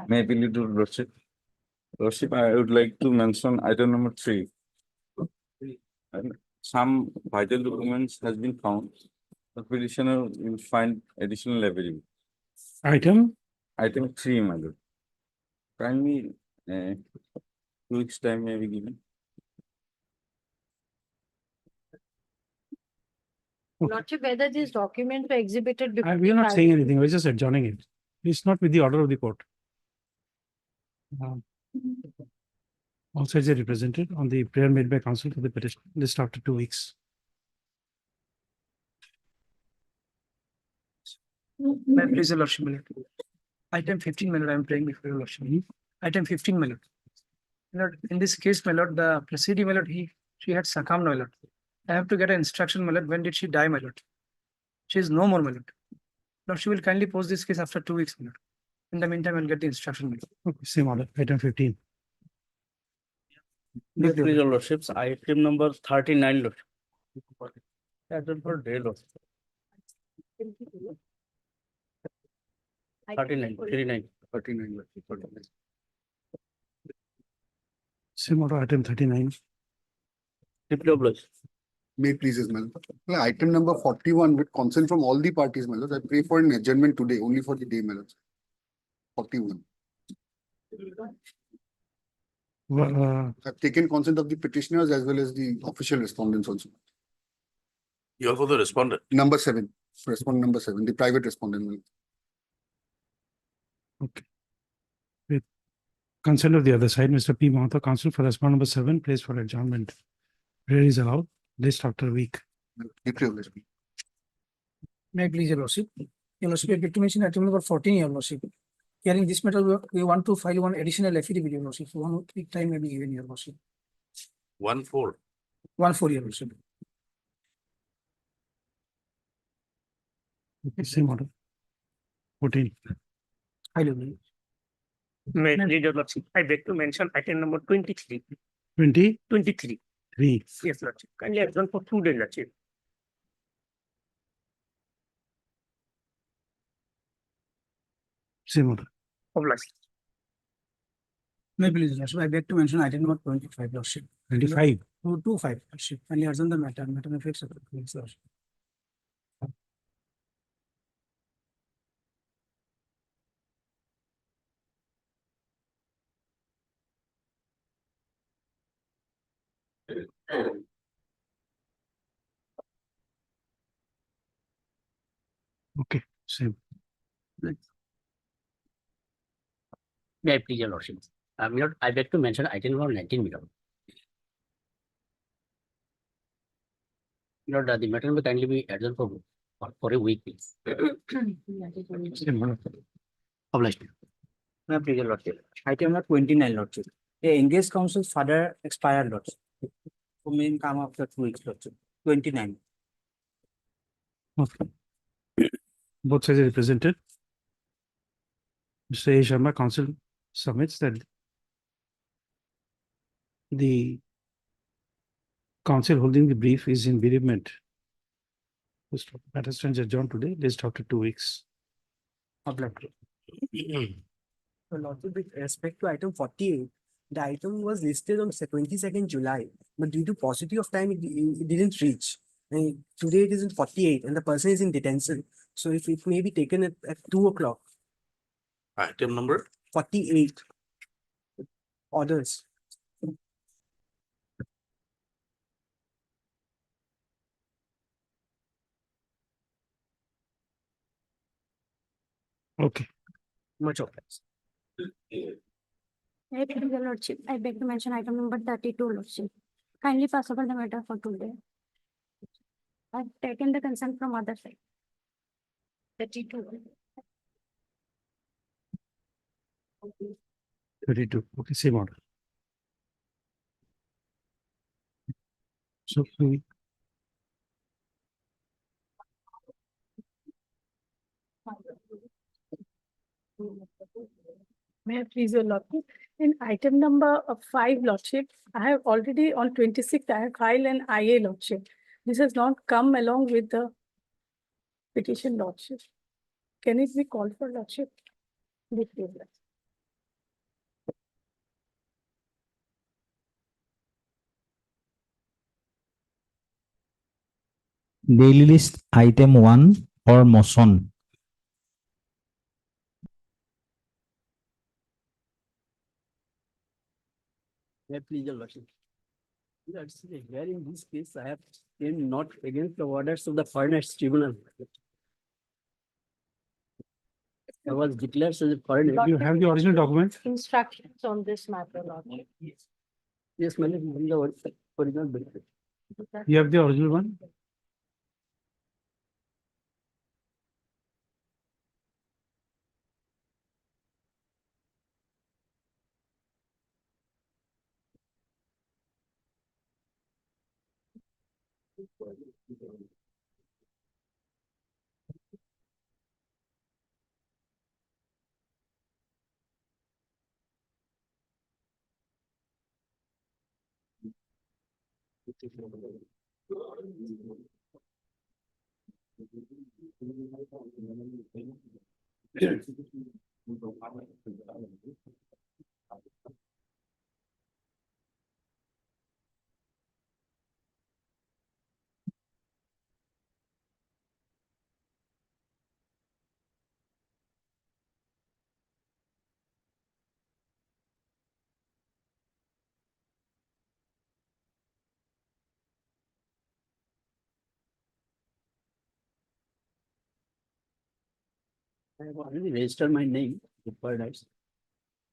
Maybe little Lordship. Lordship, I would like to mention item number 3. And some vital documents has been found. The petitioner will find additional evidence. Item, Item 3, my lord. Kindly, 2 weeks time may be given. Lordship, whether these documents were exhibited before. we are not saying anything, we're just adjourning it. It's not with the order of the court. All sides are represented on the prayer made by counsel for the petition list after 2 weeks. May I please, your Lordship, my lord. Item 15, my lord, I am praying before your Lordship. Item 15, my lord. My lord, in this case, my lord, the proceeding, my lord, she had succumbed, my lord. I have to get an instruction, my lord. When did she die, my lord? She is no more, my lord. Lord, she will kindly post this case after 2 weeks, my lord. In the meantime, I'll get the instruction, my lord. Okay, same order, item 15. Please, your lordships, item number 39, lordship. Item for day, lordship. 39, lordship, 39. Same order, item 39. Deputy of Lordship. May it please, my lord. Well, item number 41 with consent from all the parties, my lord. I pray for an adjournment today, only for the day, my lord. 41. I've taken consent of the petitioners as well as the official respondents also. You are for the respondent. Number 7, respondent number 7, the private respondent. My lord. Okay. With consent of the other side, Mr. P. Mahata, counsel for respondent number 7, placed for adjournment. Prayer is allowed, list after a week. Deputy of Lordship. May I please, your Lordship? Your Lordship, I beg to mention item number 14, your Lordship. Hearing this matter, we want to file one additional affidavit, your Lordship. So 1 week time may be given, your Lordship. 1-4. 1-4, your Lordship. Okay, same order. 14. I will. May I please, your lordship, I beg to mention item number 23. 20. 23. 3. Yes, lordship. Kindly adjourn for 2 days, lordship. Same order. Of lordship. May I please, your Lordship, I beg to mention item number 25, Lordship. 25. 225, Lordship. Kindly adjourn the matter affects of the case, Lordship. Okay, same. May I please, your lordship? I beg to mention item number 19, madam. The matter will kindly be adjourned for a week, please. Same order. Obliged. May I please, your Lordship? Item number 29, Lordship. A engaged counsel's father expired, Lordship. Who may come after 2 weeks, Lordship. 29. Okay. Both sides are represented. Mr. A. Sharma, counsel submits that the counsel holding the brief is in bereavement. Matter stands adjourned today, list after 2 weeks. Lordship, with respect to item 48, the item was listed on 22nd July, but due to paucity of time, it didn't reach. And today it is in 48 and the person is in detention. So if it may be taken at 2 o'clock, Item number 48 orders. Okay. Much obliged. May I please, your Lordship, I beg to mention item number 32, Lordship. Kindly pass over the matter for today. I've taken the consent from other side. 32. 32. Okay, same order. So we May I please, your Lordship? In item number 5, Lordship, I have already on 26th, I have filed an IA, Lordship. This has not come along with the petition, Lordship. Can it be called for, Lordship? This is- Daily list item 1 or motion. May I please your lordship. That's here in this case, I have claimed not against the orders of the foreigners tribunal. I was declared as a foreigner. You have the original document? Instructions on this matter, Lordship. Yes, my lord, the original bill. You have the original one? I have already registered my name with paradise.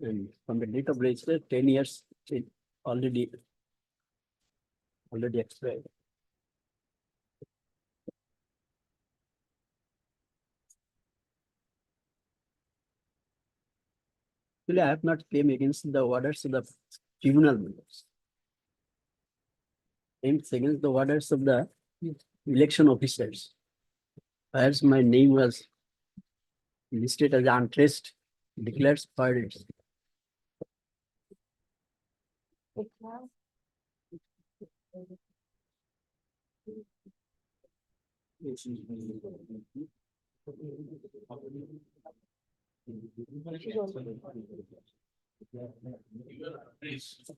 And from the date of register, 10 years it already expired. Actually, I have not claimed against the orders of the tribunal members. Claims against the orders of the election officers. Whereas my name was listed as untraced, declared expired.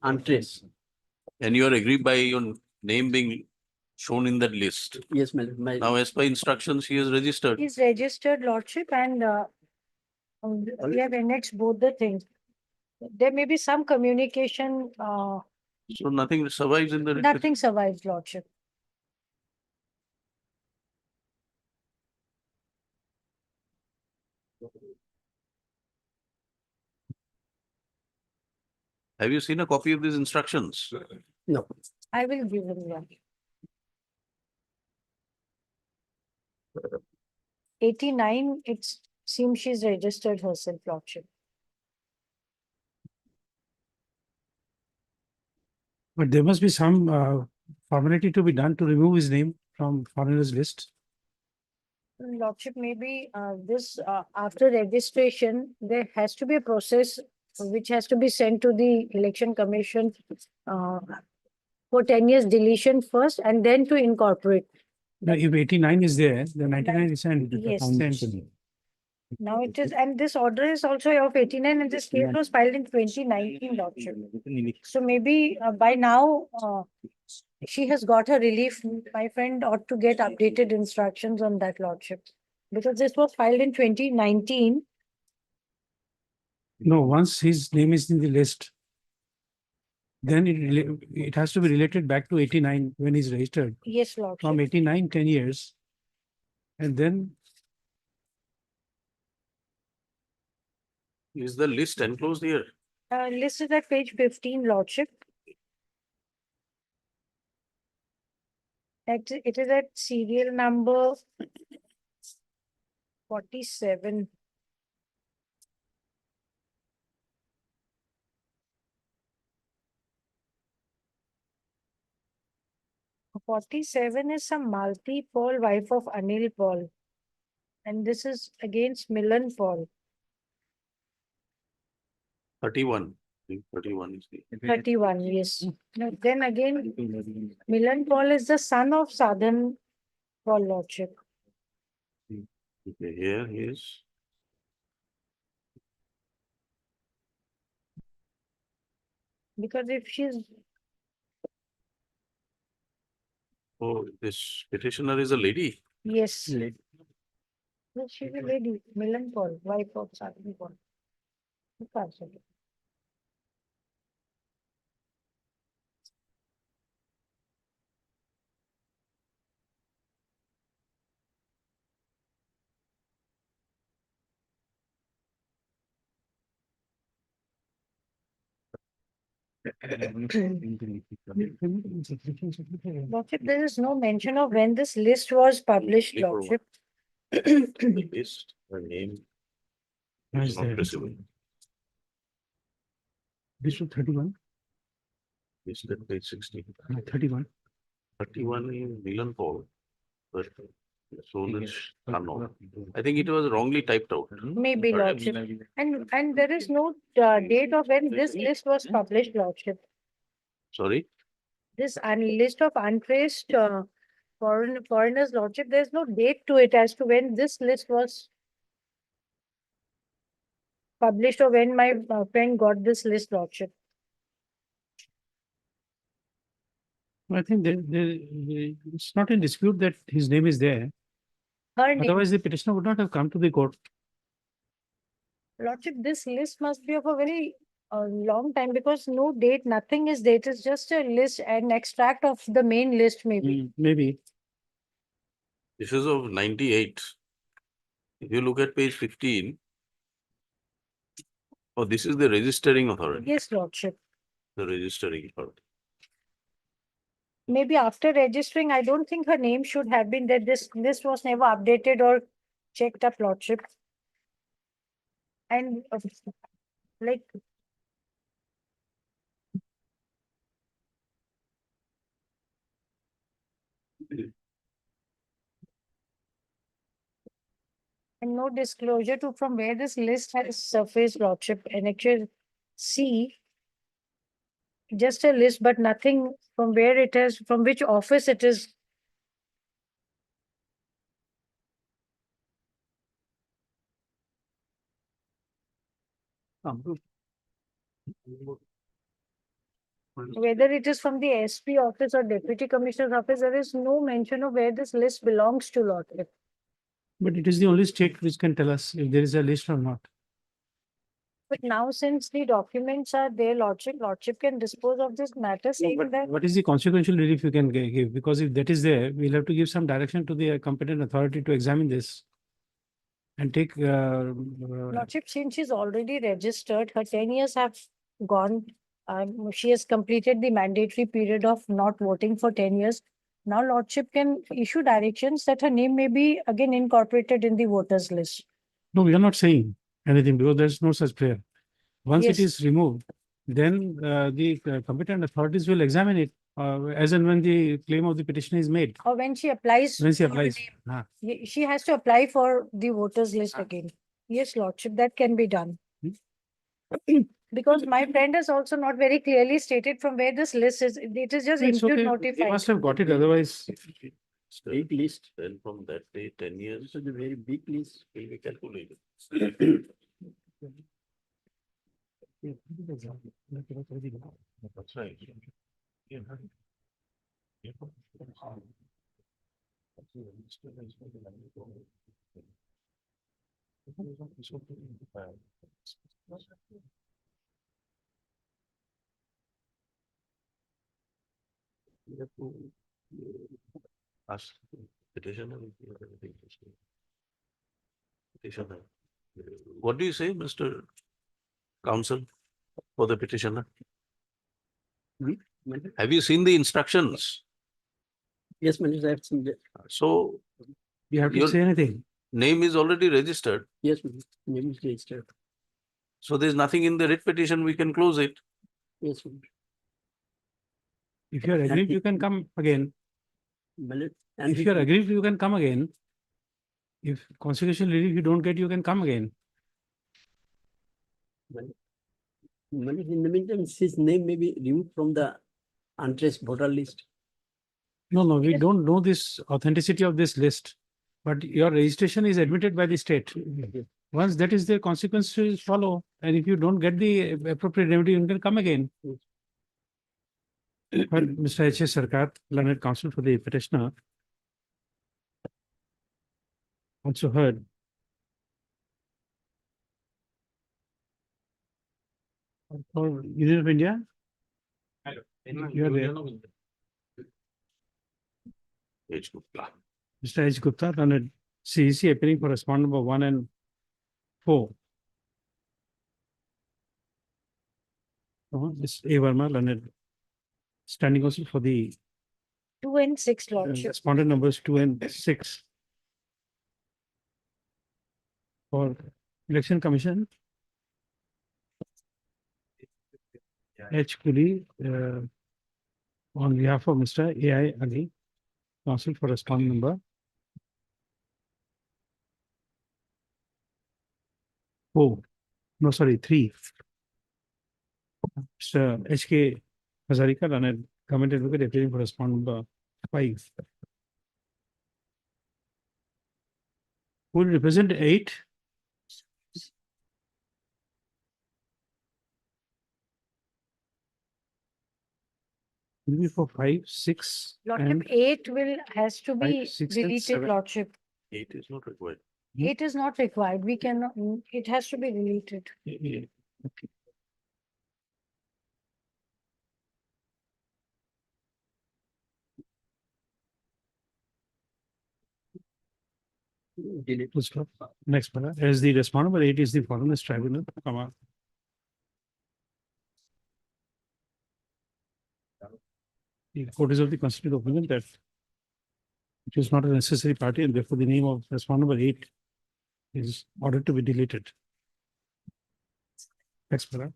Untraced. And you are agreed by your name being shown in that list. Yes, my Now, as per instructions, he is registered. He's registered, Lordship, and we have annexed both the things. There may be some communication, So nothing survives in the. nothing survives, Lordship. Have you seen a copy of these instructions? no. I will give him one. 89, it seems she's registered herself, Lordship. But there must be some formality to be done to remove his name from foreigners list. Lordship, maybe this after registration, there has to be a process which has to be sent to the election commission for 10 years deletion first and then to incorporate. Now, if 89 is there, then 99 is sent. Yes. Sent. Now it is, and this order is also of 89 and this case was filed in 2019, Lordship. So maybe by now, she has got her relief. My friend ought to get updated instructions on that, Lordship. Because this was filed in 2019. No, once his name is in the list, then it has to be related back to 89 when he's registered. Yes, From Lordship. 89, 10 years. And then Is the list enclosed here? Listed at page 15, Lordship. It is at serial number 47. Forty-seven is some Malti Paul, wife of Anil Paul. And this is against Milan Paul. 31. I think 31 is the. 31, yes. Now, then again, Milan Paul is the son of Sadhan Paul, Lordship. Okay, here is. Because if she's, Oh, this petitioner is a lady. yes, yes, she's a lady, Milan Paul, wife of Sarvan Paul. You can't say it. Lordship, there is no mention of when this list was published, Only for Lordship. The list, her name Nice is not there. visible. This was 31, Is that page 16? 31. 31 in Milan Paul. But so this unknown. I think it was wrongly typed out. Maybe, Lordship. And there is no date of when this list was published, Lordship. Sorry, This list of untraced foreigners, Lordship, there's no date to it as to when this list was published or when my friend got this list, Lordship. I think it's not in dispute that his name is there. Her name, Otherwise, the petitioner would not have come to the court. Lordship, this list must be of a very long time because no date, nothing is dated. It's just a list, an extract of the main list, maybe. Maybe. this is of 98. If you look at page 15. Oh, this is the registering authority, Yes, Lordship. the registering authority. Maybe after registering, I don't think her name should have been that this list was never updated or checked up, Lordship. And like, and no disclosure to from where this list has surfaced, Lordship. And actually, see, just a list, but nothing from where it is, from which office it is. Whether it is from the SP office or Deputy Commissioner's office, there is no mention of where this list belongs to, Lordship. But it is the only state which can tell us if there is a list or not. But now since the documents are there, Lordship can dispose of this matter saying that. What is the consequential relief you can give? Because if that is there, we'll have to give some direction to the competent authority to examine this. And take, Lordship, since she's already registered, her 10 years have gone. She has completed the mandatory period of not voting for 10 years. Now Lordship can issue directions that her name may be again incorporated in the voters list. no, we are not saying anything because there's no such prayer. Once it Yes. is removed, then the competent authorities will examine it as and when the claim of the petition is made. Or when she applies. When she for the applies. name. Ah. She has to apply for the voters list again. Yes, Lordship, that can be done. Because my friend has also not very clearly stated from where this list is. It is just It's include okay. They notified. must have got it otherwise. Big list. Then from that day, 10 years This is a very big list. will be calculated. That's right. Yeah. We have to ask petitioner if you have anything to say. Petitioner. What do you say, Mr. Counsel, for the petitioner? Have you seen the instructions? Yes, Minister, I have seen that. So You have to Your- say anything. name is already registered. Yes, Minister, name is registered. So there's nothing in the writ petition, we can close it. Yes, Minister. If you are aggrieved, you can come again. Mallet, and If you are aggrieved, you can come again. If constitutional relief you don't get, you can come again. Mallet, in the meantime, his name may be removed from the untraced voter list. No, we Yes. don't know this authenticity of this list. But your registration is admitted by the state. Once that is the consequences follow, and if you don't get the appropriate remedy, you can come again. Heard Mr. H. S. Sarkar, learned counsel for the petitioner. Also heard. For Union of India. You are there. H. Gupta. Mr. H. Gupta, learned CEC appearing for respondent number 1 and 4. Ms. A. Verma, learned standing counsel for the 2 and 6, Lordship. respondent numbers 2 and 6. For Election Commission. H. Kuli, on behalf of Mr. A.I. Ali, counsel for respondent number 4. No, sorry, 3. Mr. H.K. Hazarika, learned government advocate appearing for respondent number 5. Who will represent 8? Will be for 5, 6, Lordship, and 8 has to 5, be 6 and deleted, 7. Lordship. 8 is not required. 8 is not required. We cannot, it has to be deleted. Okay. Delete. Full stop. Next para. As the respondent number 8 is the foreigners tribunal, comma. The court is of the constituted opinion that it is not a necessary party and therefore the name of respondent number 8 is ordered to be deleted. Next para.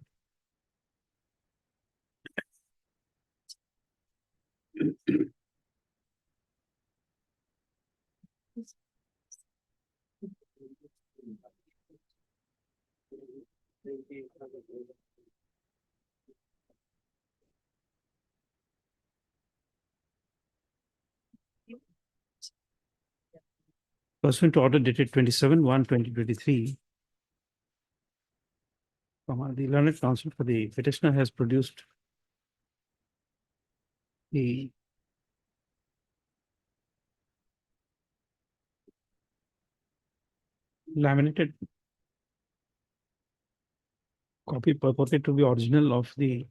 Pursuant to order dated 27/1/2023, the learned counsel for the petitioner has produced the laminated copy purported to be original of the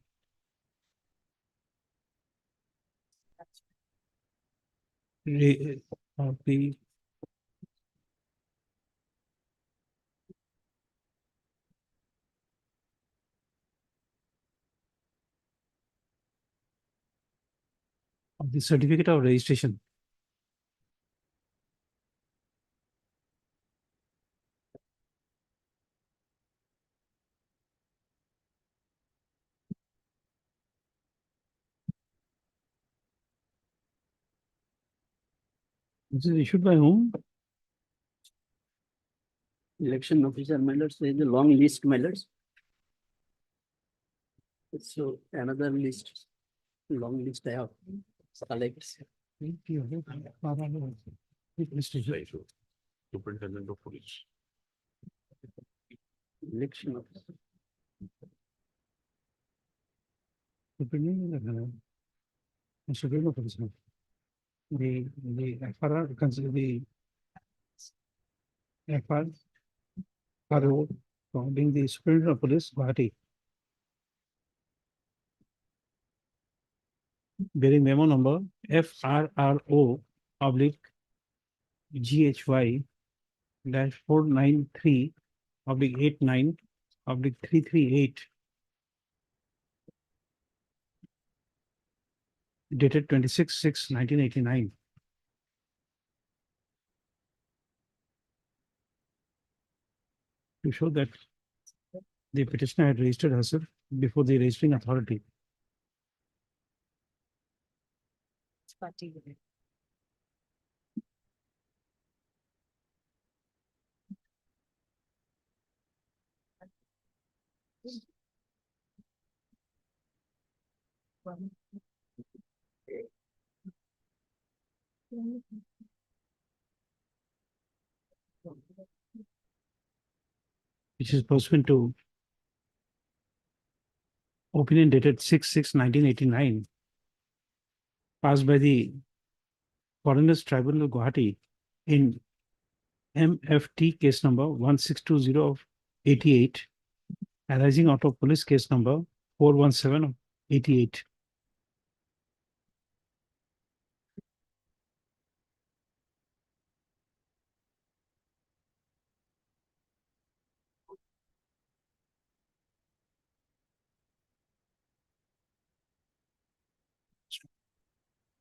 certificate of registration. This is issued by whom? Election officer, my lords, there is a long list, my lords. So another list, long list I have selected. Right, so Superintendent of Police. Election officer. The FRR, consider the FRRO, being the Superintendent of Police, Guwahati. Bearing memo number FRRO oblique GHY -493 /89 /338. Dated 26/6/1989. To show that the petitioner had registered herself before the registering authority. Which is pursuant to opinion dated 6/6/1989 passed by the Foreigners Tribunal Guwahati in MFT case number 1620 of 88, arising out of police case number 417 of 88.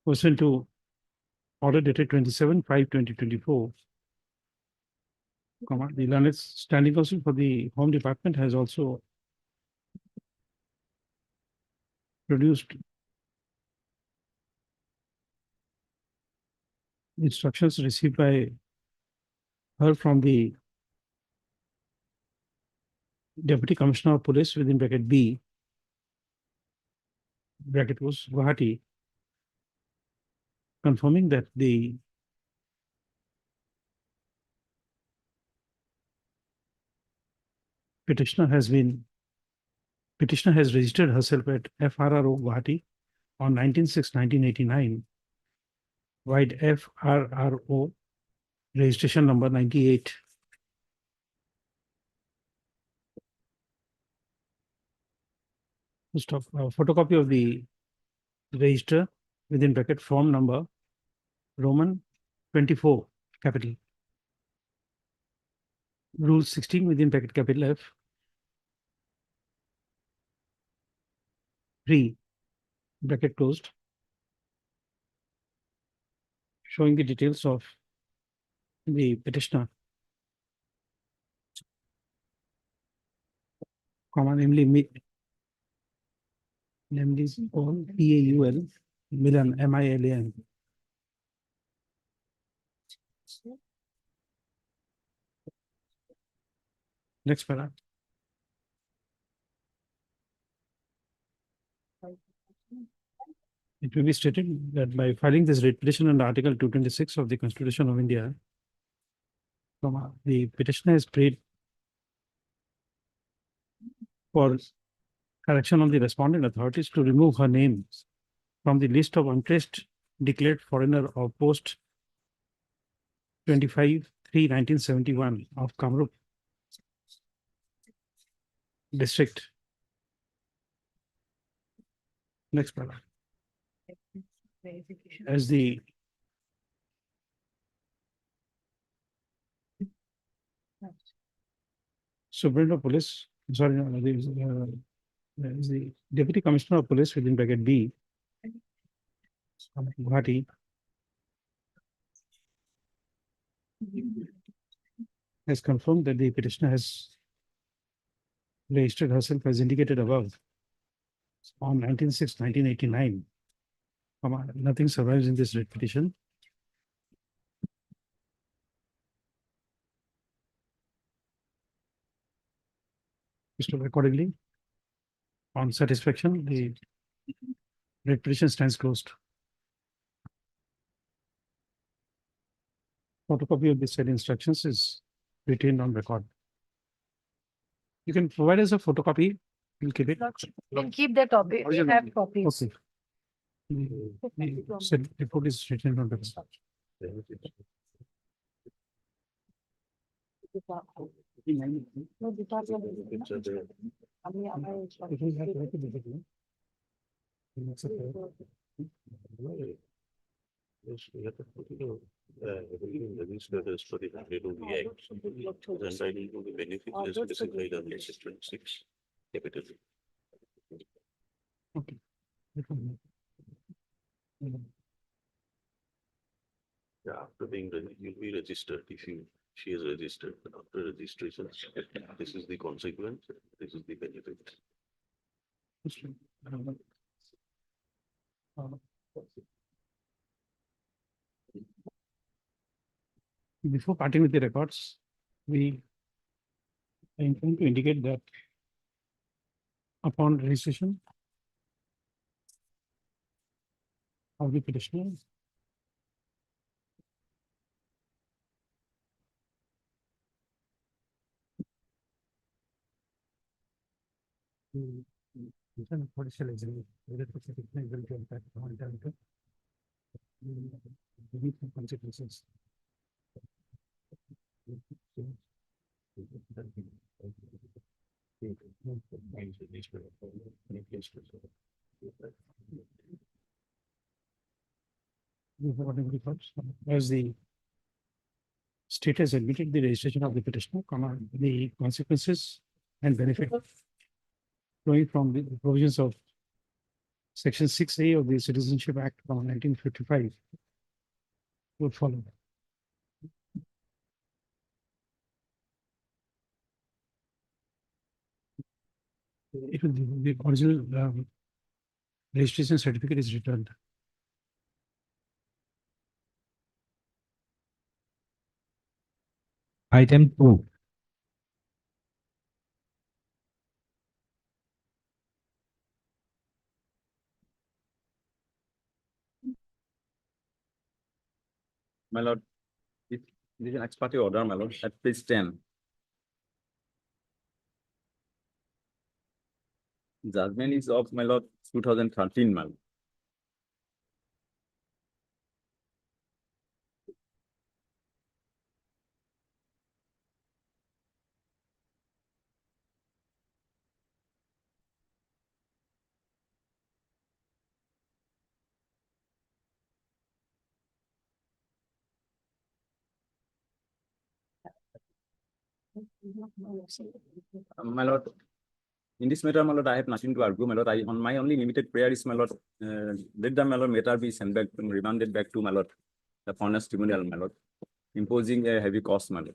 Pursuant to order dated 27/5/2024, the learned standing counsel for the Home Department has also produced instructions received by her from the Deputy Commissioner of Police within bracket B, bracket was Guwahati, confirming that the petitioner has registered herself at FRRO Guwahati on 19/6/1989, wide FRRO registration number 98. Stop, photocopy of the register within bracket form number Roman 24 capital. Rule 16 within bracket capital F. 3 bracket closed, showing the details of the petitioner, comma, namely Paul, Paul, Milan, Milan. Next paragraph. It will be stated that by filing this writ petition under Article 226 of the Constitution of India, the petitioner has prayed for correction on the respondent authorities to remove her name from the list of untraced declared foreigner of post 25/3/1971 of Kamrup district. Next paragraph. As the Superintendent of Police, sorry, no, is the Deputy Commissioner of Police within bracket B, Guwahati, has confirmed that the petitioner has registered herself as indicated above on 19/6/1989. Nothing survives in this writ petition. Accordingly, on satisfaction, the writ petition stands closed. Photocopy of the said instructions is retained on record. You can provide us a photocopy. We'll keep it. We'll keep the copy. We have copies. Okay. The said report is retained on record. No, because of It's at the- It will have to be written. Yes, we have to put, everything registered as per the Nationality Act. Is entitled to the benefit as specified under section 6, capital. Okay. Yeah, after being, you'll be registered if she is registered. After registration, this is the consequence, this is the benefit. Before parting with the records, we intend to indicate that upon registration of the petitioner, Consequences. As the state has admitted the registration of the petitioner, the consequences and benefit flowing from the provisions of Section 6A of the Citizenship Act of 1955 would follow. It will, the original registration certificate is returned. Item 2. My lord, it is an ex parte order, my lord, at page 10. Judgment is of, my lord, 2013, my lord. My lord, in this matter, my lord, I have nothing to argue, my lord. On my only limited prayer is, my lord, let the, my lord, matter be sent back, remanded back to, my lord, the Fairness Tribunal, my lord, imposing a heavy cost, my lord.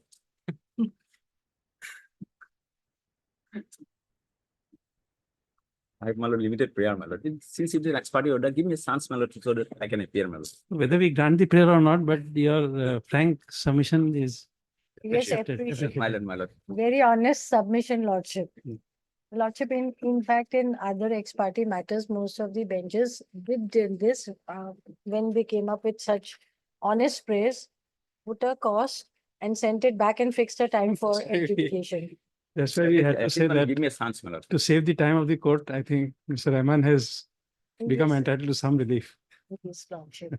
I have, my lord, limited prayer, my lord. Since it is an ex parte order, give me a chance, my lord, so that I can appear, my lord. Whether we grant the prayer or not, but your frank submission is Yes, accepted. appreciate. My lord, my lord. Very honest submission, Lordship. Mm. Lordship, in fact, in other ex parte matters, most of the benches did this when they came up with such honest praise, put a cost and sent it back and fixed a time for adjudication. That's why we had to At say least, my lord, that give me a chance, my lord. to save the time of the court, I think Mr. Rahman has become Yes, entitled to some relief. yes, Lordship.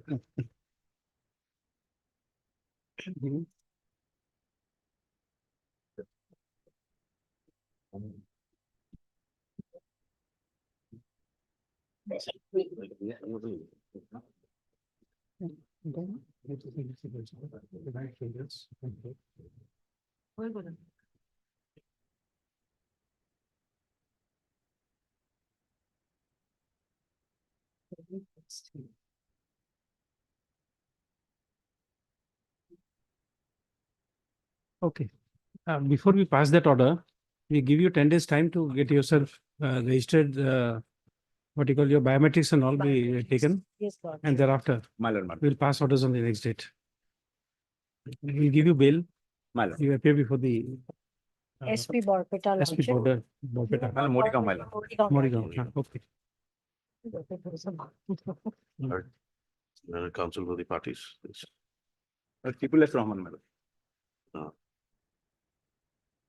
Okay. Before we pass that order, we give you 10 days time to get yourself registered, what you call your biometrics and all be taken, Yes, Lordship. and thereafter My lord, my lord. we'll pass orders on the next date. We'll give you bail. My lord. You appear before the SP Borpeta, SP Lordship. border. Borpeta. My lord, Modigaon, my lord. Morigaon. Okay. Counsel for the parties. People left Rahman, my lord.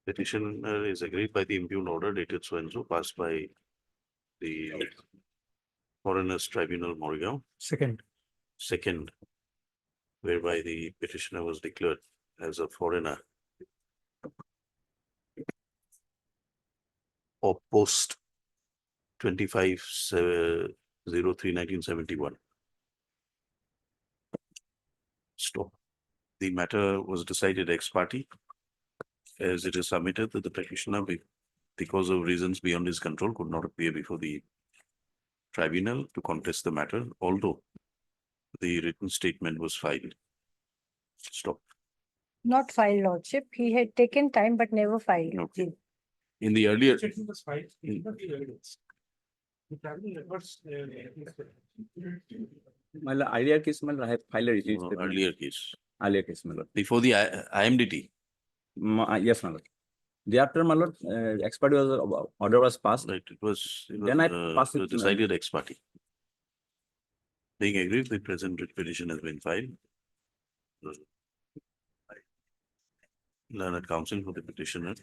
Petition is agreed by the impugned order dated so and so passed by the Foreigners Tribunal, Morigaon. Second. Second, whereby the petitioner was declared as a foreigner or post 25/03/1971. Stop. The matter was decided ex parte as it is submitted that the petitioner, because of reasons beyond his control, could not appear before the tribunal to contest the matter, although the written statement was filed. Stop. Not filed, Lordship. He had taken time but never filed. Okay. In the earlier, My lord, earlier case, my lord, I have filed a release statement. earlier case, Earlier case, my lord. before the IMDT, Yes, my lord. Thereafter, my lord, ex parte order was passed. right, it was Then I passed it to decided ex parte. Being agreed, the present writ petition has been filed. Learned counsel for the petitioner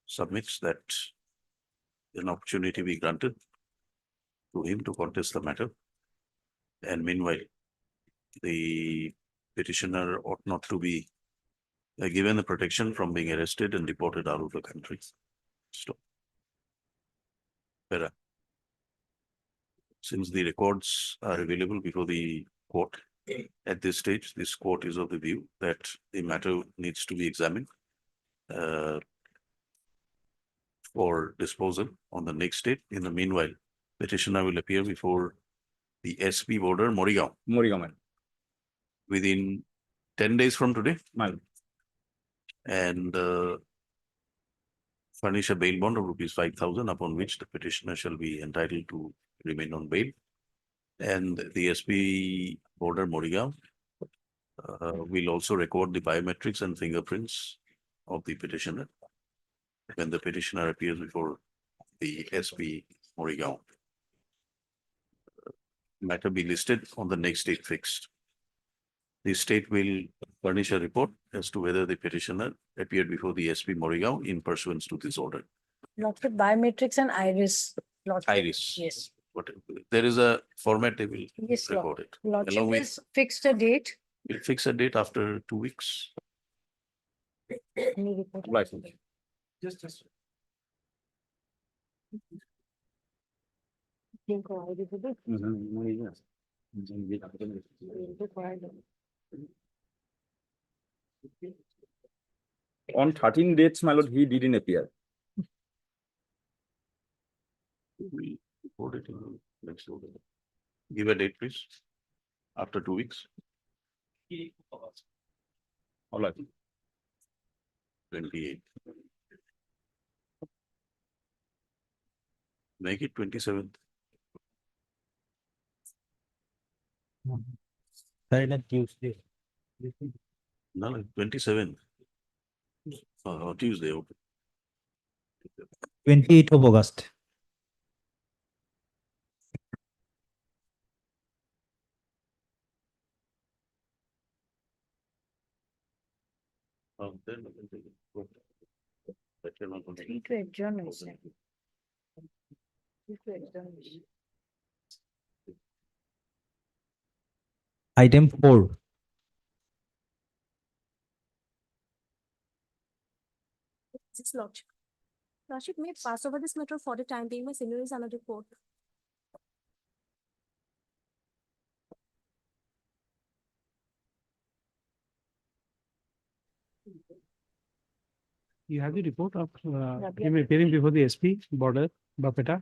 submits that an opportunity be granted to him to contest the matter. And meanwhile, the petitioner ought not to be given the protection from being arrested and deported out of the country. Stop. Better. Since the records are available before the court, at this stage, this court is of the view that the matter needs to be examined for disposal on the next date. In the meanwhile, petitioner will appear before the SP border, Morigao, Morigao, within 10 days from today, madam. and furnish a bail bond of ₹5,000 upon which the petitioner shall be entitled to remain on bail. And the SP border, Morigao, will also record the biometrics and fingerprints of the petitioner when the petitioner appears before the SP Morigao. Matter be listed on the next date fixed. The state will furnish a report as to whether the petitioner appeared before the SP Morigao in pursuance to this order. Lordship, biometrics and iris. Lordship. Iris. Yes. But there is a format they will Yes, record it. Lordship Along with- is fixed a date. We'll fix a date after 2 weeks. Any report? License. Just. Think or ID to do. On 13 dates, my lord, he didn't appear. We'll report it in the next order. Give a date, please. After 2 weeks, All right. 28. Make it 27th. Tuesday. No, 27th. Tuesday. Okay. 28th of August. Then we can take it. But you're not going to- 3 to adjourn, I said. 3 to adjourn. Item 4. This lordship. Lordship may pass over this matter for the time being. My senior is another court. You have the report of Rabia. him appearing before the SP border, Bapeta.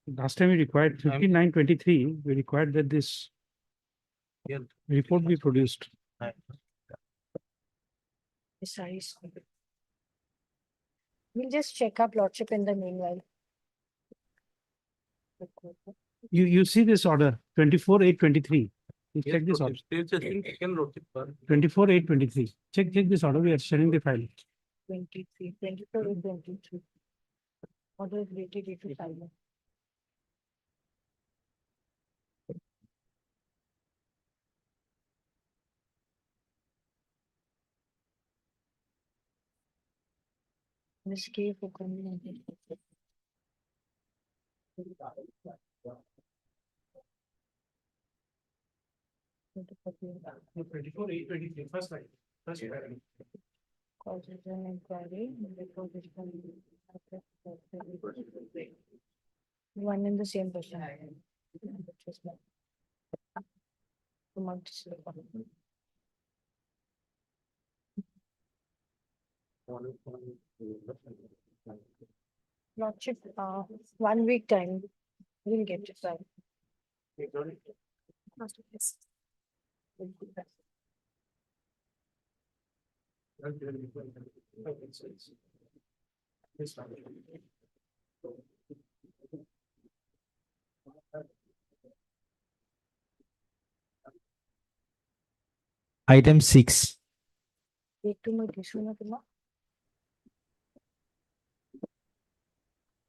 Last time we required 5923, we required that this Yeah. report be produced. Yes, iris. We'll just check up Lordship in the meanwhile. You see this order, 24/8/23. You check this order, 24/8/23. Check this order, we are sharing the file. 23, 24 and 23. Order is dated to file. Miss K for coming. First line. Causes an inquiry. One in the same person. Lordship, 1 week time. We'll get it right. Lordship, yes. Item 6. Wait to my issue na tuma.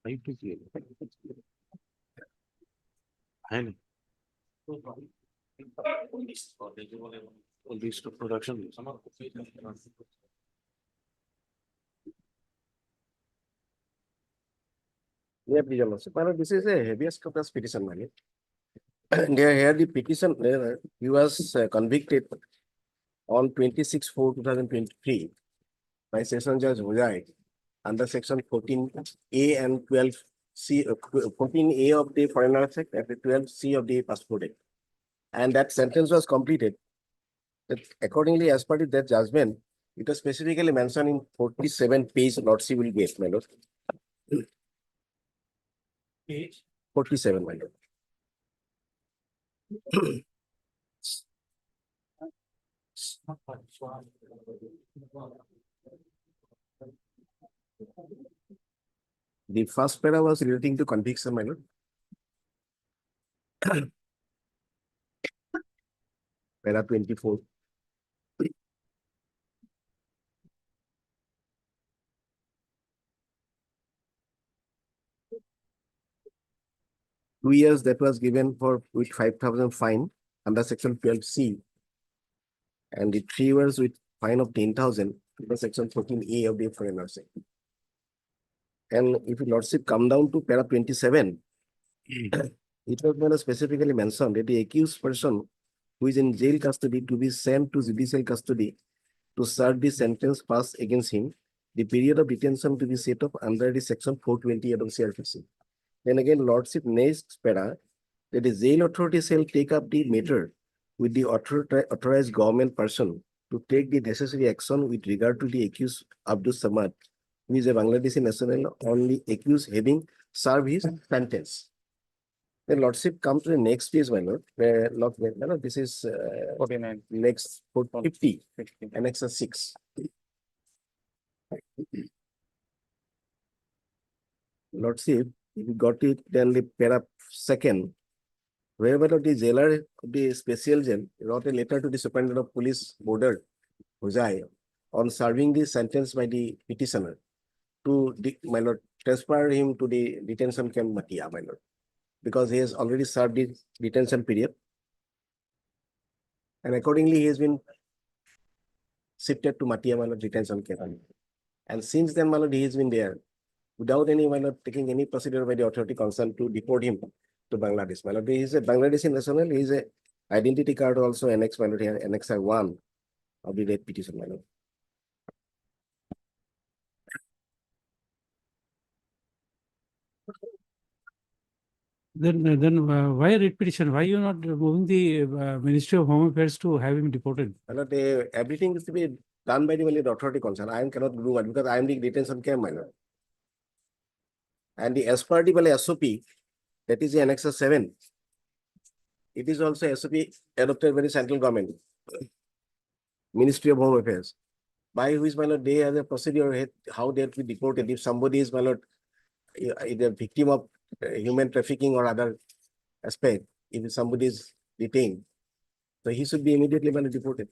Right to clear. And all these to production. Yeah, please, Your Lordship. This is a habeas corpus petition, man. here the petition, he was convicted on 26/4/2023 by Session Judge Vijay under section 14A and 12C, 14A of the Foreigner Act and 12C of the Passport Act. And that sentence was completed. That accordingly, as per that judgment, it was specifically mentioned in 47 page Lordship will get, my lord. Page 47, my lord. The first para was relating to conviction, my lord. Para 24. Two years that was given for with 5,000 fine under section 12C. And the 3 years with fine of 10,000 under section 14A of the Foreigner Act. And if your lordship come down to para 27, it was specifically mentioned that the accused person who is in jail custody to be sent to judicial custody to serve the sentence passed against him, the period of detention to be set up under the section 420 of the CRPC. Then again, lordship next para that the jail authority shall take up the matter with the authorized government person to take the necessary action with regard to the accused Abdul Samad, who is a Bangladeshi national, on the accused having served his sentence. Then lordship comes to the next page, my lord, where this is 49. next 50, annex 6. Lordship, if you got it, then the para second, wherever the jailer of the special jail wrote a letter to the superintendent of police border, Huzai, on serving the sentence by the petitioner to, my lord, transfer him to the detention camp Matia, my lord, because he has already served the detention period. And accordingly, he has been shifted to Matia, my lord, detention camp. And since then, my lord, he has been there without any, my lord, taking any procedure by the authority concerned to deport him to Bangladesh. My lord, he is a Bangladeshi national. He is a identity card also annex, my lord, here, annex 1 of the red petition, my lord. Then why writ petition? Why you not moving the Ministry of Home Affairs to have him deported? My lord, everything is to be done by the, my lord, authority concerned. I cannot do it because I am the detention camp, my lord. And the as per the SOP, that is the annex 7. It is also SOP adopted by the central government, Ministry of Home Affairs, by which, my lord, they have a procedure how they have to be deported if somebody is, my lord, either victim of human trafficking or other aspect. If somebody is detained, so he should be immediately, my lord, deported.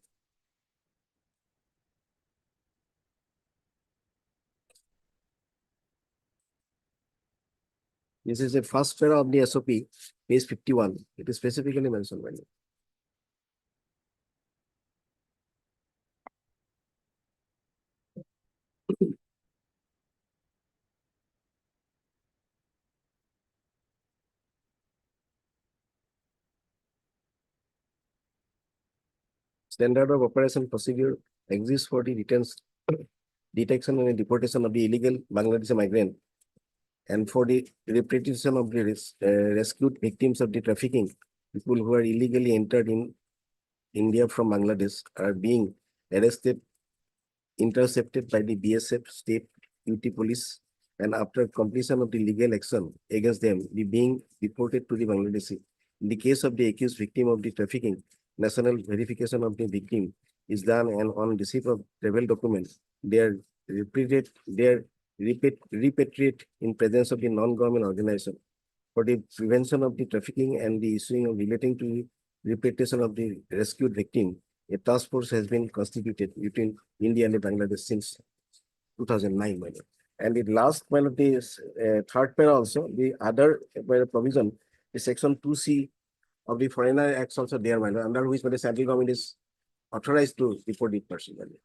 This is the first para of the SOP, page 51. It is specifically mentioned, my lord. Standard of operation procedure exists for the detection and deportation of the illegal Bangladeshi migrant, and for the repatriation of the rescued victims of the trafficking. People who are illegally entered in India from Bangladesh are being arrested, intercepted by the BSF, state UT police, and after completion of the legal action against them, be being deported to the Bangladeshi. In the case of the accused victim of the trafficking, national verification of the victim is done, and on receipt of travel documents, they are repatriate in presence of the non-government organization for the prevention of the trafficking and the issuing of relating to repatriation of the rescued victim. A task force has been constituted between India and Bangladesh since 2009, my lord. And the last, my lord, this third para also, the other provision, the section 2C of the Foreigner Acts also there, my lord, under which the central government is authorized to deport the person. My lord.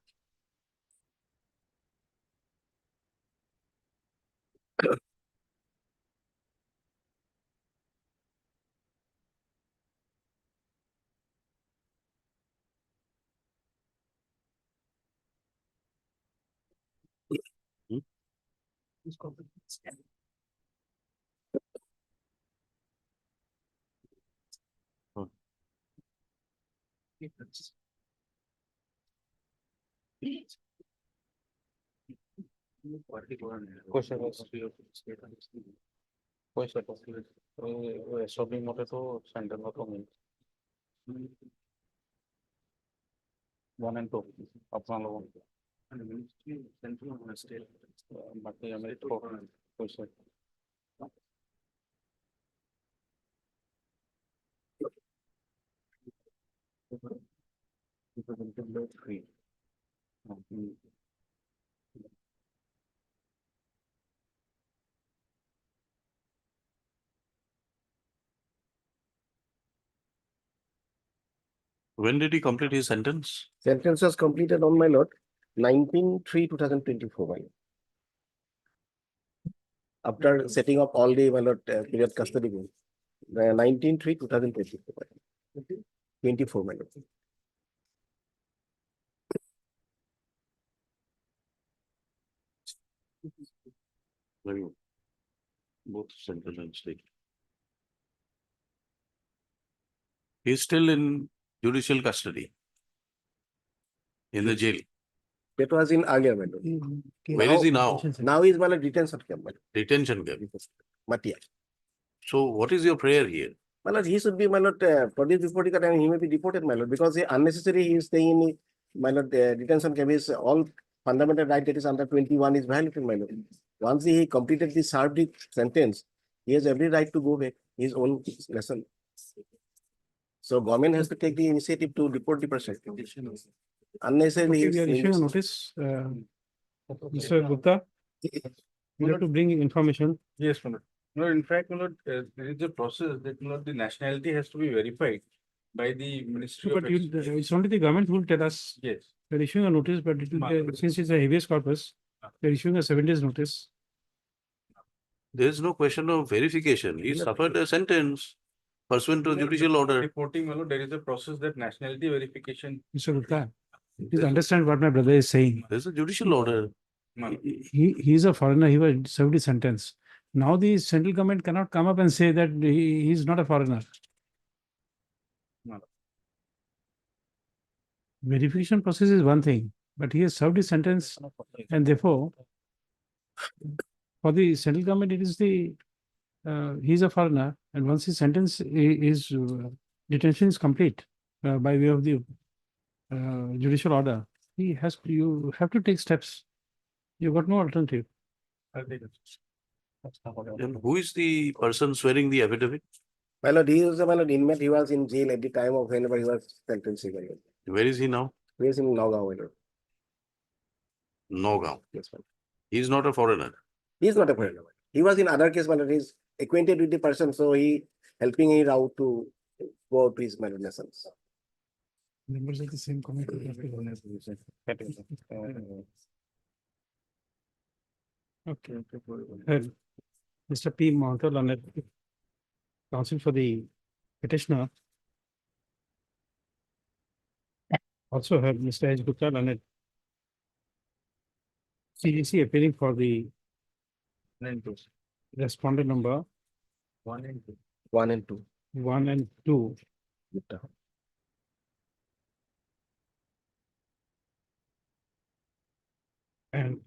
SOP মতে তো centre মতো নেই 1 and 2 আপনার বাকি আমি পয়সা free. When did he complete his sentence? Sentence was completed on my lord, 19/3/2024. My lord. After setting up all the my lord period custody bill, 19/3/2024. My lord. 24, my lord. Very good. Both central and state. He is still in judicial custody. In the jail. That was in earlier, my lord. Where is he now? Now is my lord detention camp, my lord. Detention camp. Matia. So what is your prayer here? My lord, he should be, my lord, for this reporting time, he may be deported, my lord, because he unnecessary, he is staying in, my lord, detention camp is all fundamental right that is under 21 is violated, my lord. Once he completed the served sentence, he has every right to go back his own lesson. So government has to take the initiative to deport the person. Unnecessarily. Okay, we are issuing a notice, Mr. Gupta. You have to bring information. Yes, Manoj. No, in fact, Manoj, there is a process that Manoj, the nationality has to be verified by the Ministry of But you, it's only the government who will tell us. Yes. We're issuing a notice, but it will, since it's a habeas corpus, we're issuing a 7 days notice. There is no question of verification. He suffered a sentence pursuant to judicial order. Reporting, Manoj, there is a process that nationality verification. Mr. Gupta, please understand what my brother is saying. There's a judicial order. He is a foreigner, he was served his sentence. Now the central government cannot come up and say that he is not a foreigner. No. Verification process is one thing, but he has served his sentence and therefore for the central government, it is the, he is a foreigner and once his sentence is, detention is complete by way of the judicial order, he has, you have to take steps. You've got no alternative. And who is the person swearing the affidavit? My lord, he was a my lord inmate, he was in jail at the time of whenever he was sentenced. Where is he now? He is in Nagaon, my lord. Nagaon. Yes, my lord. He is not a foreigner. He is not a foreigner. He was in other case, my lord, he is acquainted with the person, so he helping him out to go to his my lord lessons. Members of the same committee. Okay. Mr. P. Mohanty, counsel for the petitioner. Also have Mr. H. Gupta, Lanet. CGC appealing for the respondent number 1 and 2. 1 and 2. And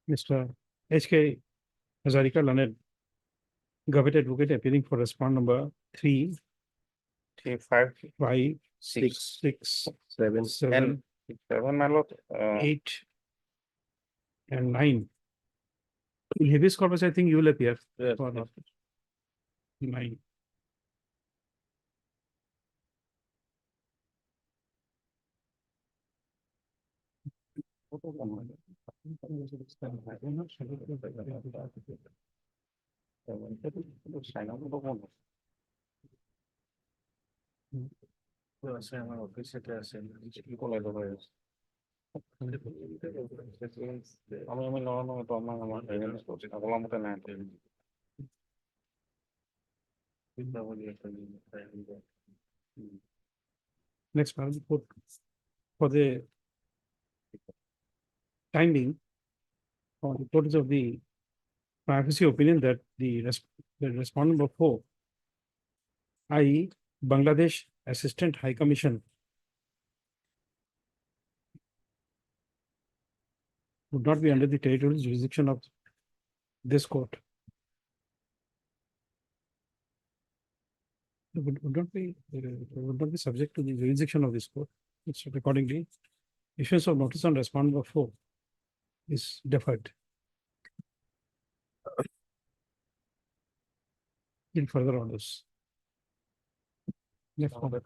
Mr. H.K. Hazarika Lanet, Government Advocate appealing for respondent number 3, 5, 5, 6, 6, 7. 7, 7, my lord. 8, and 9. In habeas corpus, I think you will appear. Yes, for yes. 9. আমার অফিসে আছে কি বলে দেবো আমি নরম তো আমার আগলা মতো না Next one, for the time being, on the purpose of the privacy opinion that the respondent number 4, i.e. Bangladesh Assistant High Commission, would not be under the territorial jurisdiction of this court. Would not be subject to the jurisdiction of this court. It's accordingly, issuance of notice on respondent number 4 is deferred. In further orders. Left form.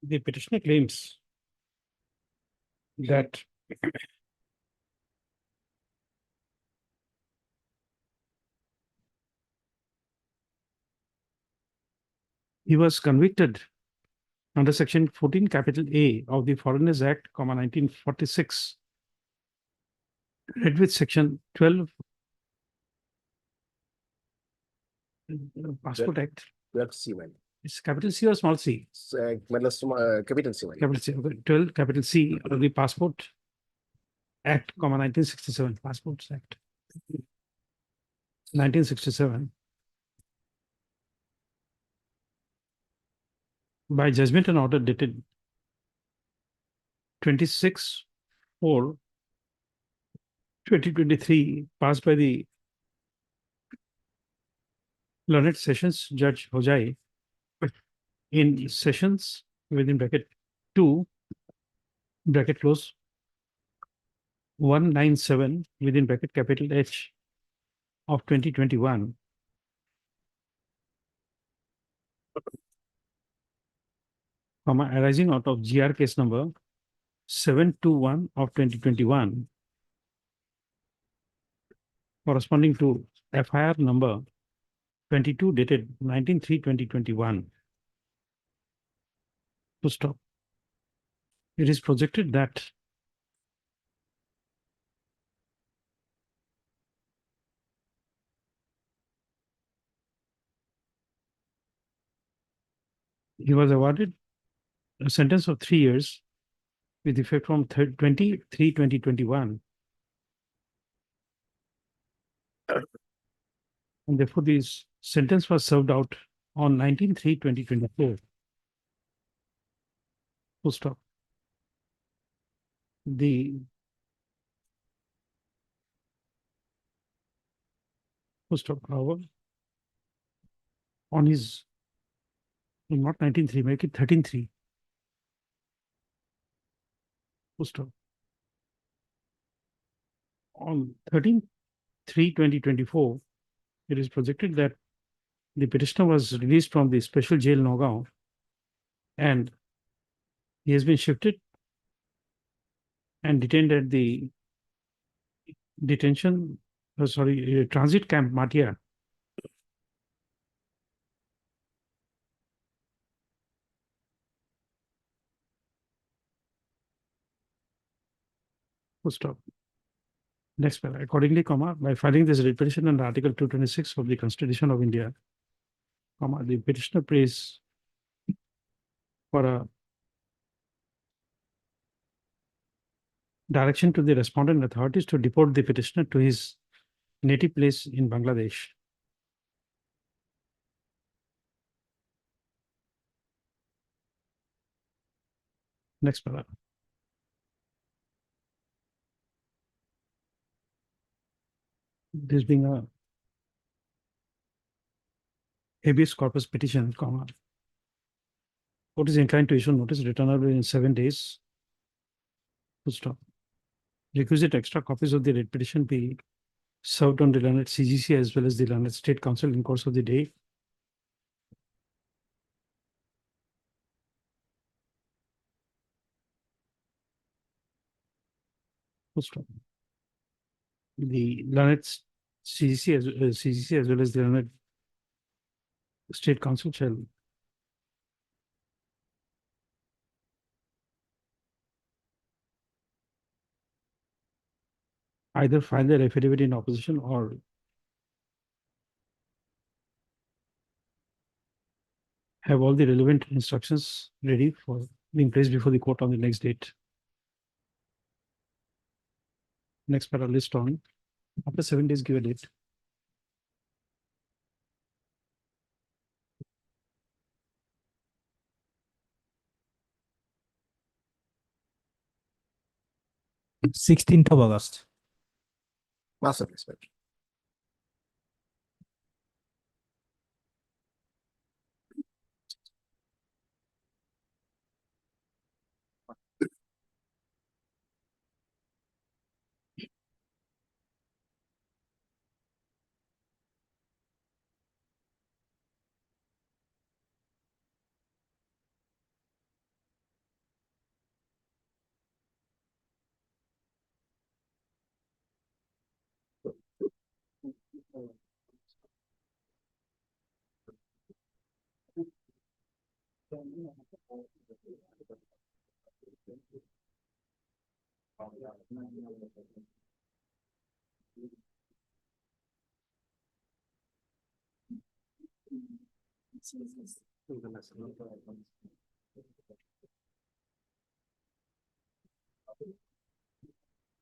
The petitioner claims that he was convicted under section 14 capital A of the Foreigners Act, 1946, read with section 12 Passport Act. Let's see, man. It's capital C or small c? Capital C, man. Capital C, okay. 12 capital C of the Passport Act, 1967, Passports Act. 1967. By judgment and order dated 26/4/2023, passed by the learned Sessions Judge Hojai in sessions within bracket 2 bracket close 197 within bracket capital H of 2021. Arising out of GR case number 721 of 2021, corresponding to FIR number 22 dated 19/3/2021. To stop. It is projected that he was awarded a sentence of 3 years with effect from 23/2021. And therefore, this sentence was served out on 19/3/2024. Full stop. Full stop. However, on his, not 19/3, make it 13/3. Full stop. On 13/3/2024, it is projected that the petitioner was released from the special jail Nagaon and he has been shifted and detained at the transit camp Matia. Full stop. Next paragraph. Accordingly, by filing this writ petition under Article 226 of the Constitution of India, the petitioner prays for a direction to the respondent authorities to deport the petitioner to his native place in Bangladesh. Next paragraph. This being a habeas corpus petition, court is inclined to issue notice returnable in 7 days. Full stop. Requisite extra copies of the writ petition be served on the learned CGC as well as the learned State Council in course of the day. Full stop. The learned CGC as well as the learned State Council shall either file their affidavit in opposition or have all the relevant instructions ready for being placed before the court on the next date. Next para list on, after 7 days, give a date. August. 16th of August. Master Inspector.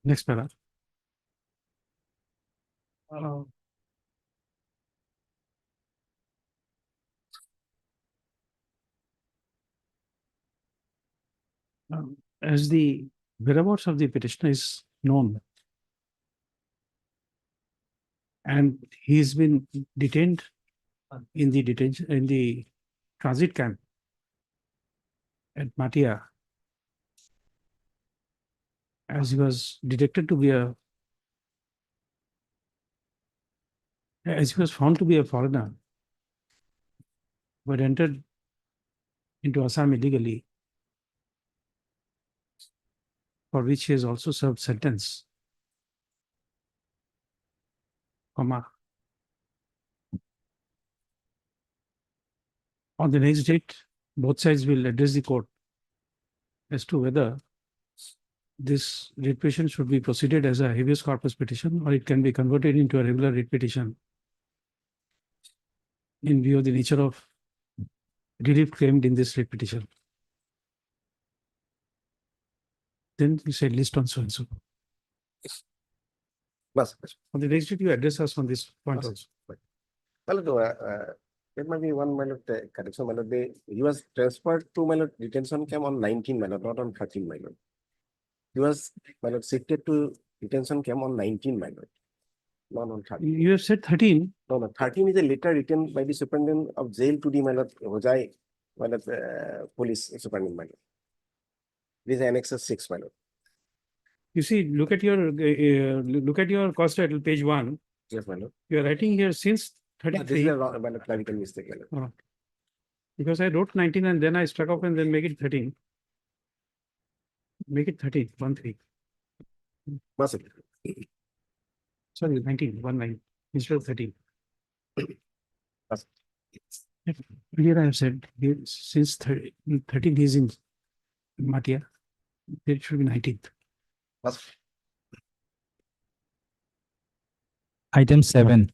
Next para. As the whereabouts of the petitioner is known, and he's been detained in the transit camp at Matia, as he was detected to be as he was found to be a foreigner who had entered into Assam illegally, for which he has also served sentence. On the next date, both sides will address the court as to whether this writ petition should be proceeded as a habeas corpus petition, or it can be converted into a regular writ petition in view of the nature of relief claimed in this writ petition. Then you say list on so and so. Master. On the next date, you address us on this point also. There might be one correction. He was transferred to detention camp on 19 not on 13 He was shifted to detention camp on 19 not on 13. You have said 13. No, 13 is a letter written by the superintendent of jail to the Hojai police superintendent. This is Annex 6 You see, look at your cost title, page 1. Yes, my lord. You are writing here since This is 33. a clerical mistake, my lord. Because I wrote 19 and then I struck off and then make it 13. Make it 13, 1-3. Master. Sorry, 19, 1-9, instead of 13. Master. Here I have said, since 13 he is in Matia, it should be 19th. Master. Item 7.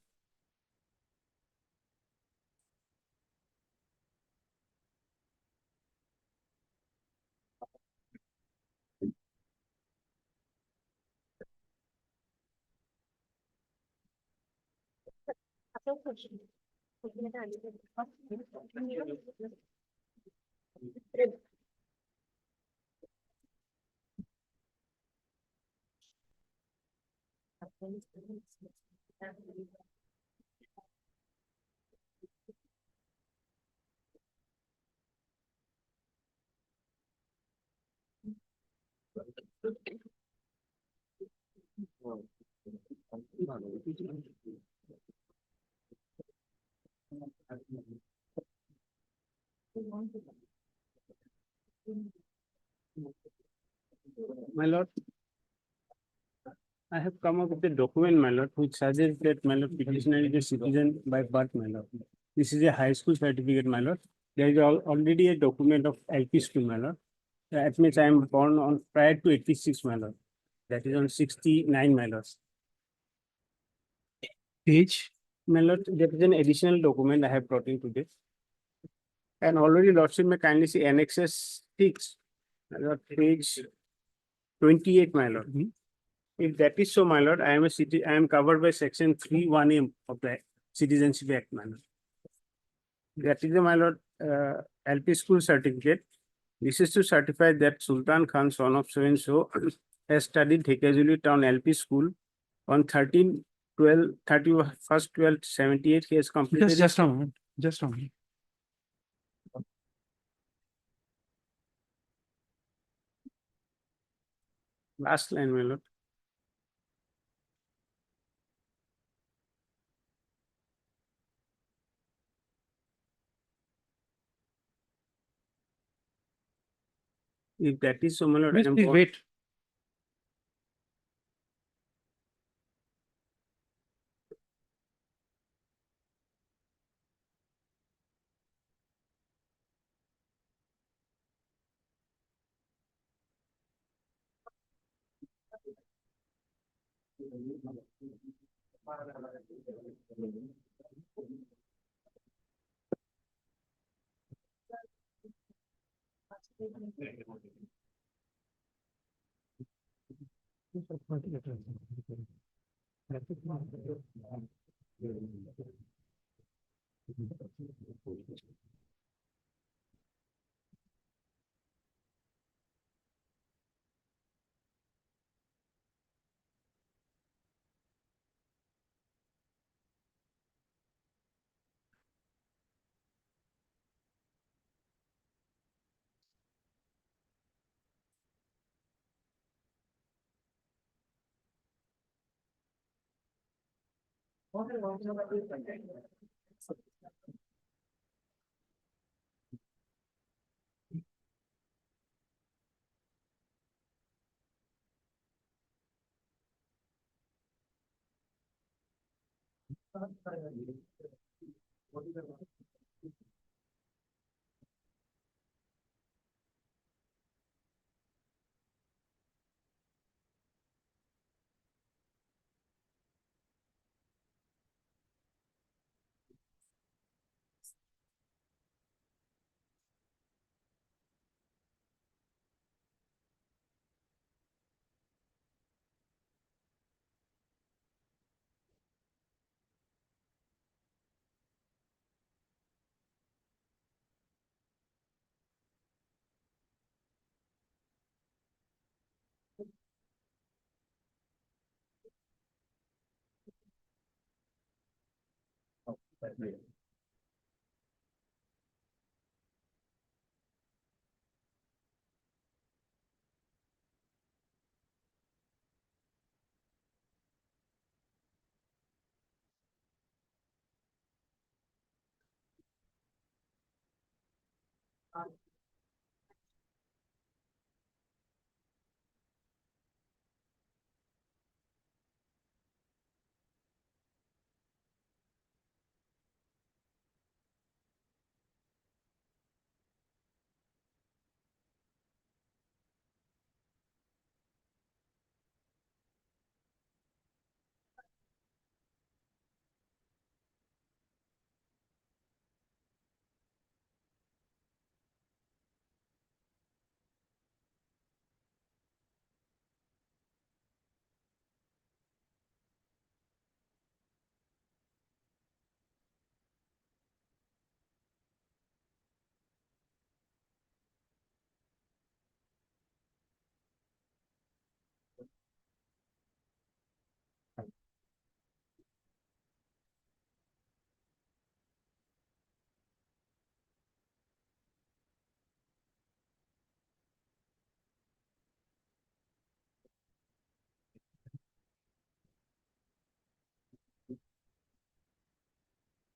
My lord, I have come up with a document, my lord, which suggests that my lord petitioner is a citizen by birth, my lord. This is a high school certificate, my lord. There is already a document of LP school, my lord. That means I am born on prior to 86, my lord. That is on 69, my lord. Page? My lord, that is an additional document I have brought in today. And already Lordship may kindly see annexes 6, page 28, my lord. If that is so, my lord, I am covered by section 3(1)(m) of the Citizenship Act, my lord. That is, my lord, LP school certificate. This is to certify that Sultan Khan, son of so and so, has studied Dhekazuli Town LP School on 31st/12/78. He has completed. Just a moment, just a moment. Last line, my lord. If that is so, my lord, I Please, am please wait.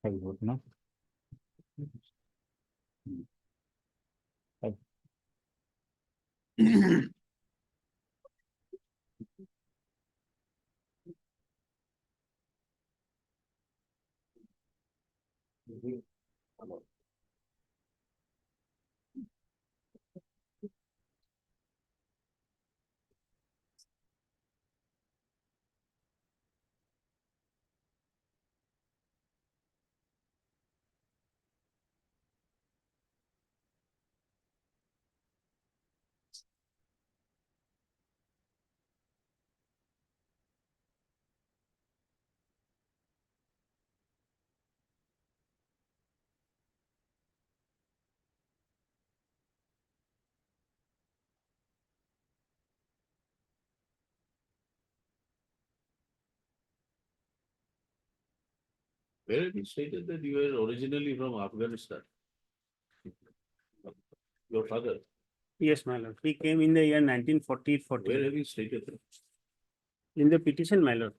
I vote no. Where have you stated that you were originally from Afghanistan? Your father, Yes, my lord. He came in the year 1940, where have you stated that? in the petition, my lord.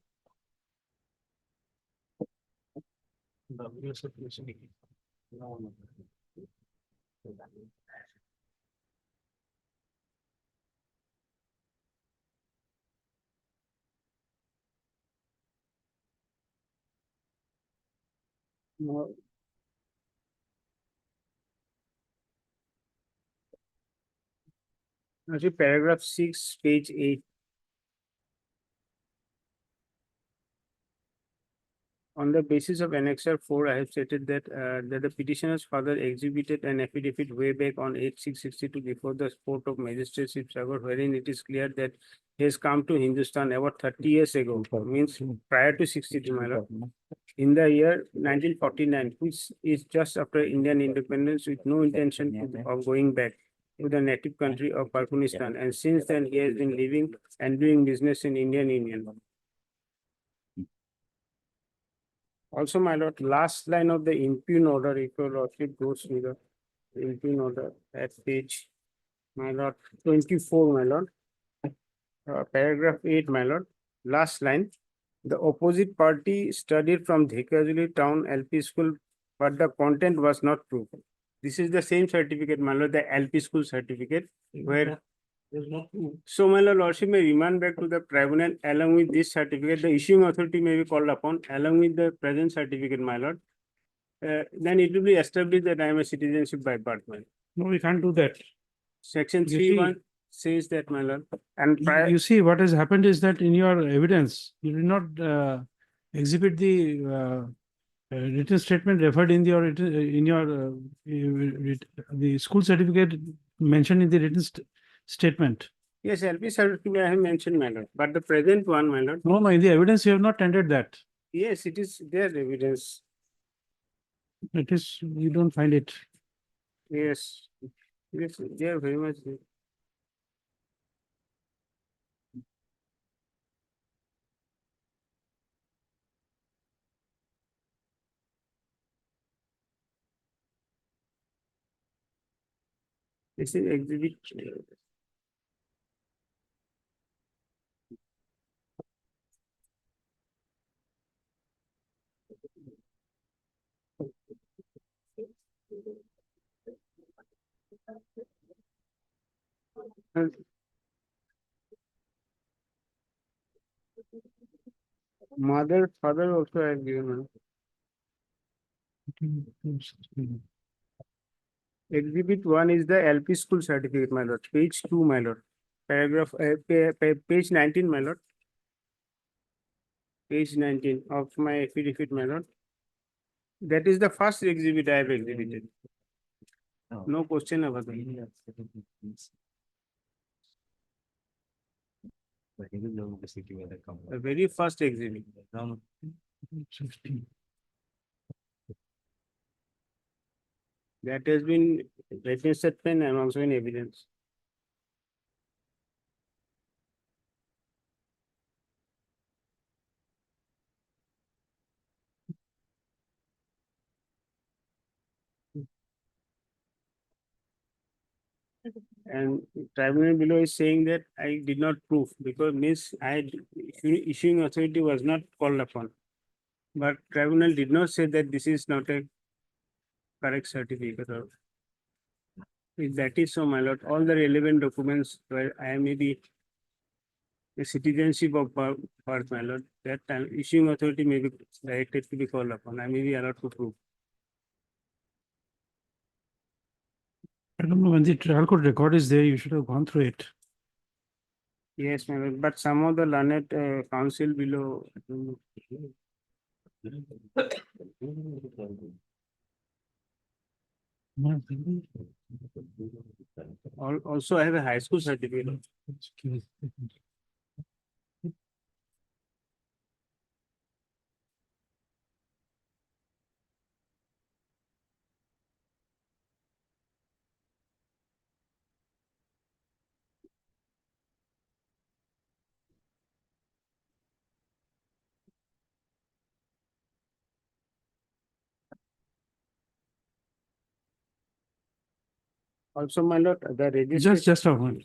No. Actually, paragraph 6, page 8. On the basis of Annexure 4, I have stated that the petitioner's father exhibited an affidavit way back on 8/6/62 before the Court of Magistrates in Sagar, wherein it is clear that he has come to Hindustan about 30 years ago, means prior to 62, my lord, in the year 1949, which is just after Indian independence, with no intention of going back to the native country of Afghanistan. And since then, he has been living and doing business in Indian Union. Also, my lord, last line of the impugn order, if your lordship goes to the impugn order at page, my lord, 24, my lord. Paragraph 8, my lord, last line. The opposite party studied from Dhekajuli town LP school, but the content was not proved. This is the same certificate, my lord, the LP school certificate, where so, my lordship may remand back to the tribunal along with this certificate. The issuing authority may be called upon along with the present certificate, my lord. Then it will be established that I am a citizenship by birth, my lord. No, we can't do that. Section You 3(1) says that, my lord. And prior, You see, what has happened is that in your evidence, you did not exhibit the written statement referred in your the school certificate mentioned in the written statement. yes, LP certificate I have mentioned, my lord, but the present one, my lord. No, in the evidence you have not tendered that. Yes, it is there evidence. It is, you don't find it. Yes, yes, they are very much there. This is exhibit. Mother, father also I have given. Exhibit 1 is the LP school certificate, my lord. Page 2, my lord. Paragraph, page 19, my lord. Page 19 of my affidavit, my lord. That is the first exhibit I have exhibited. No question about that. The very first exhibit. That has been witnessed at pen and also in evidence. And tribunal below is saying that I did not prove because means issuing authority was not called upon. But tribunal did not say that this is not a correct certificate or. If that is so, my lord, all the relevant documents where I may be a citizenship of birth, my lord, that time issuing authority may be directed to be called upon. I may be allowed to prove. I don't know, when the trial court record is there, you should have gone through it. Yes, my lord, but some of the learned counsel below. Also, I have a high school certificate. Also, my lord, the registration. Just a moment.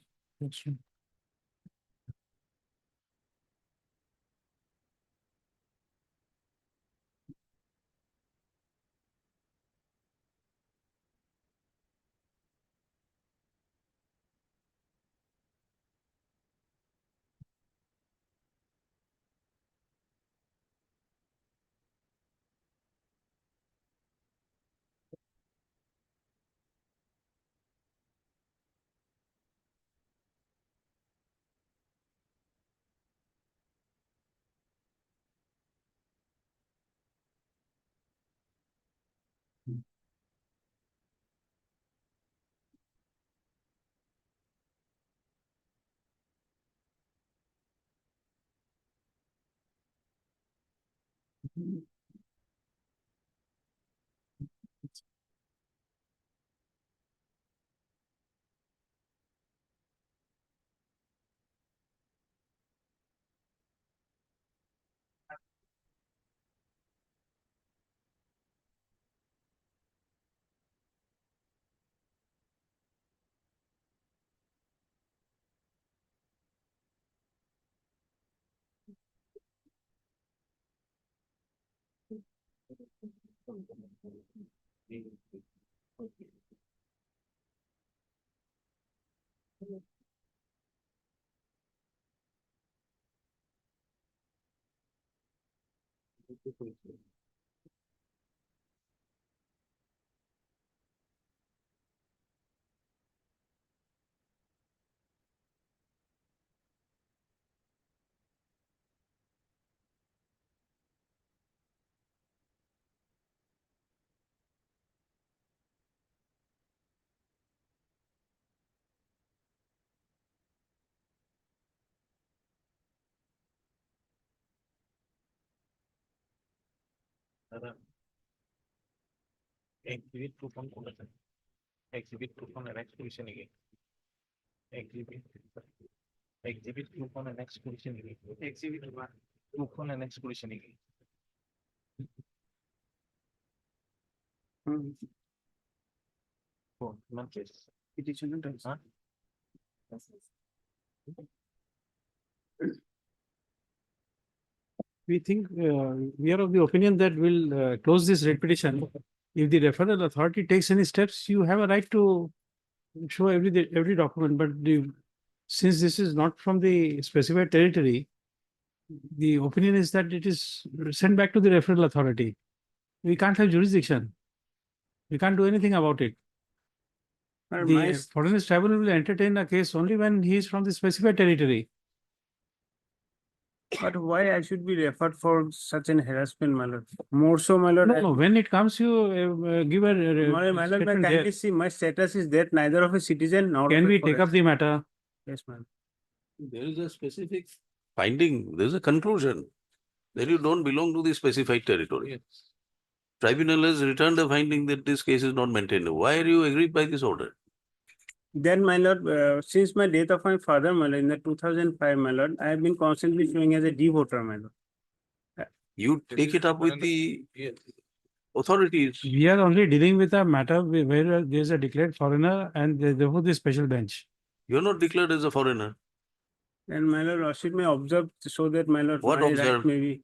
Exhibit proof on conduct. Exhibit proof on an exposition again. Exhibit proof on an exposition again. Exhibit proof on an exposition again. Oh, not this. Petition and Huh? We think, we are of the opinion that we'll close this writ petition. If the referral authority takes any steps, you have a right to show every document, but since this is not from the specified territory, the opinion is that it is sent back to the referral authority. We can't have jurisdiction. We can't do anything about it. The Foreigners Tribunal will entertain a case only when he is from the specified territory. But why I should be referred for such an harassment, my lord? More so, my lord. No, when it comes, you give a My lord, may statement there. kindly see my status is that neither of a citizen nor. Can of a we take up foreigner. the matter? Yes, ma'am. There is a specific finding, there is a conclusion that you don't belong to the specified territory. Tribunal has returned a finding that this case is not maintained. Why are you aggrieved by this order? Then, my lord, since my death of my father, my lord, in the 2005, my lord, I have been constantly showing as a devoter, my lord. You take it up with the authorities. We are only dealing with a matter where there is a declared foreigner and therefore the special bench. You're not declared as a foreigner. And my lord, Rashid may observe so that my lord, What my observe? right may be.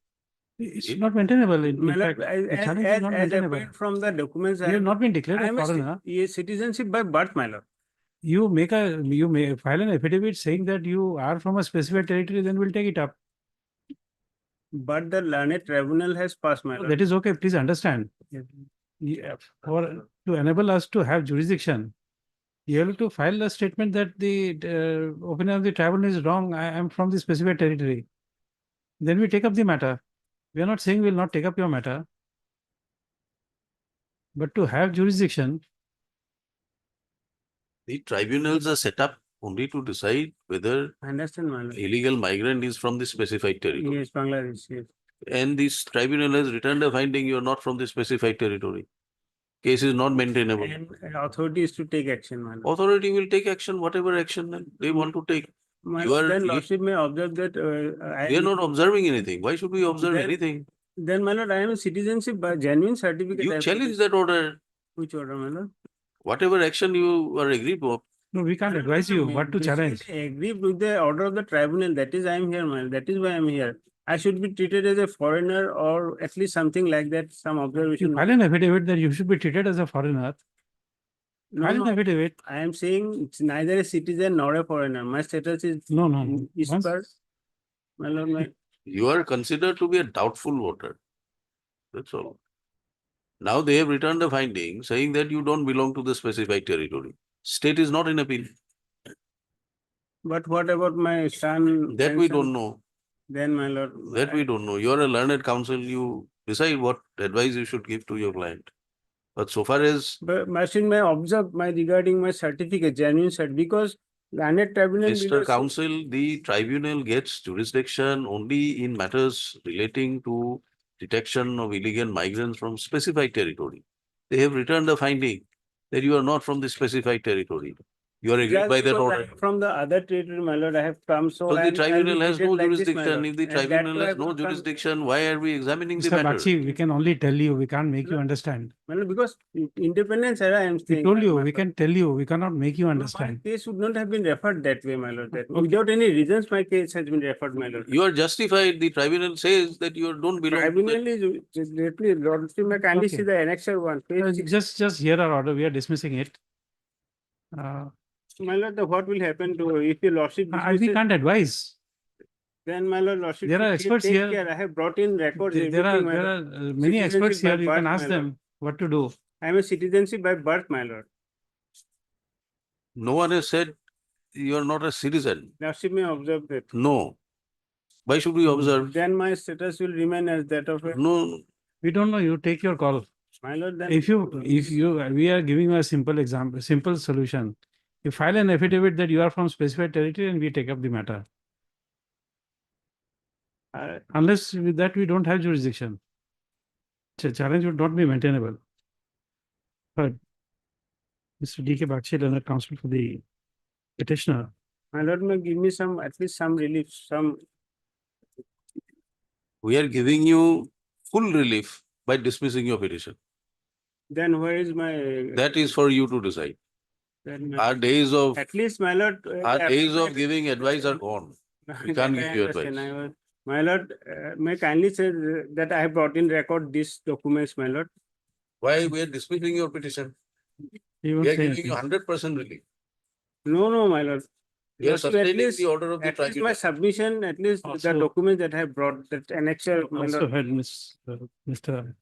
It's not maintainable. In My lord, fact, the challenge is not as maintainable. appeared from the documents, You have not been declared I a am foreigner. a citizenship by birth, my lord. You may file an affidavit saying that you are from a specified territory, then we'll take it up. But the learned tribunal has passed, my lord. That is okay. Please understand. To enable us to have jurisdiction, you have to file a statement that the opinion of the tribunal is wrong. I am from the specified territory. Then we take up the matter. We are not saying we will not take up your matter. But to have jurisdiction, The tribunals are set up only to decide whether I understand, my lord. illegal migrant is from the specified territory. Yes, Bangladesh, yes. And this tribunal has returned a finding you are not from the specified territory. Case is not maintainable. And authority is to take action, my lord. Authority will take action, whatever action they want to take. My You are- then you- lordship may observe that We are not observing anything. Why should we observe Then- anything? Then, my lord, I am a citizenship by genuine certificate. I You have challenge produced. that order. Which order, my lord? Whatever action you are agreed of, No, we can't advise you what to challenge. Basically, agree with the order of the tribunal. That is, I am here, man. That is why I am here. I should be treated as a foreigner or at least something like that, some You observation. file an affidavit that you should be treated as a foreigner. No, File an no, affidavit. I am saying it's neither a citizen nor a foreigner. My status is No, no. is Once- per, my lord, my, you are considered to be a doubtful voter. That's all. Now they have returned a finding saying that you don't belong to the specified territory. State is not in appeal. but what about my son? That we grandson? don't know. Then, my lord. That we don't know. You are a learned counsel. You decide what advice you should give to your client. But so far as But machine may observe my regarding my certificate, genuine cert, because landed tribunal. Mr. leaders- Counsel, the tribunal gets jurisdiction only in matters relating to detection of illegal migrants from specified territory. They have returned a finding that you are not from the specified territory. You are agreed Just by that because I order. am from the other territory, my lord, I have come, so. So the I'll be tribunal has treated no like this, my jurisdiction. lord. If the And that tribunal too I has have no not come- jurisdiction, why are we examining the Mr. matter? Bakshi, we can only tell you, we can't make you understand. My lord, because independence era, I am We saying. told you, my we lord. can tell you, we cannot make you No, understand. My case would not have been referred that way, my lord. That Okay. without any reasons, my case has been referred, my lord. You are justified. The tribunal says that you don't belong to the Tribunal is directly, lord, may kindly see Okay. the annexure one, page 6. Just hear our order, we are dismissing it. My lord, what will happen to if your lordship We dismisses, can't advise. then my lord, There are experts take here. care. I have brought in records, There everything, my are lord. many experts Citizenship by here, you can birth, ask my lord. them what to do. I am a citizenship by birth, my lord. No one has said you are not a citizen. Lordship may observe that. No. Why should we observe? Then my status will remain as that of a, No, We don't know, you take your call. my lord, then. If you, we are giving you a simple example, simple solution. You file an affidavit that you are from specified territory and we take up the matter. Unless with that, we don't have jurisdiction. Challenge would not be maintainable. But Mr. D.K. Bakshi, learned counsel for the petitioner. My lord, may give me some, at least some relief, some. we are giving you full relief by dismissing your petition. Then where is my? That is for you to decide. then my- Our days of At least, my lord. giving advice are gone. We can't give you advice. My lord, may kindly say that I have brought in record these documents, my lord. Why we are dismissing your petition? He won't We are say giving you anything. 100% relief. No, my lord. We are Lordship, at sustaining least- the order of the At least my tribunal. submission, at least the Also- documents that I have brought, that annexure, my Also lord. had Mr.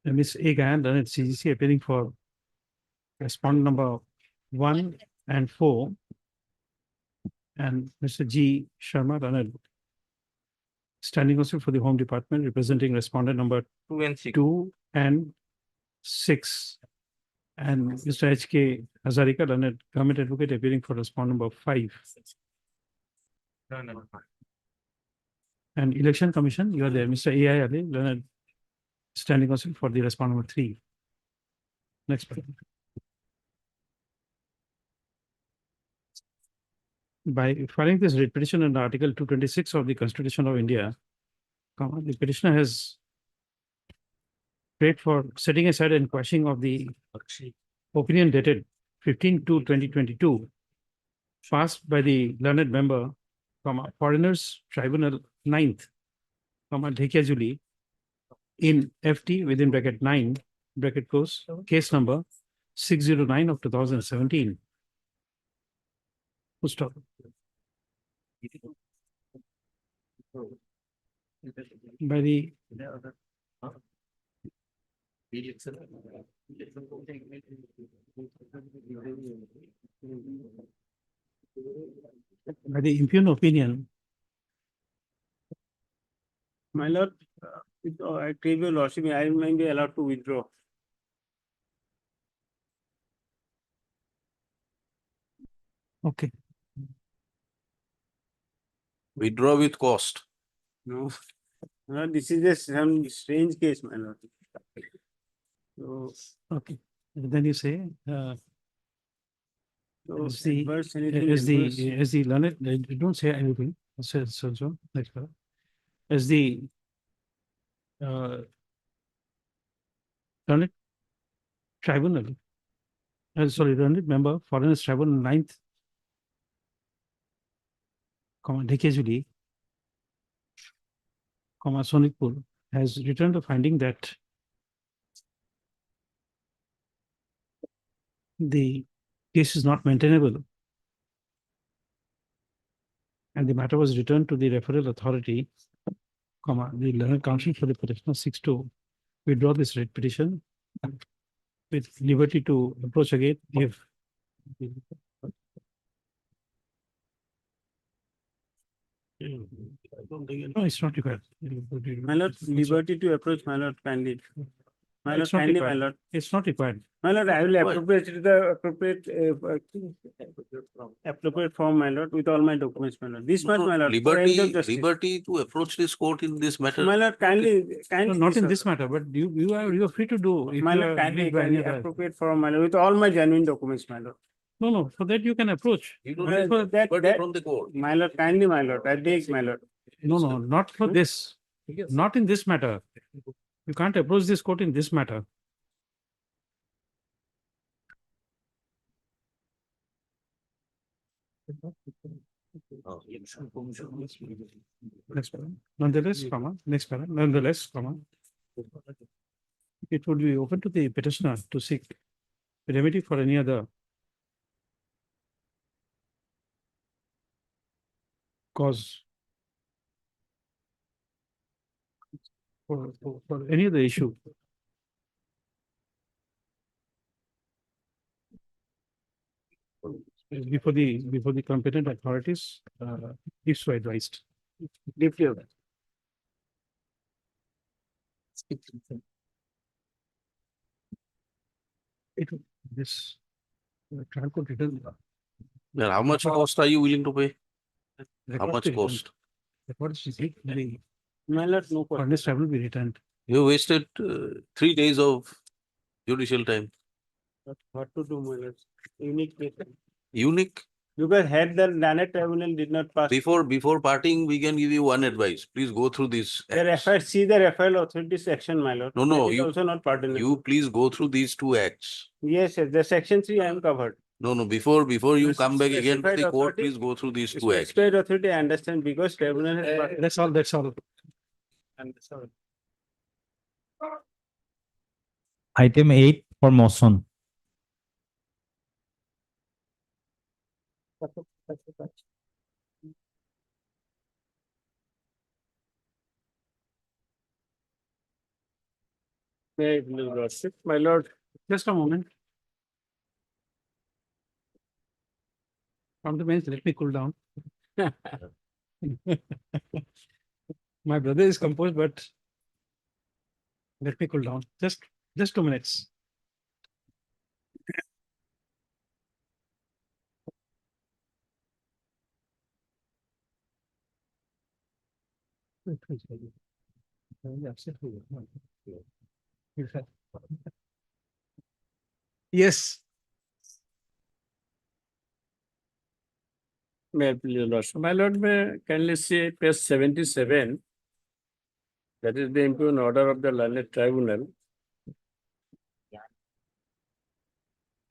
Ms. A. Gayan, done at CGC appearing for respondent number 1 and 4. And Mr. G. Sharma, done at standing counsel for the Home Department, representing respondent number 2 and 6. And Mr. H.K. Hazarika, done at government advocate appearing for respondent number 5. And Election Commission, you are there, Mr. A.I. Ali, Leonard, standing counsel for the respondent number 3. Next. Please. By filing this writ petition under Article 226 of the Constitution of India, the petitioner has prayed for setting aside and quashing of the opinion dated 15/2/2022, passed by the learned member, Foreigners Tribunal 9th, Dhekajuli, in FT within bracket 9, bracket close, case number 609 of 2017. Full stop. By the impugn opinion, My lord, I crave your lordship, I may be allowed to withdraw. okay, Withdraw with cost. No, no, this is a some strange case, my lord. So, okay. Then you say, so as the, adverse, anything adverse. as the learned, don't say anything, so, next, as the Learned Tribunal. Sorry, learned member, Foreigners Tribunal 9th, Dekejuli, Sonitpur, has returned a finding that the case is not maintainable, and the matter was returned to the referral authority, the learned counsel for the petitioner seeks to withdraw this writ petition with liberty to approach again if I don't think it- no, it's not required. My lord, liberty to approach, my lord, kindly. My lord, It's not kindly, my required. lord. It's not required. My lord, I will Why? appropriate to the appropriate form, my lord, with all my documents, my lord. This No, much, no, my lord. for end of Liberty, justice. liberty to approach this court in this matter. My lord, kindly, No, kindly. not in sir. this matter, but you are free to do. If My you lord, are kindly, agreed by any kindly other. appropriate form, my lord, with all my genuine documents, my lord. No, for that you can approach. You don't Well, have that- liberty that- from the court. My lord, kindly, my lord, I beg, my lord. No, not for this. Not in this matter. You can't approach this court in this matter. Oh, Next para. Nonetheless, next para. Nonetheless, it would be open to the petitioner to seek remedy for any other cause for any other issue. Before the competent authorities, if so advised. Deeply aware. This trial court written. Then how much cost are you willing to pay? How record much to return- cost? Record is the My lord, no question. furnace will be returned. You wasted 3 days of judicial time. What to do, my lord? Unique case. Unique. Because had the Nationality Tribunal did not pass. Before parting, we can give you one advice. Please go through this. The acts. FIR, see the FIR authorities action, my lord. No, That is you- also not pardonable. You please go through these 2 acts. Yes, the section 3 I am covered. No, before you Yes, come back again to specified the court, authority- please go through these 2 acts. Specified authority, I understand, because tribunal has. That's all. Item 8 for motion. My lord, Just a moment. From the bench, let me cool down. My brother is composed, but let me cool down. Just 2 minutes. Yes. may I please your lordship. My lord, may I kindly see page 77. That is the impugn order of the learned tribunal.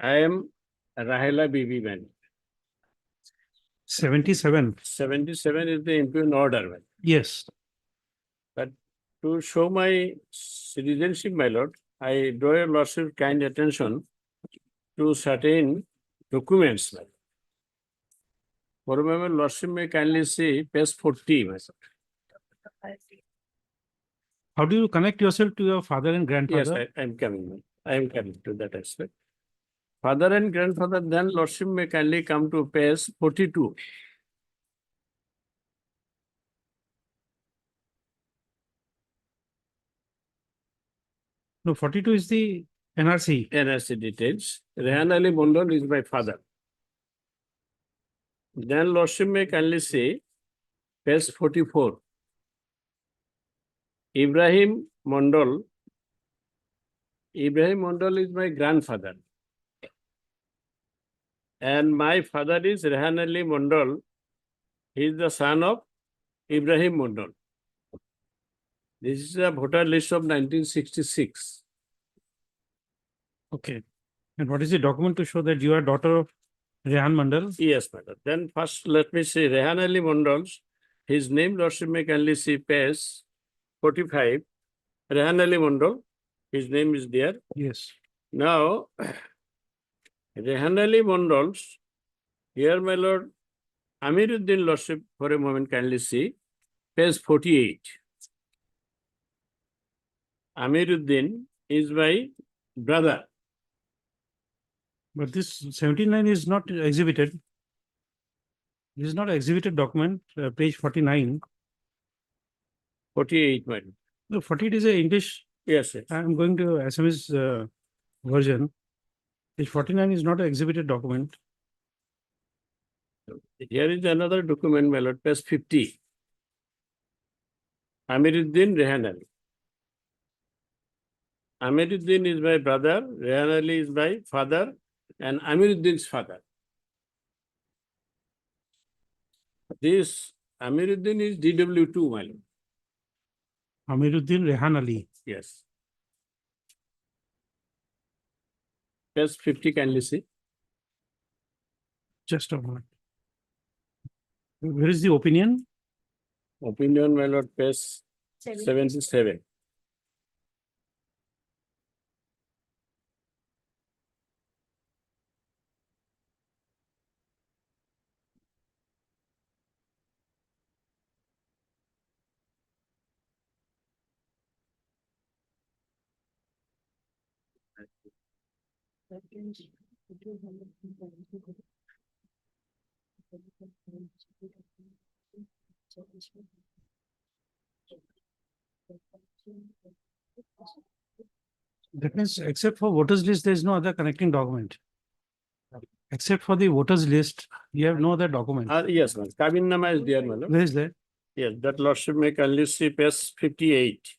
I am Rahela Bibi man. 77. 77 is the impugn order, man. Yes. But to show my citizenship, my lord, I draw your lordship kind attention to certain documents. For my lordship may kindly see page 40, my son. How do you connect yourself to your father and Yes, grandfather? I am coming, ma'am. I am coming to that aspect. Father and grandfather, then lordship may kindly come to page 42. No, 42 is the NRC. NRC details. Rehan Ali Mondal is my father. Then lordship may kindly say page 44. Ibrahim Mondal is my grandfather. And my father is Rehan Ali Mondal. He is the son of Ibrahim Mondal. This is a voter list of 1966. Okay. And what is the document to show that you are daughter of Rehan Mandal? Yes, madam. Then first, let me see, Rehan Ali Mondals, his name, Lordship may kindly see page 45. Rehan Ali Mondal, his name is there. Yes. Now, Rehan Ali Mondals, here, my lord, Amiruddin Lordship, for a moment, kindly see page 48. Amiruddin is my brother. But this 79 is not exhibited. This is not exhibited document, page 49. 48, madam. No, 48 is a English. Yes, yes. I'm going to SMS version. Page 49 is not an exhibited document. Here is another document, my lord, page 50. Amiruddin Rehan Ali. Amiruddin is my brother, Rehan Ali is my father, and Amiruddin's father. This Amiruddin is DW2, my lord. Amiruddin Rehan Ali. Yes. Page 50, kindly see. Just a moment. Where is the opinion? Opinion, my lord, page 77. That means except for voters list, there is no other connecting document. Except for the voters list, you have no other document. Yes, ma'am. Kabin Nama is there, my lord. Where is that? Yes, that lordship may kindly see page 58.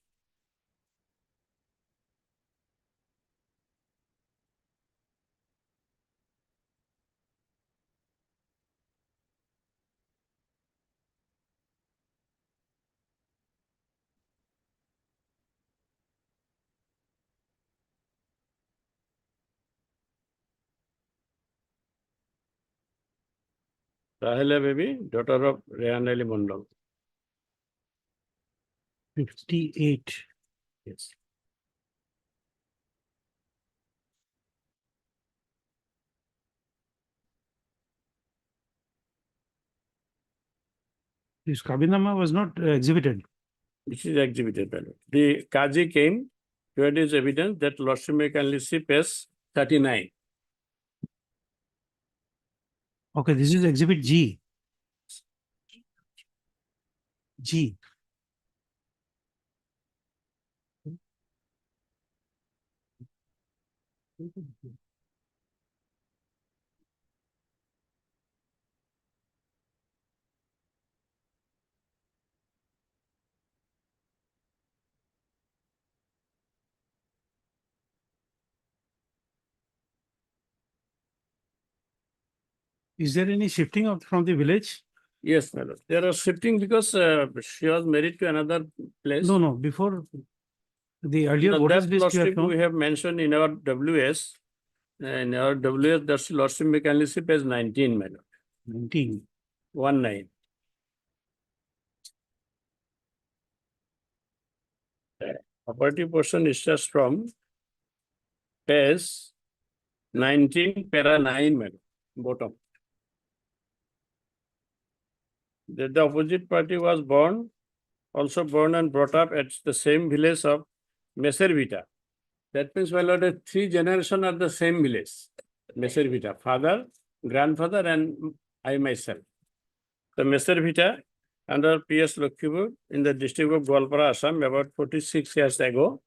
Rahela baby, daughter of Rehan Ali Mondal. 58. Yes. This Kabinama was not exhibited. Which is exhibited, my lord. The Kazi came to add his evidence that lordship may kindly see page 39. Okay, this is exhibit G. G. Is there any shifting of from the village? Yes, my lord. There are shifting because she was married to another place. No, no. Before the earlier No, voters that list you have lordship we shown. have mentioned in our WS. In our WS, that's lordship may kindly see page 19, my lord. 19. 19. Property portion is just from page 19, para 9, my lord, bottom. That the opposite party was born, also born and brought up at the same village of Meservita. That means, my lord, 3 generations are the same village. Meservita, father, grandfather, and I myself. The Meservita under P.S. Lakshmipur in the district of Gwalpara, Assam, about 46 years ago.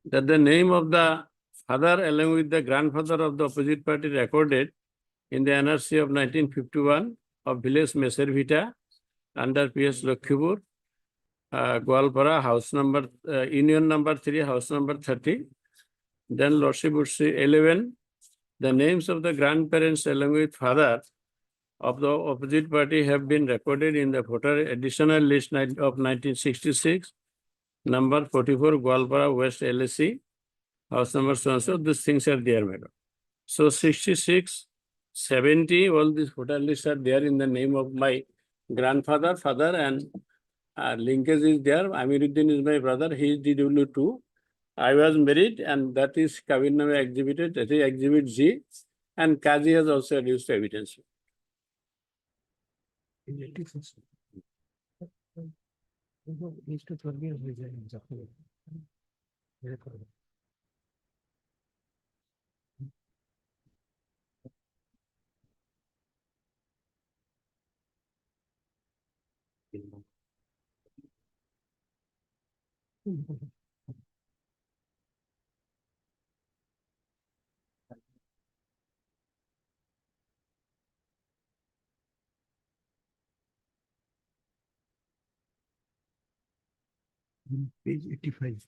That the name of the father along with the grandfather of the opposite party recorded in the NRC of 1951 of village Meservita under P.S. Lakshmipur, Gwalpara, house number, union number 3, house number 30. Then lordship would see 11. The names of the grandparents along with father of the opposite party have been recorded in the voter additional list of 1966, number 44, Gwalpara West LSC. house number so and so, these things are there, madam. So 66, 70, all these voter lists are there in the name of my grandfather, father, and linkage is there. Amiruddin is my brother, he is DW2. I was married, and that is Kabirname exhibited, that is exhibit G, and Kazi has also adduced evidence. Page 85.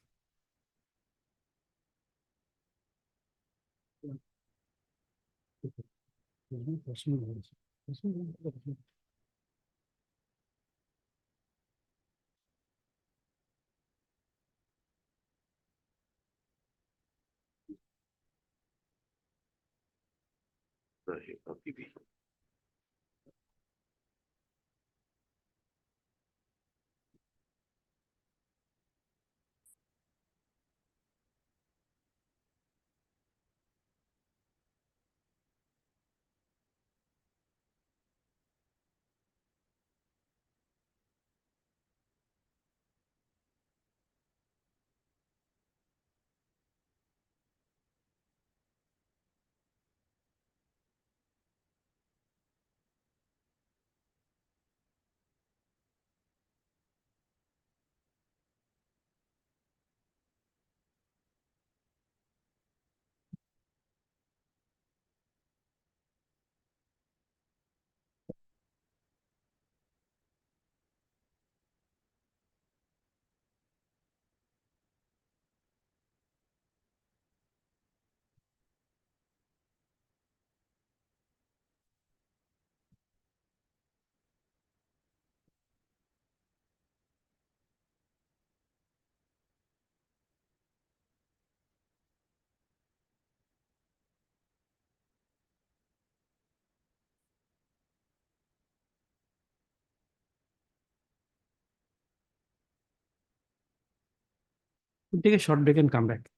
We'll take a short break and come back.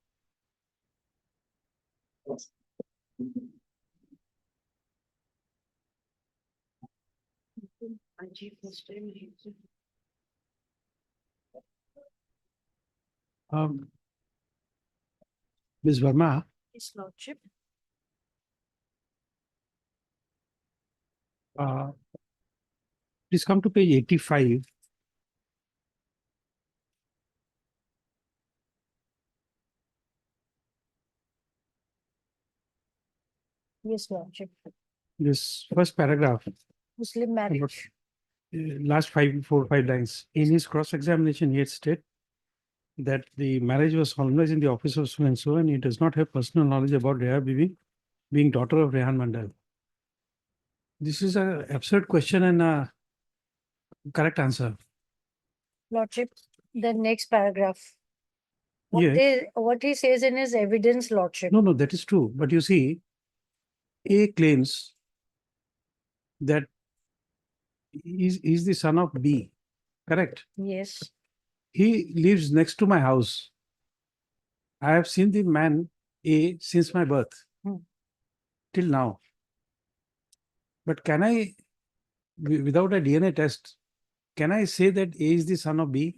Ms. Verma, His lordship. please come to page 85. Yes, lordship. This first paragraph, Muslim marriage. last 5 lines. In his cross-examination, he had stated that the marriage was solemnized in the office of so and so, and he does not have personal knowledge about Reha Bibi being daughter of Rehan Mandal. This is an absurd question and a correct answer. Lordship, the next paragraph. Yes. What he says in his evidence, lordship. No, that is true. But you see, A claims that he's the son of B, correct? Yes. He lives next to my house. I have seen the man A since my birth till now. But can I, without a DNA test, can I say that A is the son of B?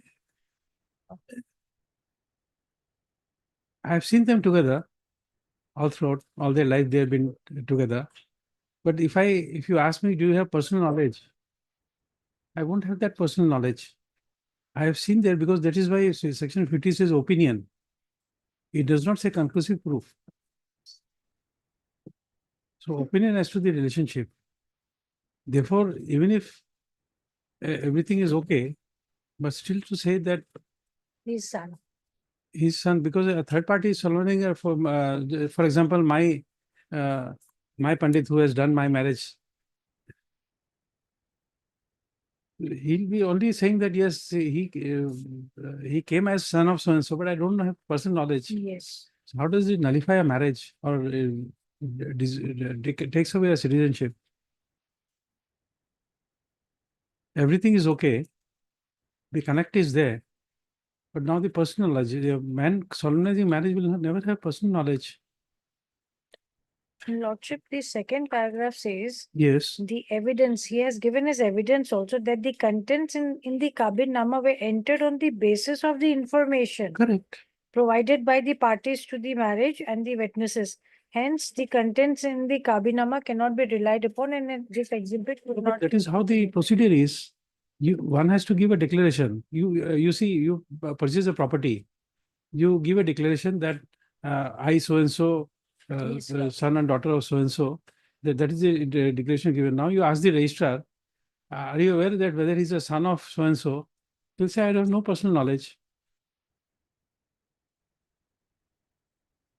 I have seen them together all throughout all their life. They have been together. But if you ask me, do you have personal knowledge? I won't have that personal knowledge. I have seen there because that is why section 50 says opinion. It does not say conclusive proof. So opinion as to the relationship. Therefore, even if everything is okay, but still to say that His son, because a third party is solving for example, my Pandit who has done my marriage, he'll be only saying that yes, he came as son of so and so, but I don't have personal knowledge. Yes. So how does it nullify a marriage or takes away a citizenship? Everything is okay. The connect is there. But now the personal knowledge, the man solemnizing marriage will never have personal knowledge. Lordship, the second paragraph says, Yes. the evidence, he has given as evidence also that the contents in the Kabirnama were entered on the basis of the information Correct. provided by the parties to the marriage and the witnesses. Hence, the contents in the Kabirnama cannot be relied upon, and this exhibit would not. That is how the procedure is. One has to give a declaration. You see, you purchase a property. You give a declaration that I so and so, son and daughter of so and so. That is the declaration given. Now you ask the registrar, are you aware that whether he's a son of so and so? He'll say, I have no personal knowledge.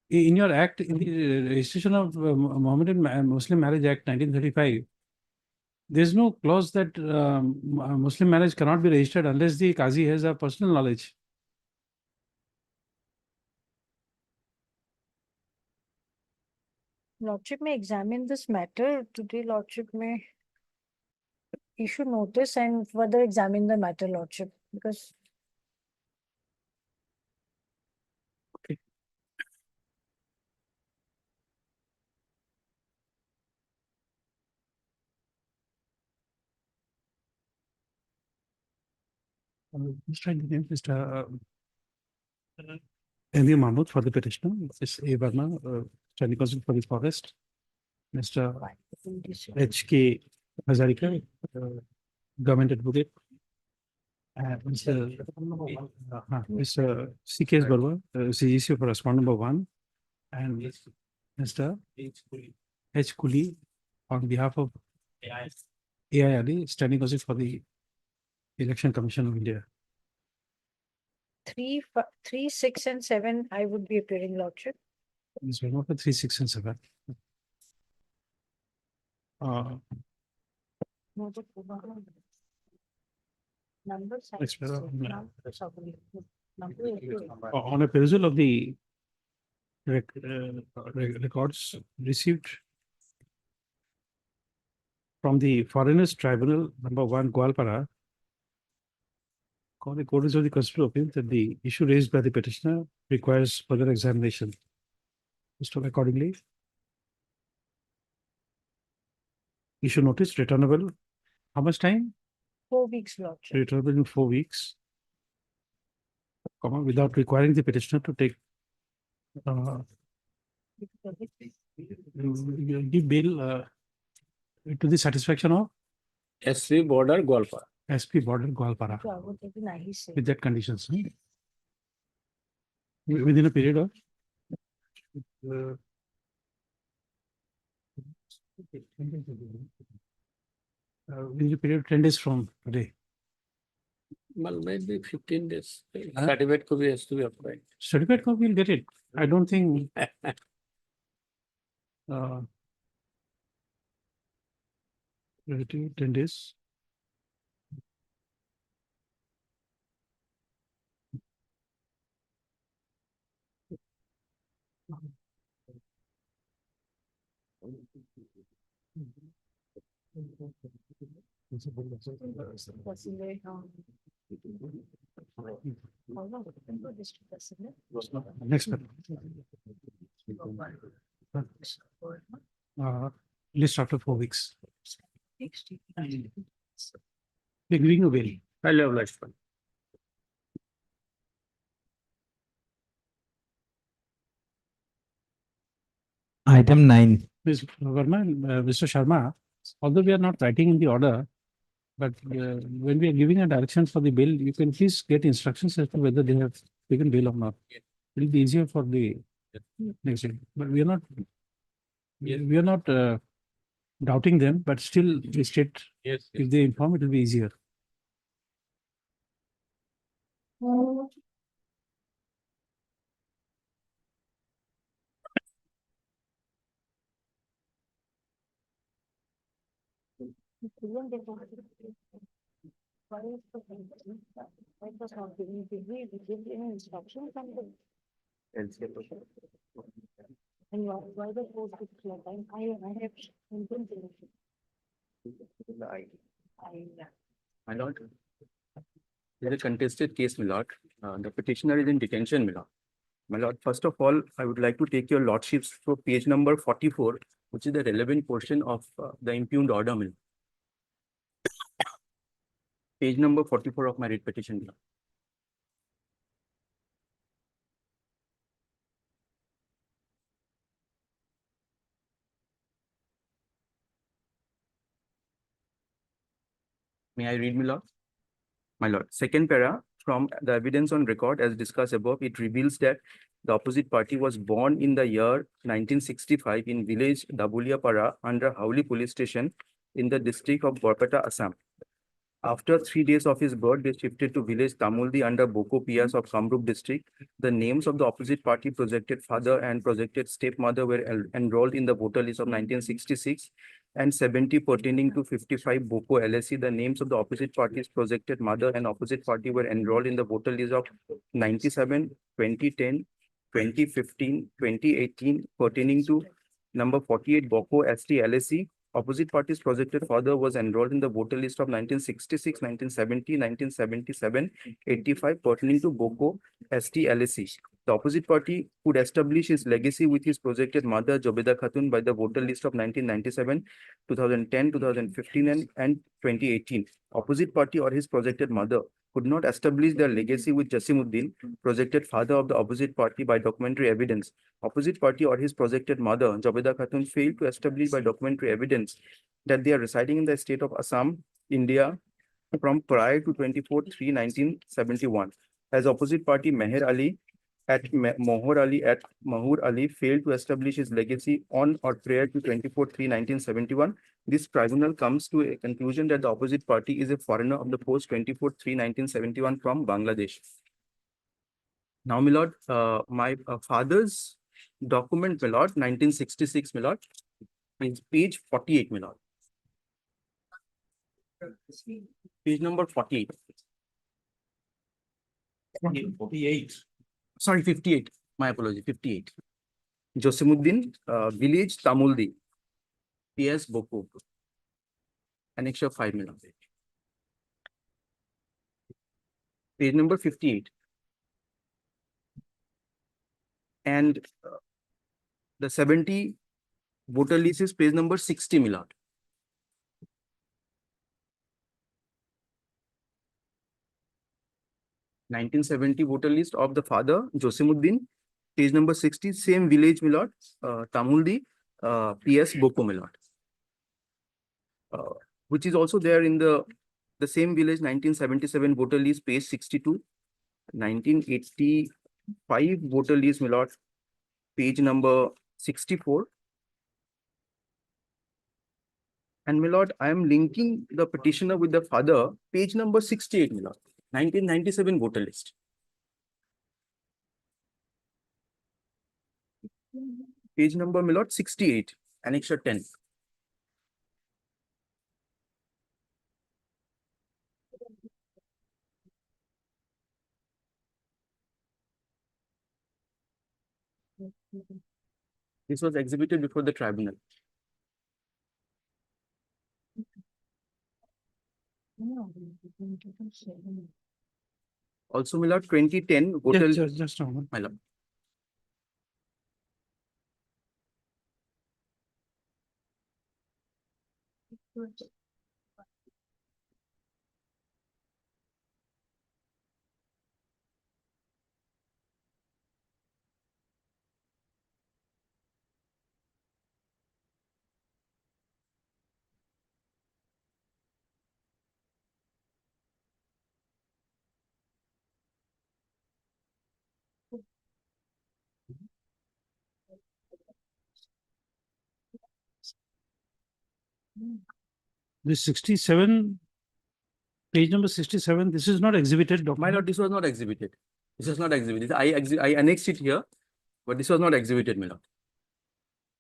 In your act, in the registration of Mohammedan Muslim Marriage Act 1935, there's no clause that Muslim marriage cannot be registered unless the Qazi has a personal knowledge. Lordship may examine this matter. Today, Lordship may issue notice and further examine the matter, Lordship, because Just trying to name Mr. M.A. Mahmood for the petitioner, Ms. A. Verma, standing counsel for the forest, Mr. H.K. Hazarika, government advocate, and Mr. C.K.S. Barwa, CGC for respondent number 1, and Mr. H. Kuli on behalf of AI Ali, standing counsel for the Election Commission of India. 3, 6, and 7, I would be appearing, Lordship. Ms. Verma for 3, 6, and 7. Next paragraph. On a perusal of the records received from the Foreigners Tribunal number 1, Gwalpara, the court is of the considerable opinion that the issue raised by the petitioner requires further examination. Mr. Accordingly, issue notice returnable. How much time? 4 weeks, Lordship. Returnable in 4 weeks, without requiring the petitioner to take give bail to the satisfaction of SP border Golpa. SP border Gwalpara with that conditions. Within a period of within a period of 10 days from today. Well, maybe 15 days. Certificate copy has to be applied. Certificate copy will get it. I don't think 10 days. Next list after 4 weeks. We're giving you bail. I love lifespan. Item 9. Ms. Verma, Mr. Sharma, although we are not writing in the order, but when we are giving a direction for the bill, you can please get instructions as to whether they have taken bail or not. It will be easier for the next year. But we are not doubting them, but still we state if they inform, it will be easier. And why the post is clear? I have. My lord, it is a contested case, my lord. The petitioner is in detention, my lord. My lord, first of all, I would like to take your lordships to page number 44, which is the relevant portion of the impugned order, my lord. Page number 44 of my writ petition, my lord. May I read, my lord? My lord, second para, from the evidence on record as discussed above, it reveals that the opposite party was born in the year 1965 in village Dabuliapara under Hauli police station in the district of Borpeta, Assam. After 3 days of his birth, they shifted to village Tamuldi under Boko Pias of Kamrup district. The names of the opposite party projected father and projected stepmother were enrolled in the voter list of 1966 and 70 pertaining to 55 Boko LSC. The names of the opposite party's projected mother and opposite party were enrolled in the voter list of 97, 2010, 2015, 2018 pertaining to number 48 Boko ST LSC. Opposite party's projected father was enrolled in the voter list of 1966, 1970, 1977, 85 pertaining to Boko ST LSC. The opposite party could establish his legacy with his projected mother Jobeda Khatun by the voter list of 1997, 2010, 2015 and 2018. Opposite party or his projected mother could not establish their legacy with Jasimuddin, projected father of the opposite party, by documentary evidence. Opposite party or his projected mother, Jabeda Khatun, failed to establish by documentary evidence that they are residing in the state of Assam, India, from prior to 24/3/1971. As opposite party Meher Ali at Mahur Ali failed to establish his legacy on or prior to 24/3/1971. This tribunal comes to a conclusion that the opposite party is a foreigner of the post 24/3/1971 from Bangladesh. Now, my lord, my father's document, my lord, 1966, my lord, is page 48, my lord. Page number 48. 48. Sorry, 58. My apology, 58. Josimuddin, village Tamuldi, PS Boko. Annexure 5, my lord. Page number 58. And the 70 voter list is page number 60, my lord. (1970) voter list of the father, Josimuddin, page number 60, same village, my lord, Tamuldi, PS Boko, my lord. Which is also there in the same village, 1977 voter list, page 62, 1985 voter list, my lord, page number 64. And my lord, I am linking the petitioner with the father, page number 68, my lord, 1997 voter list. Page number, my lord, 68, annexure 10. This was exhibited before the tribunal. Also, my lord, 2010 voter. Just a moment. My lord. This 67, page number 67, this is not exhibited My document. lord, this was not exhibited. This was not exhibited. I annexed it here, but this was not exhibited, my lord.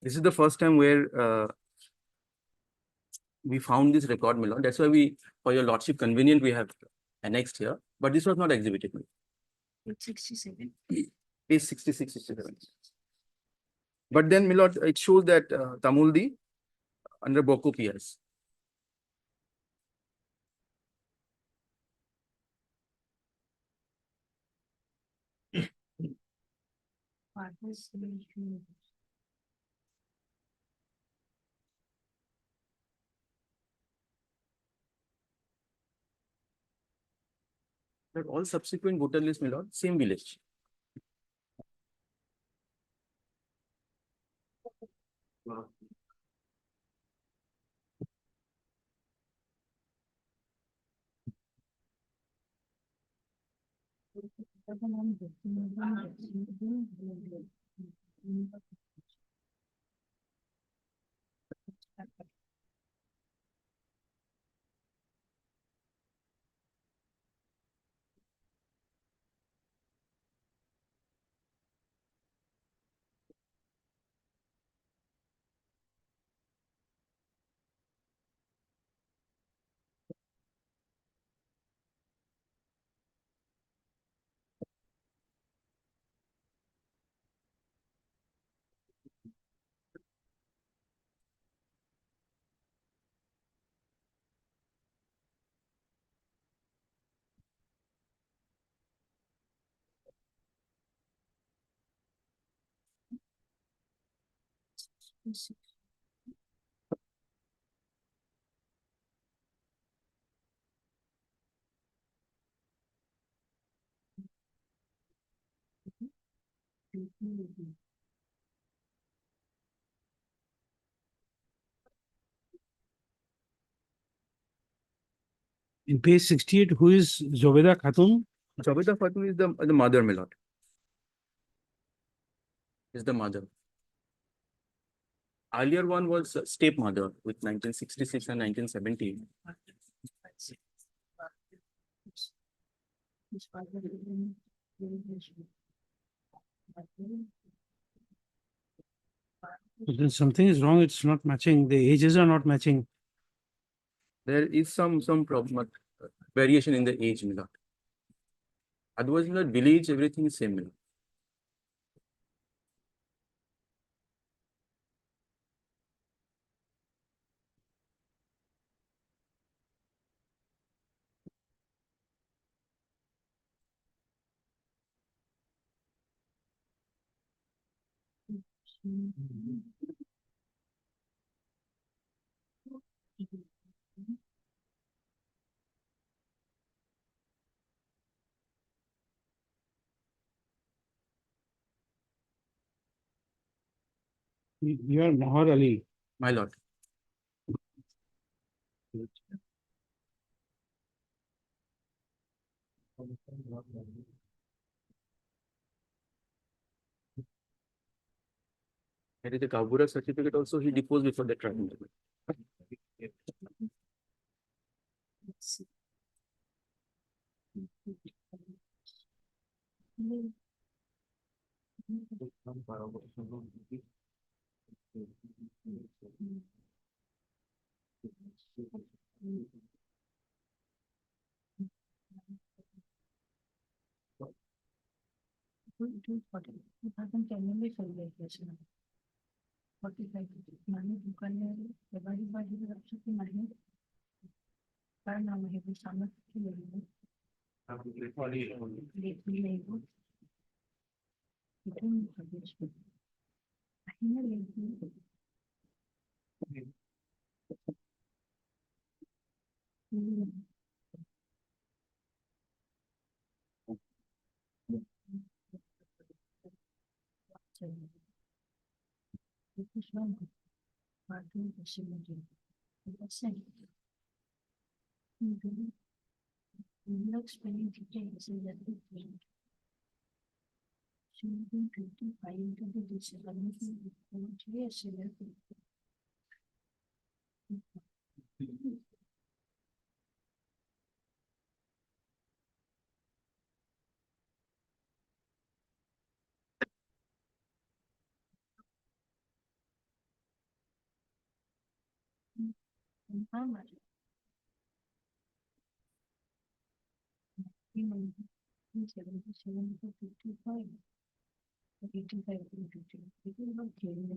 This is the first time where we found this record, my lord. That's why we, for your lordship convenient, we have annexed here, but this was not exhibited. My lord. 67. page 66, 67. But then, my lord, it shows that Tamuldi under Boko PS. But all subsequent voter lists, my lord, same village. In page 68, who is Zobeda Khatun? Jabeda Fatmi is the mother, my lord. Is the mother. Earlier one was stepmother with 1966 and 1970. But then something is wrong, it's not matching, the ages are not matching. There is some problem, variation in the age, my lord. Otherwise, in the village, everything is same, my lord. You are Mohar Ali. My lord. There is a Kabura certificate also, he deposed before the tribunal.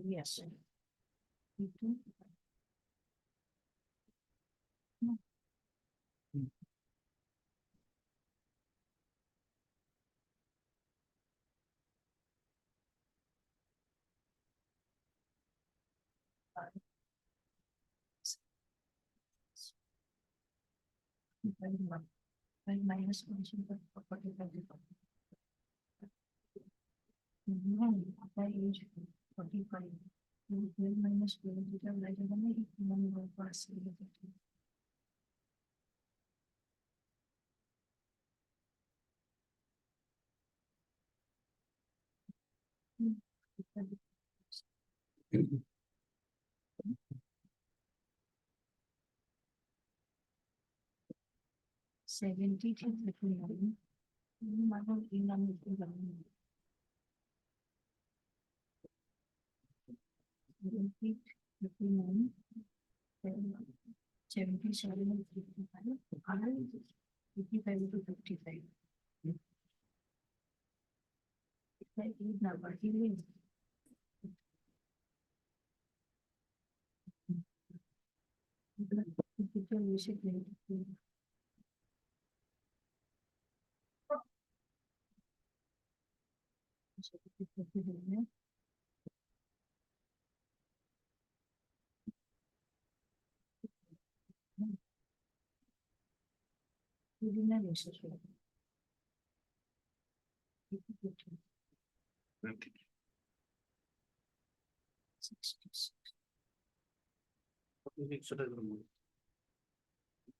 Yes. 70 to 59. Fifty-nine, 77 and 55, 55 to 55. Number, he will.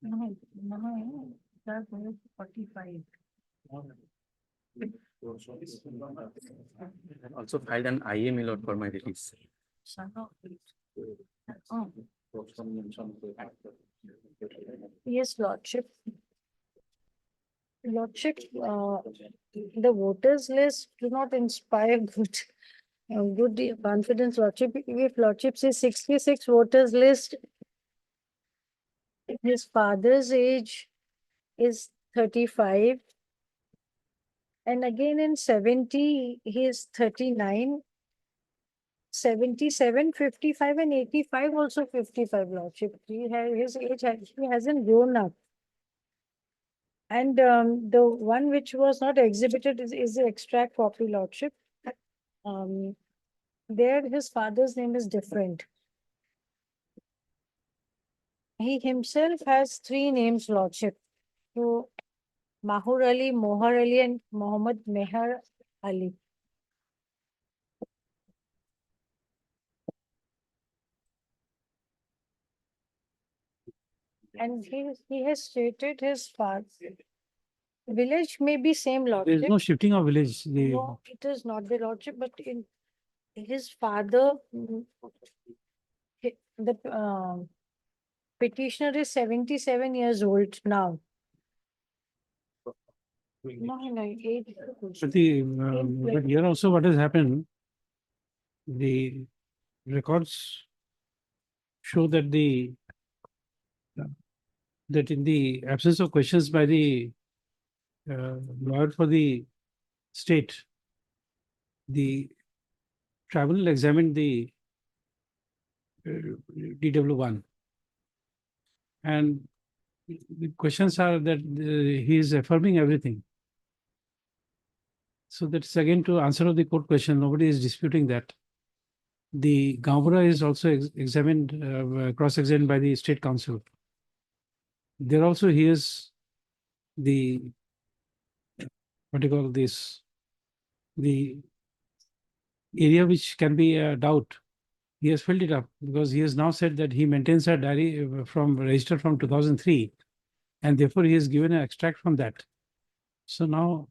No, that was 45. Also filed an IA, my lord, for my release. Son of it. Oh, yes, Lordship. Lordship, the voters list do not inspire good confidence, Lordship. If Lordship says 66 voters list, his father's age is 35. And again in 70, he is 39. 77, 55 and 85 also 55, Lordship. His age, he hasn't grown up. And the one which was not exhibited is the extract copy, Lordship. There his father's name is different. He himself has 3 names, Lordship. So Mahur Ali, Mohar Ali and Muhammad Mehar Ali. And he has stated his father. Village may be same, There is Lordship. no shifting of village. No, it is not the Lordship, but in his father, the petitioner is 77 years old now. No, age. But here also what has happened, the records show that that in the absence of questions by the lawyer for the state, the tribunal examined the DW1. And the questions are that he is affirming everything. So that's again to answer of the court question. Nobody is disputing that. The Gambara is also examined, cross-examined by the state council. There also he is the, what do you call this, the area which can be a doubt. He has filled it up because he has now said that he maintains a diary registered from 2003, and therefore he has given an extract from that. So now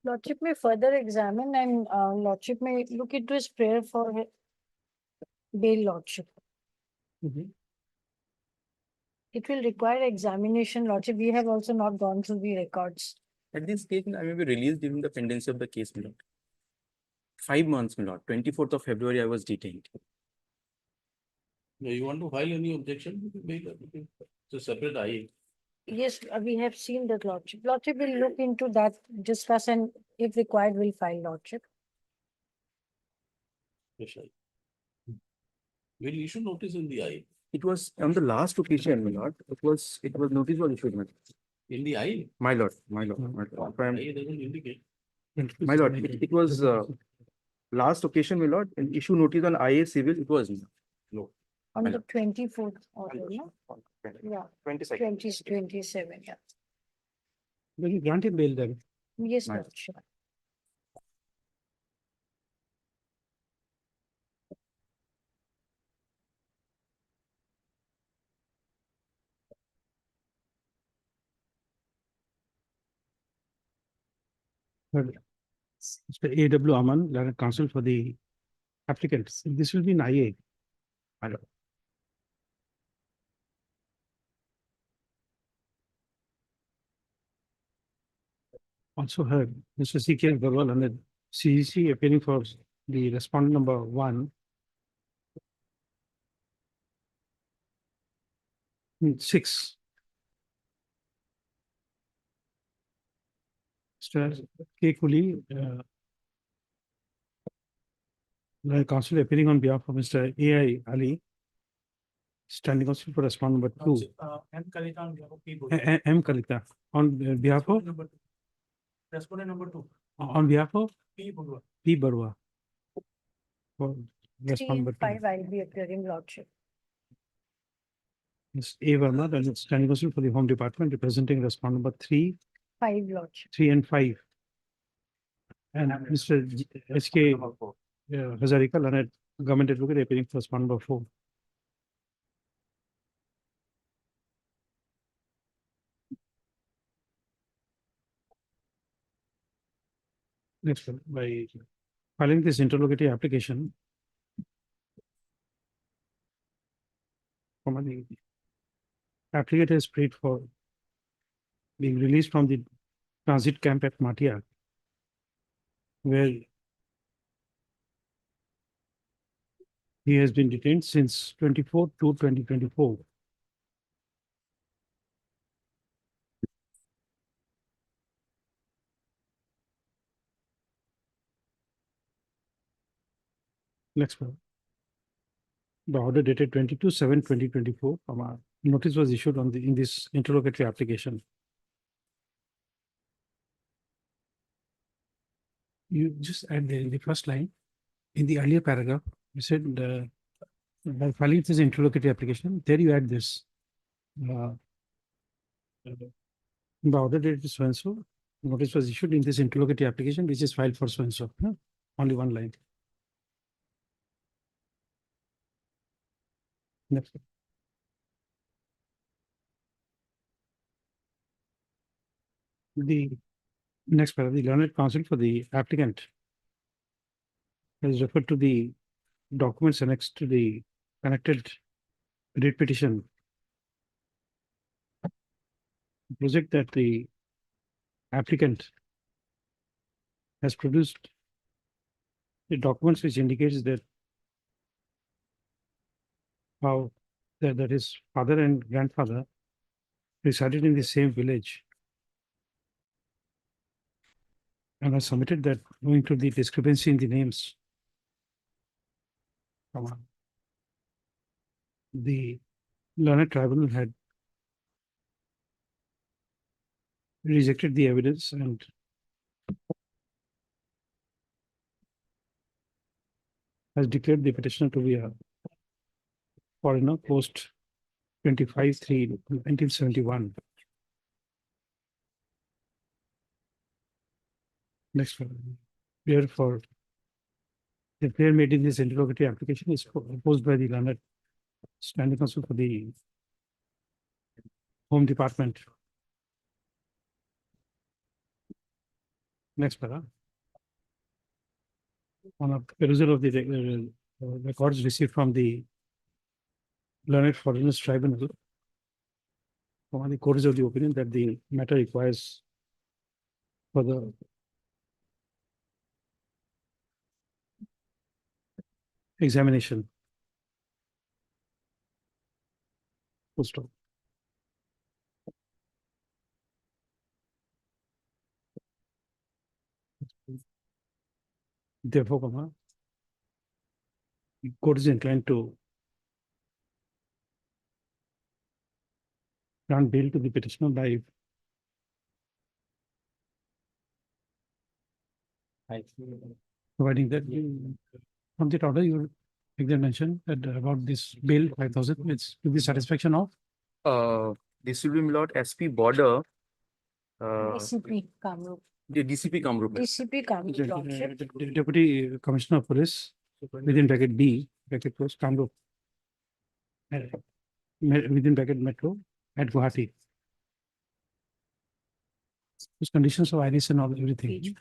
Lordship may further examine and Lordship may look into his prayer for bail, Lordship. It will require examination, Lordship. We have also not gone through the records. At this stage, I may be released during the pendency of the case, my lord. 5 months, my lord. 24th of February, I was detained. No, you want to file any objection? It's a separate IA. Yes, we have seen that, Lordship. Lordship will look into that, discuss and if required, will file lordship. Special. Will issue notice in the eye. It was on the last occasion, my lord. It was notice was issued, In the eye. my lord, my lord, my lord. Eye doesn't indicate. My lord, it was last occasion, my lord, and issue notice on IA civil, it was no. On My the lord. 24th order, no? Yeah, 22nd. 27, yeah. Will you grant him bail then? Yes, My- Lord, sure. Mr. A.W. Aman, learned counsel for the applicants. This will be in IA. My lord. Also heard Mr. C.K. Agarwal and the CEC appearing for the respondent number 1. 6. Mr. K. Cooley, learned counsel appearing on behalf of Mr. A.I. Ali, standing counsel for respondent number 2. M. Kalita on behalf of P. M. Kalita on behalf of, Respondent number 2, on behalf of P. Burwa. P. Barua. For 3 respondent and number 5, I'll be appearing lordship. 2. Ms. A. Verma, and standing counsel for the Home Department, representing respondent number 3, 5 lordship. 3 and 5. And Mr. H.K. Hazarika, learned government advocate appearing for respondent number 4. Next one, by filing this interrogatory application. The applicant has prayed for being released from the transit camp at Matia, where he has been detained since 24 to 2024. Next one. The order dated 22/7/2024. Notice was issued on in this interrogatory application. You just add in the first line, in the earlier paragraph, you said by filing this interrogatory application, there you add this. The order dated so and so, notice was issued in this interrogatory application, which is filed for so and so. Only one line. Next. The next paragraph, the learned counsel for the applicant has referred to the documents annexed to the connected writ petition. Project that the applicant has produced the documents which indicates that how that his father and grandfather resided in the same village, and has submitted that owing to the discrepancy in the names. The learned tribunal had rejected the evidence and has declared the petitioner to be a foreigner post 25/3/1971. Next one. Therefore, the prayer made in this interrogatory application is proposed by the learned standing counsel for the Home Department. Next para. On a perusal of the records received from the learned foreigners tribunal, the court is of the opinion that the matter requires further examination. Full stop. Therefore, court is inclined to grant bail to the petitioner by providing that from that order, you again mentioned that about this bail 5,000, it's to the satisfaction of This will be my lord SP border. DCP Kamrup. The DCP Kamrup. DCP Kamrup Lordship. Deputy Commissioner of Police within bracket B, bracket close, Kamrup. Within bracket Metro at Guwahati. These conditions of iris and all everything.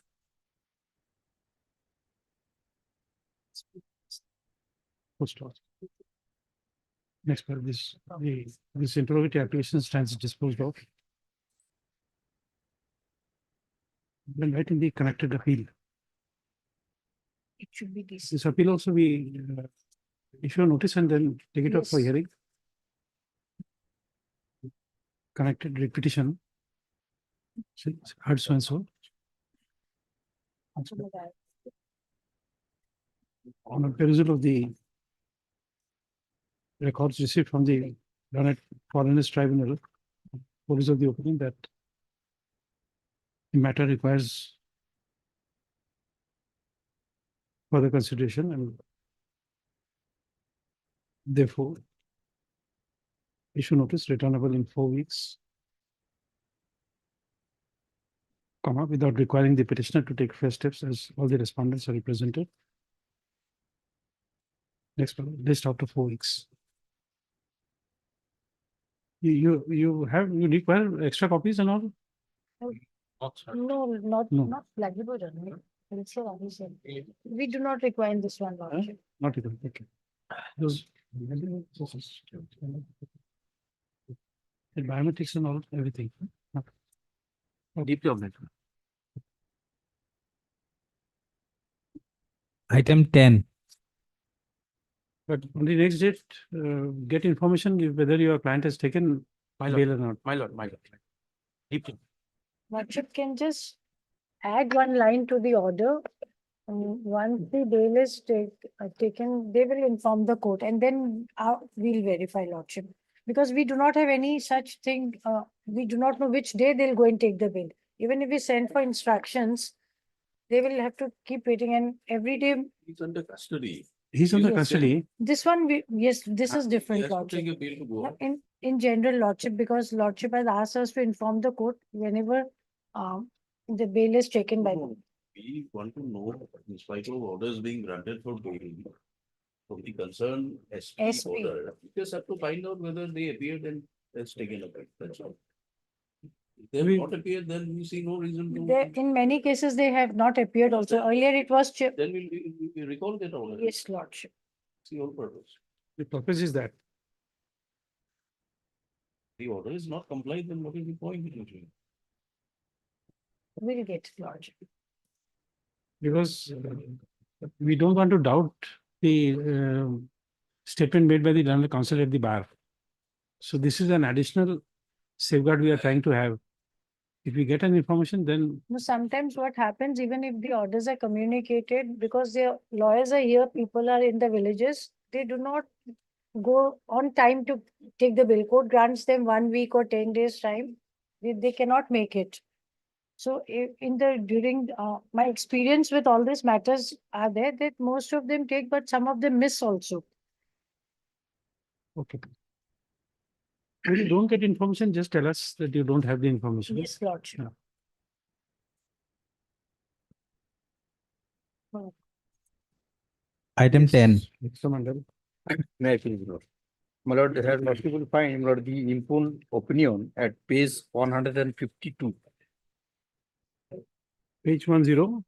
Post office. Next part, this interrogatory application stands disposed of. Then right in the connected appeal. It should be DCP. This appeal also we issue a notice and then take it up for Yes. hearing. Connected repetition. Heard so and so. On a perusal of the records received from the Learned Foreigners Tribunal, police of the opinion that the matter requires further consideration and therefore issue notice returnable in 4 weeks, without requiring the petitioner to take first steps as all the respondents are represented. Next one, list after 4 weeks. You require extra copies and all? No, not No. flaggable. We do not require in this one, Lordship. Not even, okay. Those. The biometrics and all, everything. Deeply obliged. Item 10. But on the next date, get information if whether your client has taken My bail lord, or not. my lord, my lord. Deeply. Lordship can just add one line to the order. Once the bail is taken, they will inform the court and then we'll verify, Lordship. Because we do not have any such thing, we do not know which day they'll go and take the bail. Even if we send for instructions, they will have to keep waiting and every day, He's under custody. He's under Yes. custody. this one, yes, this is He different, has to Lordship. take a bail to go out. In general, Lordship, because Lordship has asked us to inform the court whenever the bail is taken by them. We want to know, in spite of orders being granted for bail, from the concerned SP SP. order, we just have to find out whether they appeared and has taken a bail, that's all. If they have We- not appeared, then we see no reason They, to, in many cases, they have not appeared also. Earlier it was, then we recall that order. yes, Lordship. It's the whole purpose. The purpose is that. The order is not complied, then what is the point in doing? We'll get Lordship. Because we don't want to doubt the statement made by the General Counsel at the bar. So this is an additional safeguard we are trying to have. If we get an information, then No, sometimes what happens, even if the orders are communicated, because their lawyers are here, people are in the villages, they do not go on time to take the bill. Court grants them 1 week or 10 days time. They cannot make it. So during my experience with all these matters are there that most of them take, but some of them miss also. okay. When you don't get information, just tell us that you don't have the information. Yes, Lordship. Yeah. Item 10. Next one, Mandal. May I please, Lord? My lord, there has multiple find, my lord, the impugned opinion at page 152. Page 10.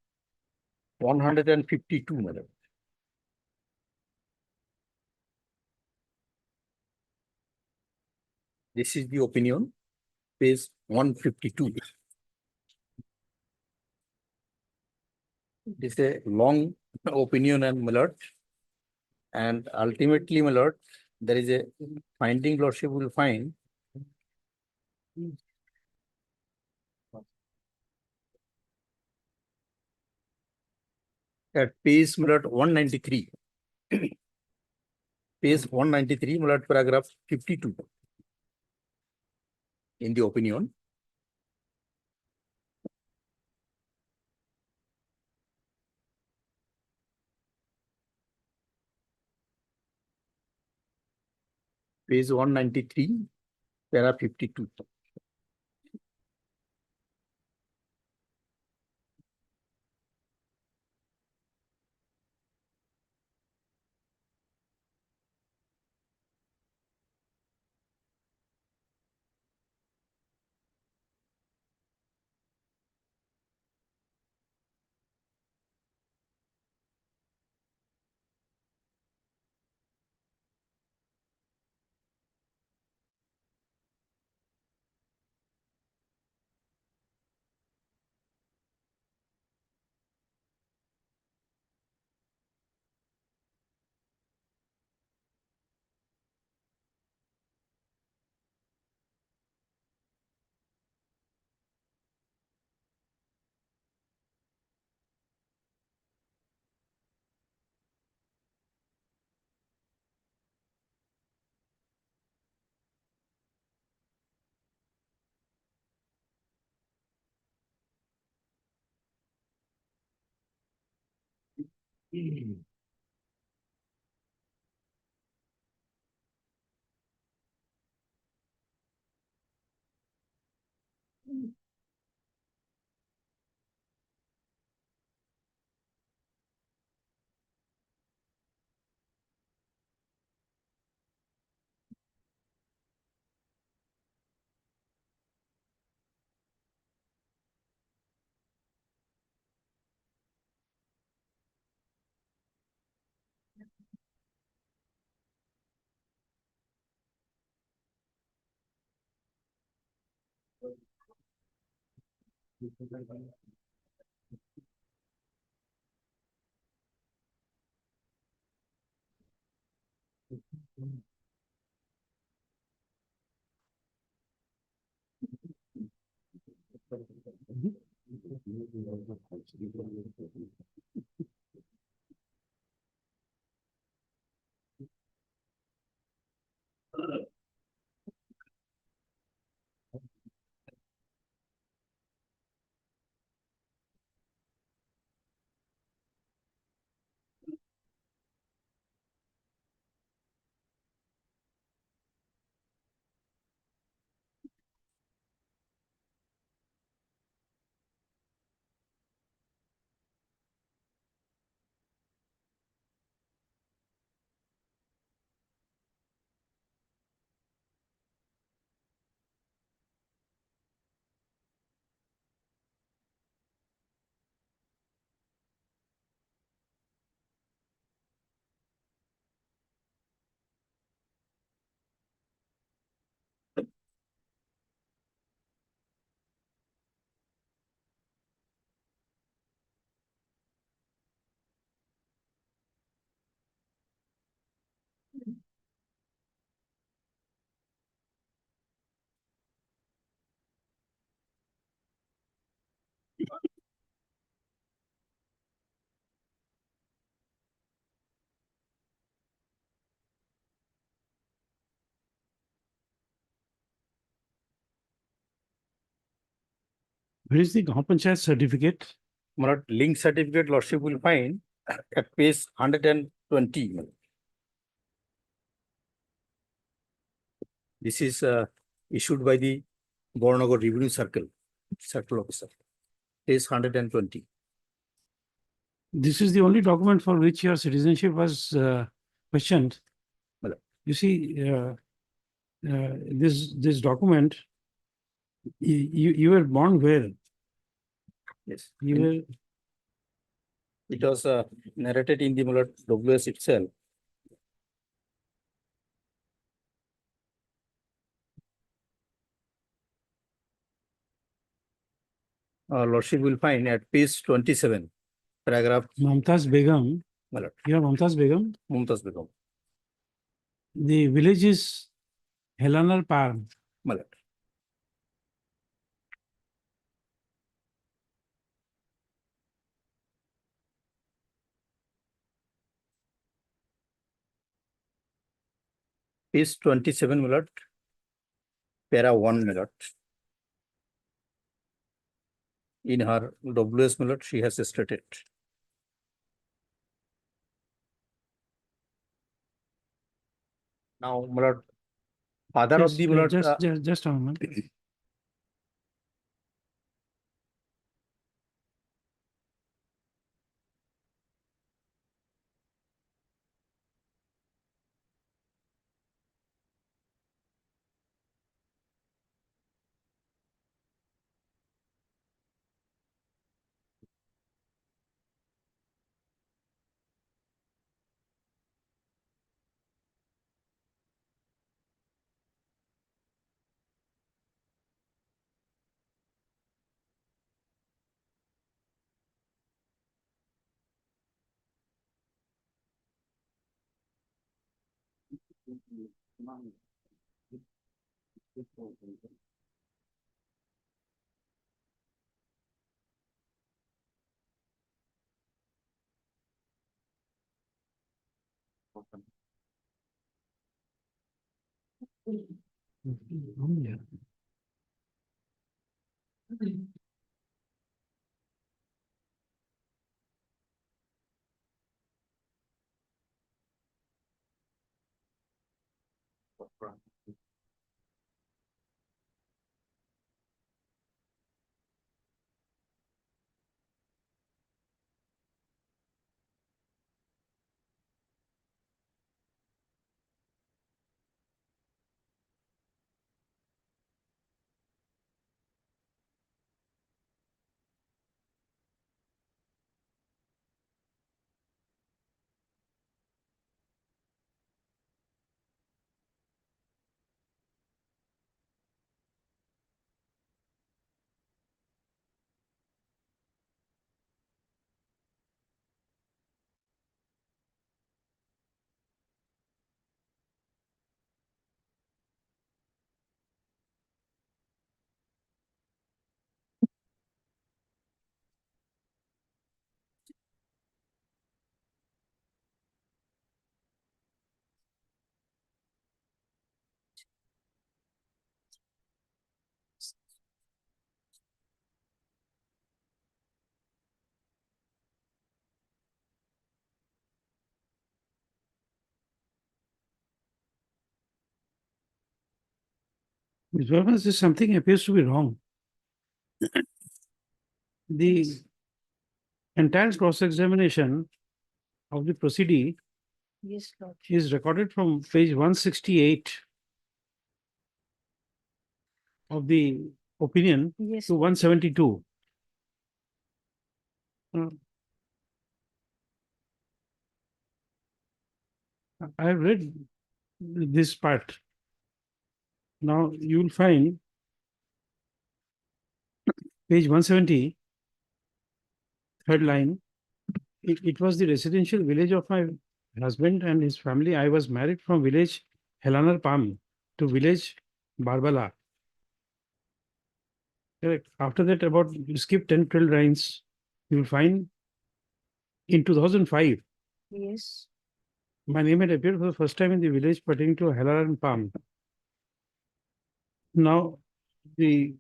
152, my lord. This is the opinion, page 152. This is a long opinion, and my lord. And ultimately, my lord, there is a finding, lordship will find. at page my lord 193. Page 193, my lord, paragraph 52. In the opinion. Page 193, para 52. Where is the Gaon Panchayat certificate? My lord, link certificate lordship will find at page 120. This is issued by the Bornagar Revenue Circle Officer. Page 120. This is the only document for which your citizenship was questioned. Well. You see, this document, you were born where? Yes. You were, It was narrated in the my lord, WS itself. Lordship will find at page 27, paragraph Mumtaz Begum. my lord, You are Mumtaz Begum. Mumtaz Begum, The village is Helanar Par. my lord. Page 27, my lord. Para 1, my lord. In her WS, my lord, she has stated. Now, my lord, father of Yes, the, my lord, just a moment. Yeah. Ms. Verma, this something appears to be wrong. The entire cross-examination of the proceedee Yes, Lord. is recorded from page 168 of the opinion Yes. to 172. I have read this part. Now you will find page 170, third line. It was the residential village of my husband and his family. I was married from village Helanar Palm to village Barbala. Correct. After that, about you skip 10, 12 lines, you will find in 2005, Yes. my name had appeared for the first time in the village pertaining to Helanar and Palm. Now, the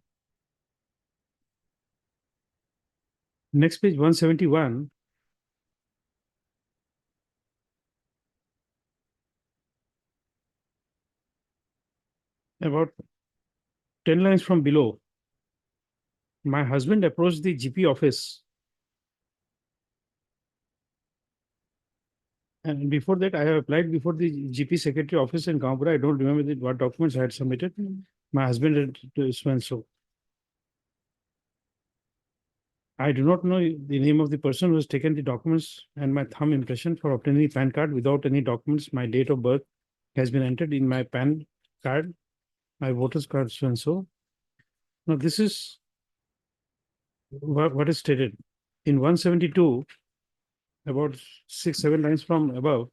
next page, 171. About 10 lines from below. My husband approached the GP office. And before that, I have applied before the GP secretary office in Kanpura. I don't remember what documents I had submitted. My husband had so and so. I do not know the name of the person who has taken the documents and my thumb impression for obtaining the PAN card without any documents. My date of birth has been entered in my PAN card, my voter's card, so and so. Now, this is what is stated in 172, about 6, 7 lines from above.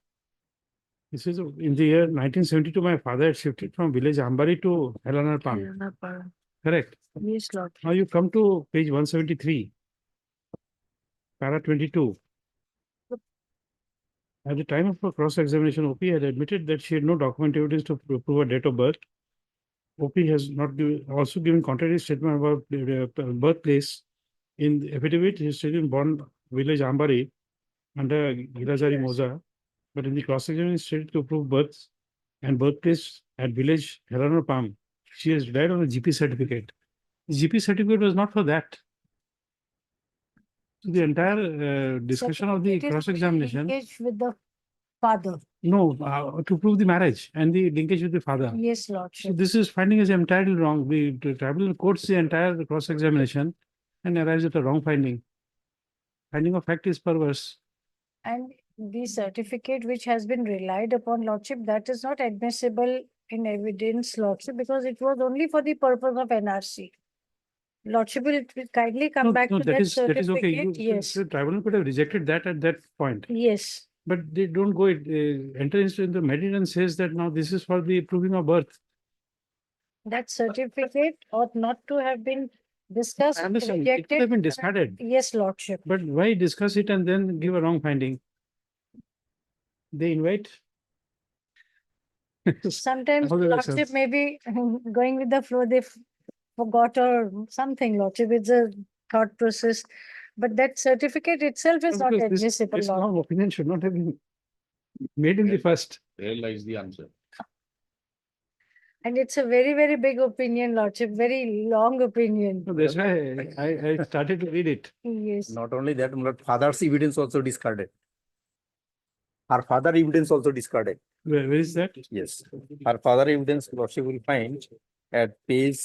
This is in the year 1972, my father had shifted from village Ambari to Helanar Palm. Correct. Yes, Lord. Now you come to page 173, para 22. At the time of her cross-examination, OP had admitted that she had no document evidence to prove her date of birth. OP has not also given contrary statement about the birthplace. In the affidavit, he stated born village Ambari under Gilazari Moza, but in the cross-examination stated to prove birth and birthplace at village Helena Palm. She has died on a GP certificate. The GP certificate was not for that. So the entire discussion of the It is cross-examination, linkage with the father. no, to prove the marriage and the linkage with the father. Yes, So Lordship. this is finding is entirely wrong. The tribunal quotes the entire cross-examination and arrives at a wrong finding. Finding of fact is perverse. And the certificate which has been relied upon, Lordship, that is not admissible in evidence, Lordship, because it was only for the purpose of NRC. Lordship will kindly come back to that That is okay. certificate. Yes, The tribunal could have rejected that at that point, yes. but they don't go enter into the merit and says that now this is for the proving of birth. That certificate ought not to have been discussed, I understand. It could have rejected. been discarded, Yes, Lordship. but why discuss it and then give a wrong finding? They invite. Sometimes All the Lordship vessels. may be going with the flow, they forgot or something, Lordship. It's a thought process. But that certificate itself is not Because admissible, this Lordship. long opinion should not have been made in the first. There lies the answer. And it's a very, very big opinion, Lordship, very long opinion. So that's why I started to read it. Yes. Not only that, but father's evidence also discarded. Her father evidence also discarded. Where is that? Yes, her father evidence, Lordship will find at page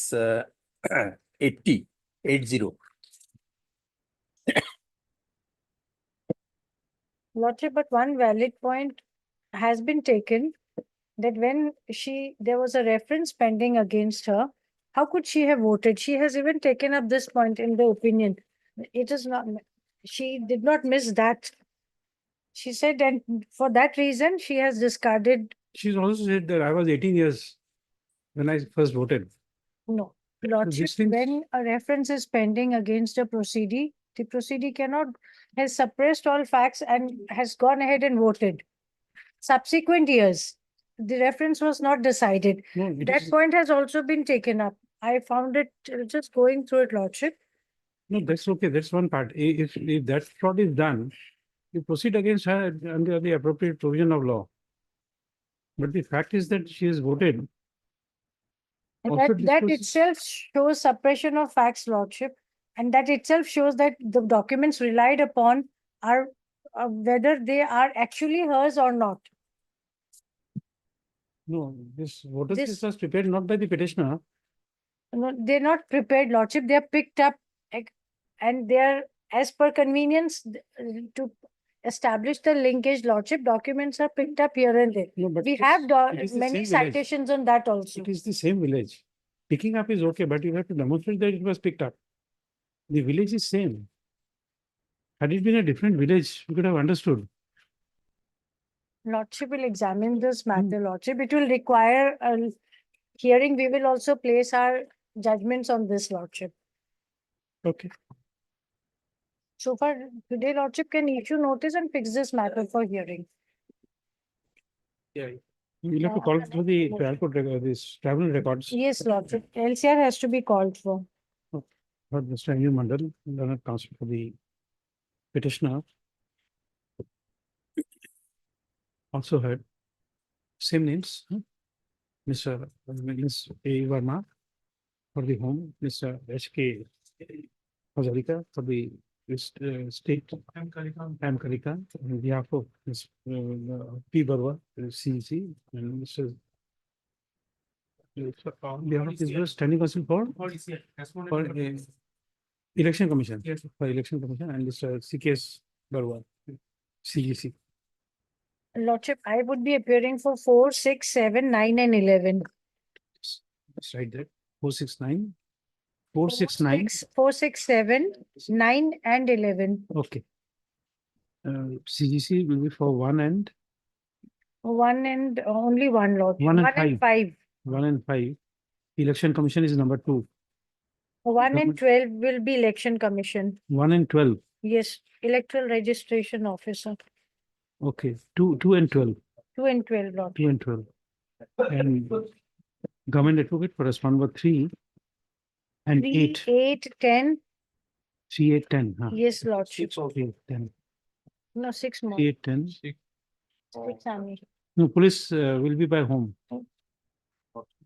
80. Lordship, but one valid point has been taken that when there was a reference pending against her, how could she have voted? She has even taken up this point in the opinion. It is not, she did not miss that. She said, and for that reason, she has discarded. She's also said that I was 18 years when I first voted. No, Lordship, these things- when a reference is pending against a proceedee, the proceedee has suppressed all facts and has gone ahead and voted. Subsequent years, the reference was not decided. No, it That is- point has also been taken up. I found it just going through it, Lordship. No, that's okay. That's one part. If that fraud is done, you proceed against her under the appropriate provision of law. But the fact is that she has voted. And Also that disclose- itself shows suppression of facts, Lordship. And that itself shows that the documents relied upon are whether they are actually hers or not. No, this voter This- list was prepared not by the petitioner. No, they're not prepared, Lordship. They're picked up and they're as per convenience to establish the linkage, Lordship. Documents are picked up here and there. No, but We it's- have it is the many same village. citations on that also. It is the same village. Picking up is okay, but you have to demonstrate that it was picked up. The village is same. Had it been a different village, we could have understood. Lordship will examine this matter, Lordship. It will require a hearing. We will also place our judgments on this, Lordship. Okay. So far today, Lordship can issue notice and fix this matter for hearing. Yeah. We'll have to call for the trial court this tribunal records. Yes, Lordship. LCR has to be called for. Heard Mr. N.U. Mandal, learned counsel for the petitioner. Also heard same names. Mr. Ms. A. Verma for the home, Mr. H.K. Hazarika for the state. M. Karika on behalf of Ms. P. Barwa, CEC, and Mr. On behalf of this standing counsel for election commission. Yes. For election commission and Mr. C.K.S. Barwa, CEC. Lordship, I would be appearing for 4, 6, 7, 9, and 11. That's right there. 469. 469. 4, 6, 7, 9, and 11. Okay. CGC will be for 1 and 1 and only 1, Lordship. 1 and 1 and 5. 1 and 5. Election commission is number 2. 1 and 12 will be election commission. 1 and 12. Yes, electoral registration officer. Okay, 2 and 12, 2 and 12, Lord. 2 and 12. And government advocate for respond number 3 and 3, 8, 8, 10. 3, 8, 10. Huh? Yes, Lordship. 3, 8, 10. No, 6 more. 3, 8, 10. 6, Amy. No, police will be by home. Oh.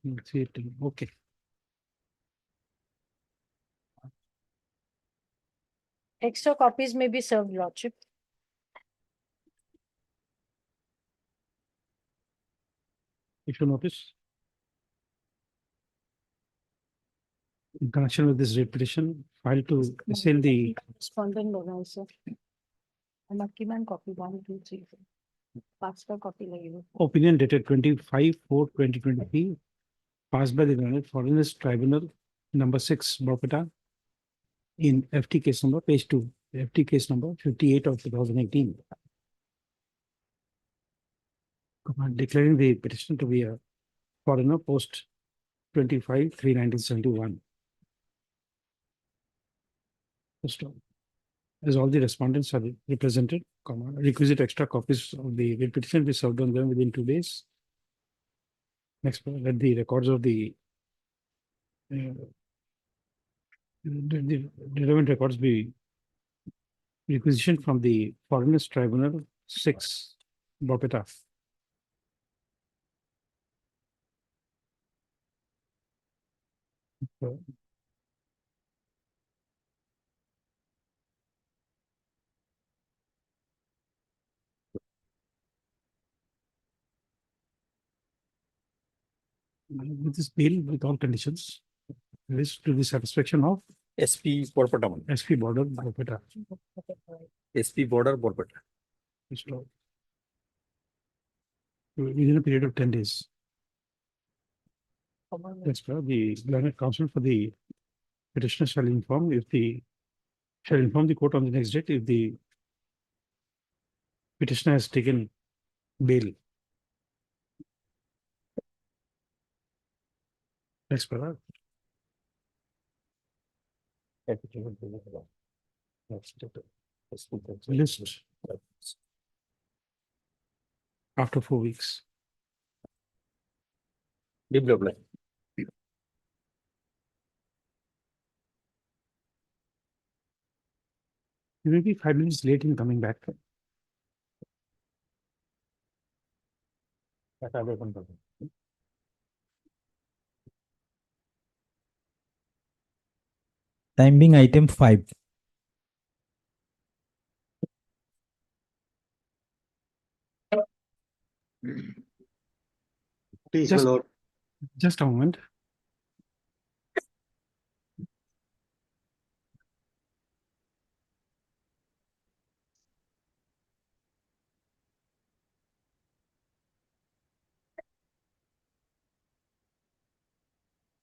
3, 8, 10. Okay. Extra copies may be served, Lordship. Issue notice. In connection with this petition, filed to send the Respondent also. And a man copy 1, 2, 3, 4. Pastor copy lagego. opinion dated 25/4/2023, passed by the Granite Foreigners Tribunal number 6, Borpeta, in FT case number, page 2, FT case number 58 of 2018. Declaring the petition to be a foreigner post 25/3/1971. First of all, as all the respondents are represented, requisite extra copies of the writ petition be served on them within 2 days. Next, let the records of the relevant records be requisitioned from the Foreigners Tribunal 6, Borpeta. With this bill, with all conditions, this to the satisfaction of SP Borpeta. SP Border Borpeta. SP Border Borpeta. Within a period of 10 days. That's why the learned counsel for the petitioner shall inform the court on the next date if the petitioner has taken bail. Next paragraph. List after 4 weeks. Development. You may be 5 minutes late in coming back. Time being item 5. Please, Just- my lord. Just a moment.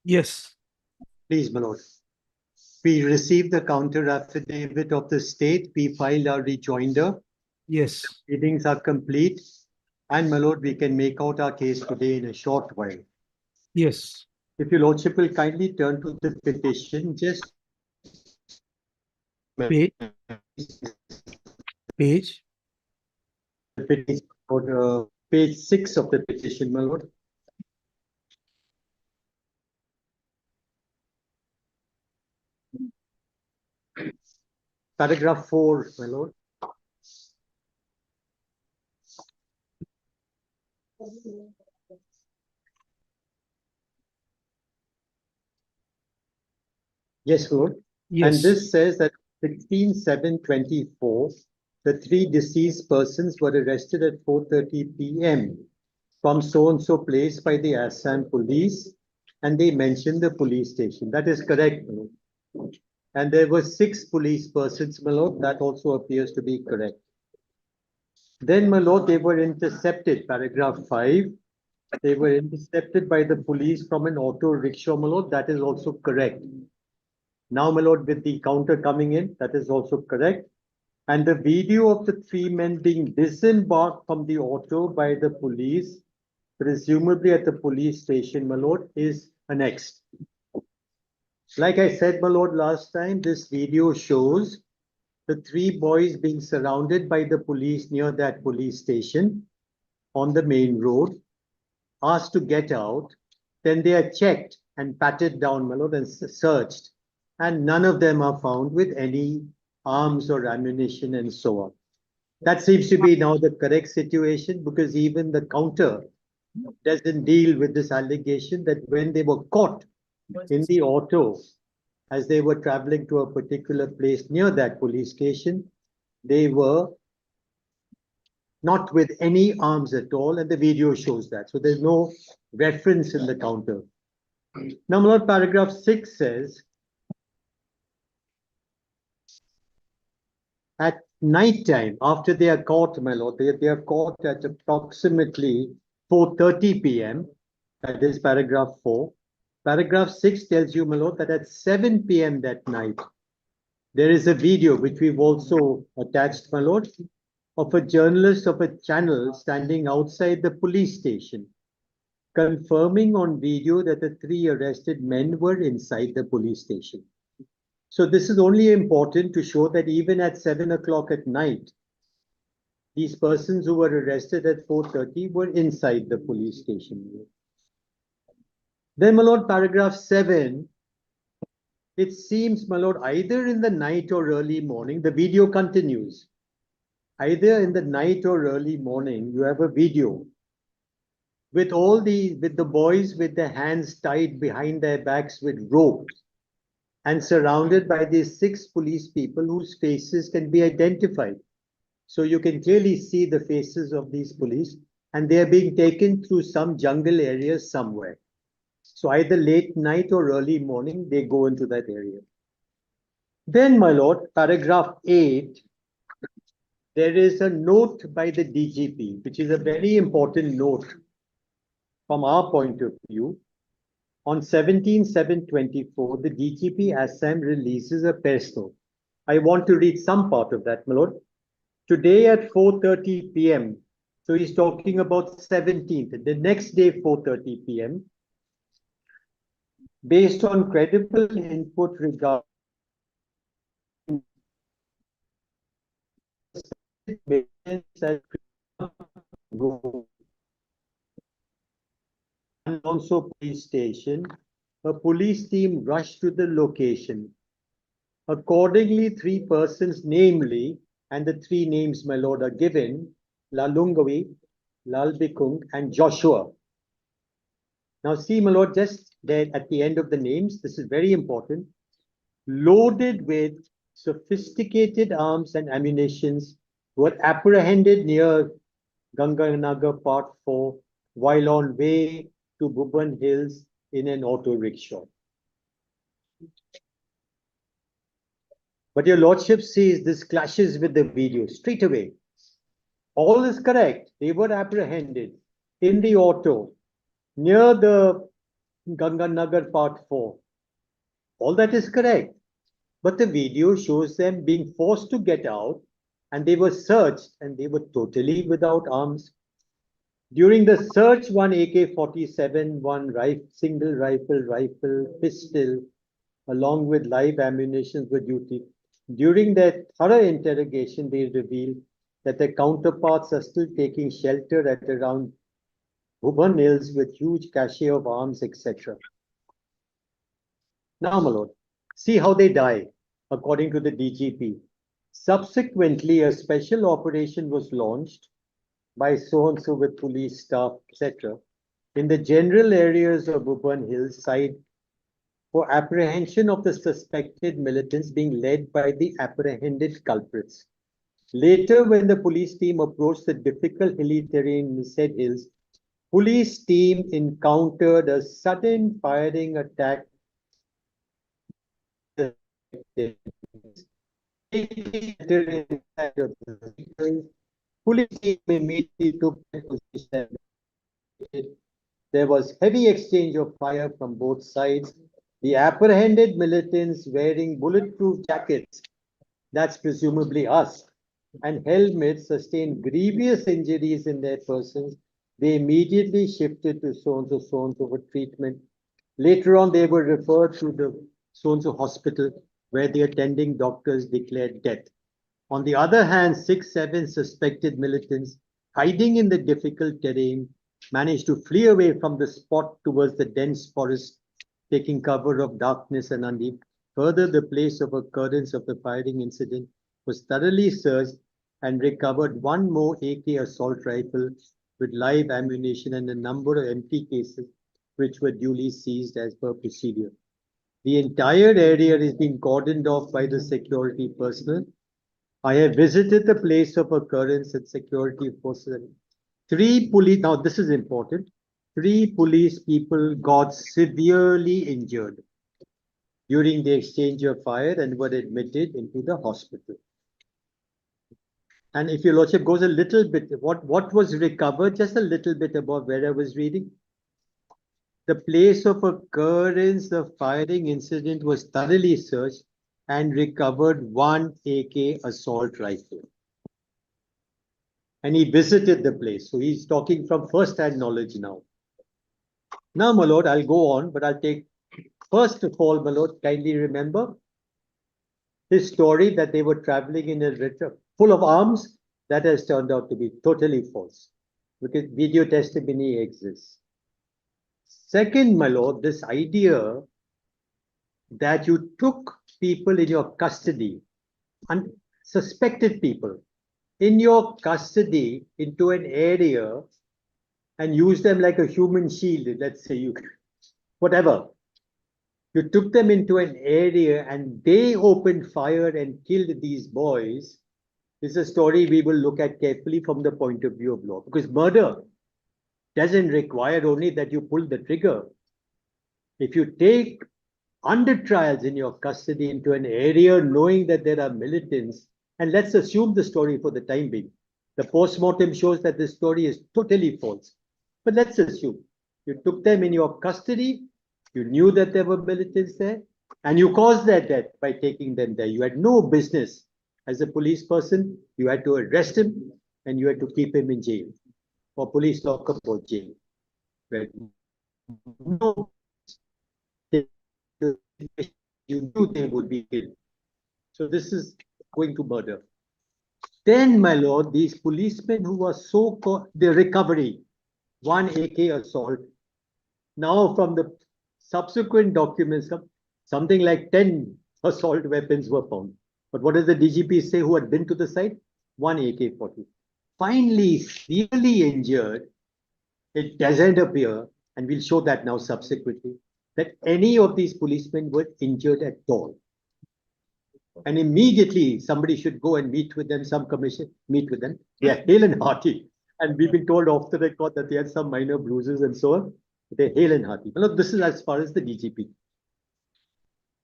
Yes, Please, my lord. We received the counter affidavit of the state. We filed our rejoinder. yes, Proceedings are complete. And my lord, we can make out our case today in a short while. yes. If your lordship will kindly turn to the petition, just Page. Page. Page 6 of the petition, my lord. Paragraph 4, my lord. Yes, Lord. Yes. And this says that 16/7/24, the 3 deceased persons were arrested at 4:30 p.m. from so-and-so place by the Assam police, and they mentioned the police station. That is correct, my lord. And there were 6 police persons, my lord. That also appears to be correct. Then, my lord, they were intercepted, paragraph 5. They were intercepted by the police from an auto rickshaw, my lord. That is also correct. Now, my lord, with the counter coming in, that is also correct. And the video of the 3 men being disembarked from the auto by the police, presumably at the police station, my lord, is annexed. Like I said, my lord, last time, this video shows the three boys being surrounded by the police near that police station on the main road, asked to get out. Then they are checked and patted down, my lord, and searched. And none of them are found with any arms or ammunition and so on. That seems to be now the correct situation, because even the counter doesn't deal with this allegation that when they were caught in the auto as they were traveling to a particular place near that police station, they were not with any arms at all, and the video shows that. So there's no reference in the counter. Now, my lord, paragraph 6 says, at night time, after they are caught, my lord, they are caught at approximately 4:30 p.m. That is paragraph 4. Paragraph 6 tells you, my lord, that at 7 p.m. that night, there is a video which we've also attached, my lord, of a journalist of a channel standing outside the police station, confirming on video that the three arrested men were inside the police station. So this is only important to show that even at 7 o'clock at night, these persons who were arrested at 4:30 were inside the police station. Then, my lord, paragraph 7, it seems, my lord, either in the night or early morning, the video continues. Either in the night or early morning, you have a video with the boys with their hands tied behind their backs with ropes and surrounded by these 6 police people whose faces can be identified. So you can clearly see the faces of these police, and they are being taken through some jungle areas somewhere. So either late night or early morning, they go into that area. Then, my lord, paragraph 8, there is a note by the DGP, which is a very important note from our point of view. On 17/7/24, the DGP Assam releases a press note. I want to read some part of that, my lord. Today at 4:30 p.m., so he's talking about 17th, the next day 4:30 p.m., based on credible input regarding and also police station, a police team rushed to the location. Accordingly, 3 persons, namely, and the 3 names, my lord, are given, Lalungavi, Lalbikung, and Joshua. Now see, my lord, just there at the end of the names, this is very important, loaded with sophisticated arms and ammunitions, were apprehended near Ganganagar Part 4 while on way to Bhuban Hills in an auto rickshaw. But your lordship sees this clashes with the video straight away. All is correct. They were apprehended in the auto near the Ganganagar Part 4. All that is correct. But the video shows them being forced to get out, and they were searched, and they were totally without arms. During the search, 1 AK-47, 1 single rifle, pistol, along with live ammunition were duty. During their thorough interrogation, they revealed that their counterparts are still taking shelter at around Bhuban Hills with huge cache of arms, etc. Now, my lord, see how they die, according to the DGP. Subsequently, a special operation was launched by so-and-so with police staff, etc., in the general areas of Bhuban Hills side for apprehension of the suspected militants being led by the apprehended culprits. Later, when the police team approached the difficult hilly terrain in the said hills, police team encountered a sudden firing attack. Police team immediately took position. There was heavy exchange of fire from both sides. The apprehended militants wearing bulletproof jackets, that's presumably us, and helmets sustained grievous injuries in their persons. They immediately shifted to so-and-so for treatment. Later on, they were referred to the so-and-so hospital where the attending doctors declared death. On the other hand, 6-7 suspected militants hiding in the difficult terrain managed to flee away from the spot towards the dense forest, taking cover of darkness and undeep. Further, the place of occurrence of the firing incident was thoroughly searched and recovered one more AK assault rifle with live ammunition and a number of empty cases, which were duly seized as per procedure. The entire area is being cordoned off by the security personnel. I have visited the place of occurrence and security forces. 3 police, now this is important, 3 police people got severely injured during the exchange of fire and were admitted into the hospital. And if your lordship goes a little bit, what was recovered, just a little bit above where I was reading. The place of occurrence, the firing incident was thoroughly searched and recovered 1 AK assault rifle. And he visited the place. So he's talking from first-hand knowledge now. Now, my lord, I'll go on, but I'll take, first of all, my lord, kindly remember his story that they were traveling in a river full of arms. That has turned out to be totally false, because video testimony exists. Second, my lord, this idea that you took people in your custody, unsuspected people, in your custody into an area and used them like a human shield, let's say you, whatever. You took them into an area and they opened fire and killed these boys. This is a story we will look at carefully from the point of view of law, because murder doesn't require only that you pull the trigger. If you take under trials in your custody into an area knowing that there are militants, and let's assume the story for the time being. The postmortem shows that this story is totally false. But let's assume you took them in your custody, you knew that there were militants there, and you caused their death by taking them there. You had no business. As a police person, you had to arrest him and you had to keep him in jail, or police lockup or jail. Where no, you knew they would be killed. So this is going to murder. Then, my lord, these policemen who were so-called, the recovery, 1 AK assault. Now from the subsequent documents, something like 10 assault weapons were found. But what does the DGP say who had been to the site? 1 AK-40. Finally, severely injured, it doesn't appear, and we'll show that now subsequently, that any of these policemen were injured at all. And immediately somebody should go and meet with them, some commission, meet with them. They are hale and hearty. And we've been told off the record that they had some minor bruises and so on. They're hale and hearty. Well, this is as far as the DGP.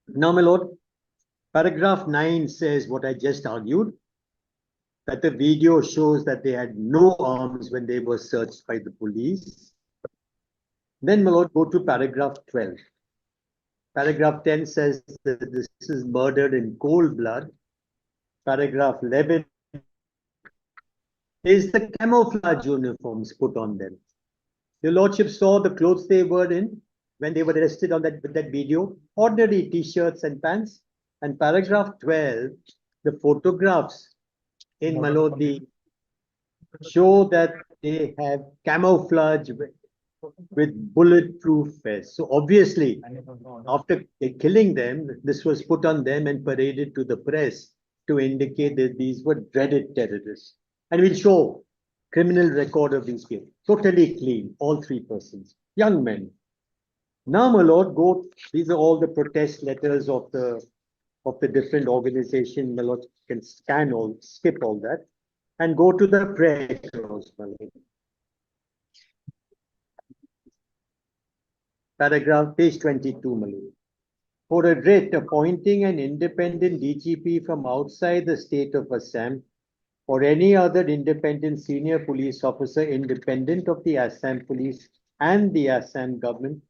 Now, my lord, paragraph 9 says what I just argued, that the video shows that they had no arms when they were searched by the police. Then, my lord, go to paragraph 12. Paragraph 10 says that this is murder in cold blood. Paragraph 11 is the camouflage uniforms put on them. Your lordship saw the clothes they were in when they were arrested on that video, ordinary t-shirts and pants. And paragraph 12, the photographs in my lord, show that they have camouflage with bulletproof vests. So obviously, after killing them, this was put on them and paraded to the press to indicate that these were dreaded terrorists. And we'll show criminal record of these people. Totally clean, all 3 persons, young men. Now, my lord, these are all the protest letters of the different organizations. My lord can skip all that, and go to the press clause, my lord. Paragraph, page 22, my lord. For a writ appointing an independent DGP from outside the state of Assam, or any other independent senior police officer independent of the Assam police and the Assam government,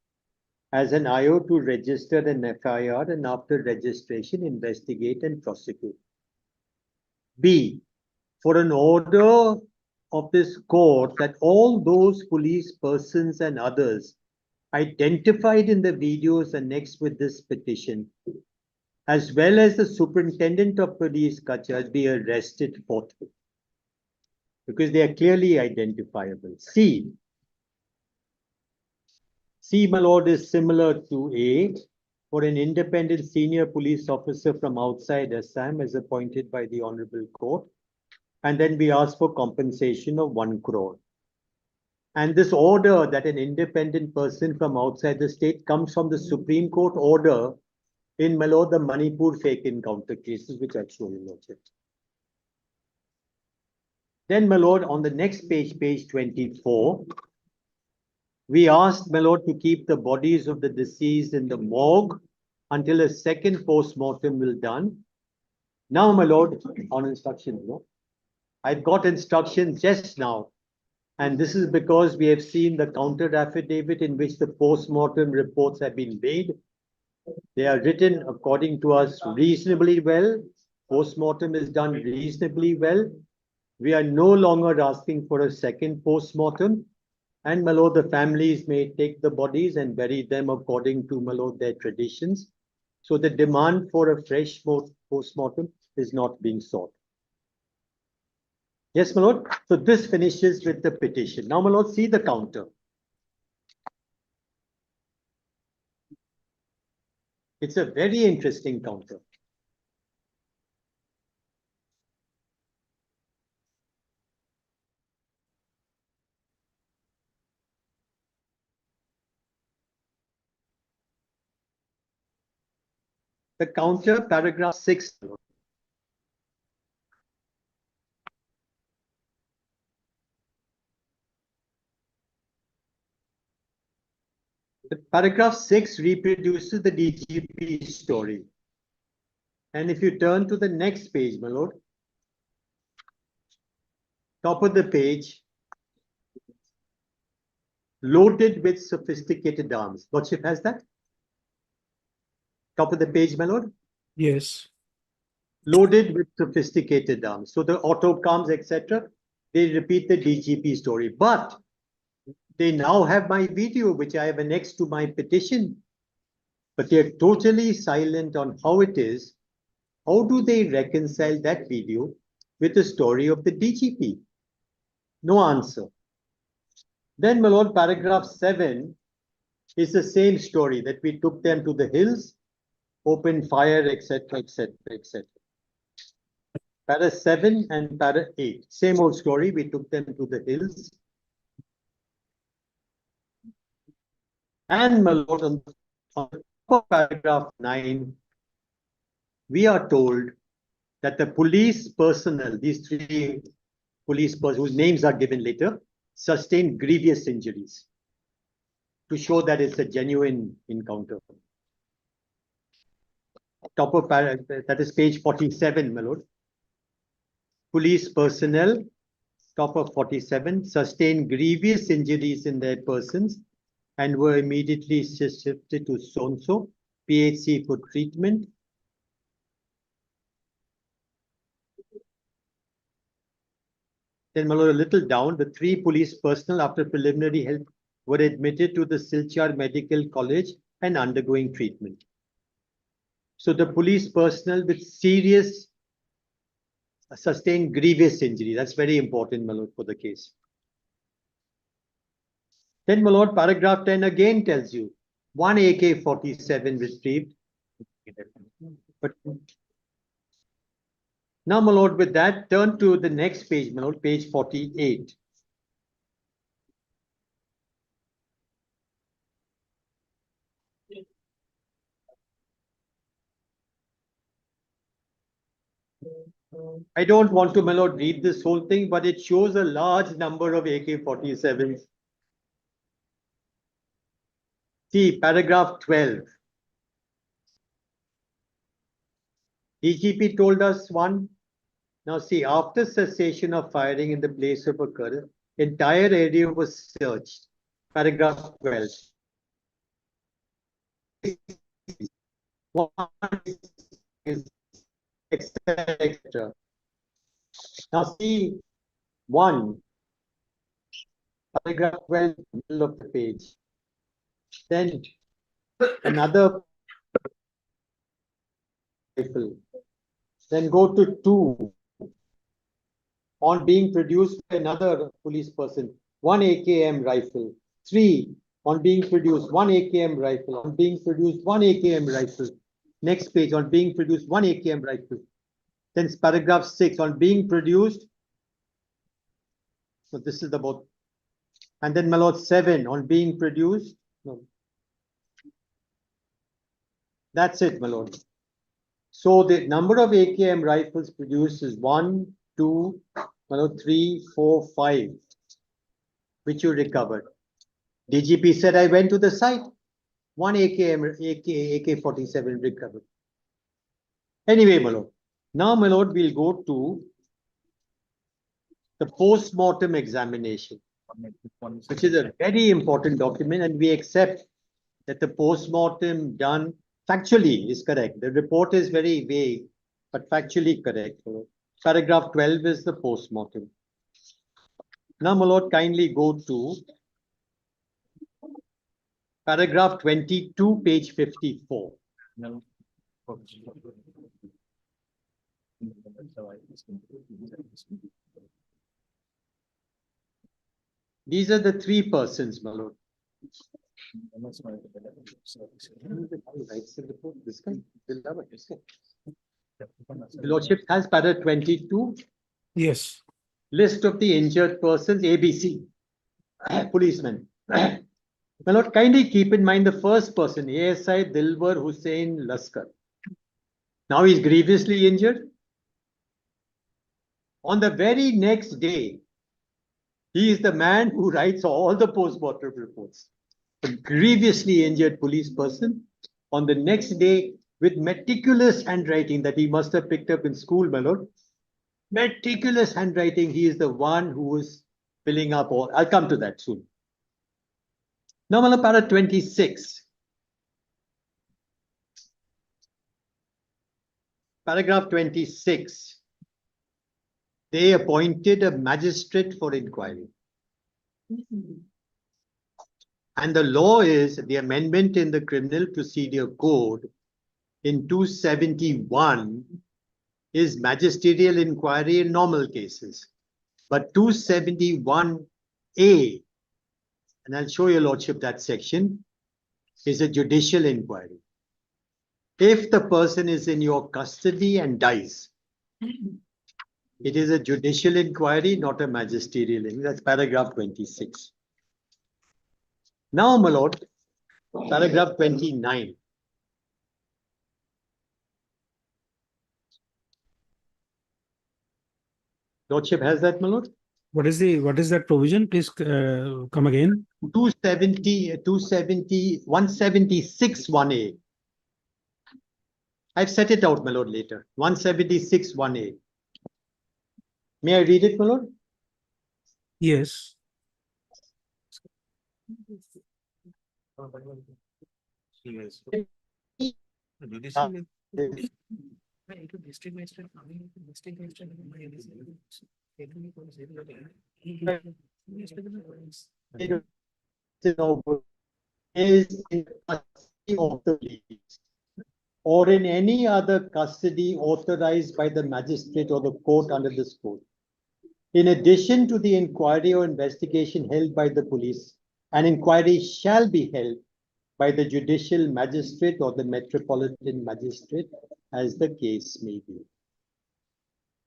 as an IO to register an FIR and after registration investigate and prosecute. B, for an order of this court that all those police persons and others identified in the videos annexed with this petition as well as the superintendent of police Kachar be arrested forthwith, because they are clearly identifiable. C, my lord, is similar to A, for an independent senior police officer from outside Assam is appointed by the Honorable Court. And then we ask for compensation of 1 crore. And this order that an independent person from outside the state comes from the Supreme Court order in my lord, the Manipur fake encounter cases, which I'll show you, Lordship. Then, my lord, on the next page, page 24, we asked, my lord, to keep the bodies of the deceased in the morgue until a second post-mortem will done. Now, my lord, on instruction, I got instructions just now, and this is because we have seen the counter affidavit in which the post-mortem reports have been made. They are written according to us reasonably well. Post-mortem is done reasonably well. We are no longer asking for a second post-mortem. And my lord, the families may take the bodies and bury them according to, my lord, their traditions. So the demand for a fresh post-mortem is not being sought. Yes, my lord. So this finishes with the petition. Now, my lord, see the counter. It's a very interesting counter. The counter, paragraph 6. The paragraph 6 reproduces the DGP story. And if you turn to the next page, my lord, top of the page, loaded with sophisticated arms. Lordship has that? Top of the page, my lord? Yes. Loaded with sophisticated arms. So the auto comes, etc. They repeat the DGP story. But they now have my video, which I have annexed to my petition. But they're totally silent on how it is. How do they reconcile that video with the story of the DGP? No answer. Then, my lord, paragraph 7 is the same story, that we took them to the hills, opened fire, etc., etc., etc. Para 7 and para 8, same old story. We took them to the hills. And, my lord, on the top of paragraph 9, we are told that the police personnel, these 3 police personnel whose names are given later, sustained grievous injuries to show that it's a genuine encounter. Top of paragraph, that is page 47, my lord. Police personnel, top of 47, sustained grievous injuries in their persons and were immediately shifted to so-and-so PHC for treatment. Then, my lord, a little down, the 3 police personnel after preliminary help were admitted to the Silchar Medical College and undergoing treatment. So the police personnel with serious sustained grievous injury. That's very important, my lord, for the case. Then, my lord, paragraph 10 again tells you 1 AK-47 retrieved. But now, my lord, with that, turn to the next page, my lord, page 48. I don't want to, my lord, read this whole thing, but it shows a large number of AK-47s. See, paragraph 12. DGP told us 1. Now see, after cessation of firing in the place of occurrence, entire area was searched. Paragraph 12. Etc. Now see, 1, paragraph 12, middle of the page. Then another rifle. Then go to 2. On being produced by another police person, 1 AKM rifle. 3. On being produced, 1 AKM rifle. On being produced, 1 AKM rifle. Next page, on being produced, 1 AKM rifle. Then paragraph 6, on being produced. So this is the both. And then my lord 7, on being produced. No. That's it, my lord. So the number of AKM rifles produced is 1, 2, 3, 4, 5, which you recovered. DGP said, I went to the site. 1 AK-47 recovered. Anyway, my lord. Now, my lord, we'll go to the post-mortem examination, which is a very important document, and we accept that the post-mortem done factually is correct. The report is very vague, but factually correct. Paragraph 12 is the post-mortem. Now, my lord, kindly go to paragraph 22, page 54. These are the 3 persons, my lord. Lordship has paragraph 22. Yes. List of the injured persons, ABC, policemen. My lord, kindly keep in mind the first person, ASI Dilbar Hussain Laskar. Now he's grievously injured. On the very next day, he is the man who writes all the post-mortem reports. A grievously injured police person on the next day with meticulous handwriting that he must have picked up in school, my lord. Meticulous handwriting, he is the one who is filling up all. I'll come to that soon. Now, my lord, para 26. Paragraph 26. They appointed a magistrate for inquiry. And the law is the amendment in the Criminal Procedure Code in 271 is magisterial inquiry in normal cases. But 271A, and I'll show your lordship that section, is a judicial inquiry. If the person is in your custody and dies, it is a judicial inquiry, not a magisterial inquiry. That's paragraph 26. Now, my lord, paragraph 29. Lordship has that, my lord? What is that provision? Please come again. 176 1A. I've set it out, my lord, later. 176 1A. May I read it, my lord? Yes. Is in custody of the police or in any other custody authorized by the magistrate or the court under this code. In addition to the inquiry or investigation held by the police, an inquiry shall be held by the judicial magistrate or the metropolitan magistrate, as the case may be.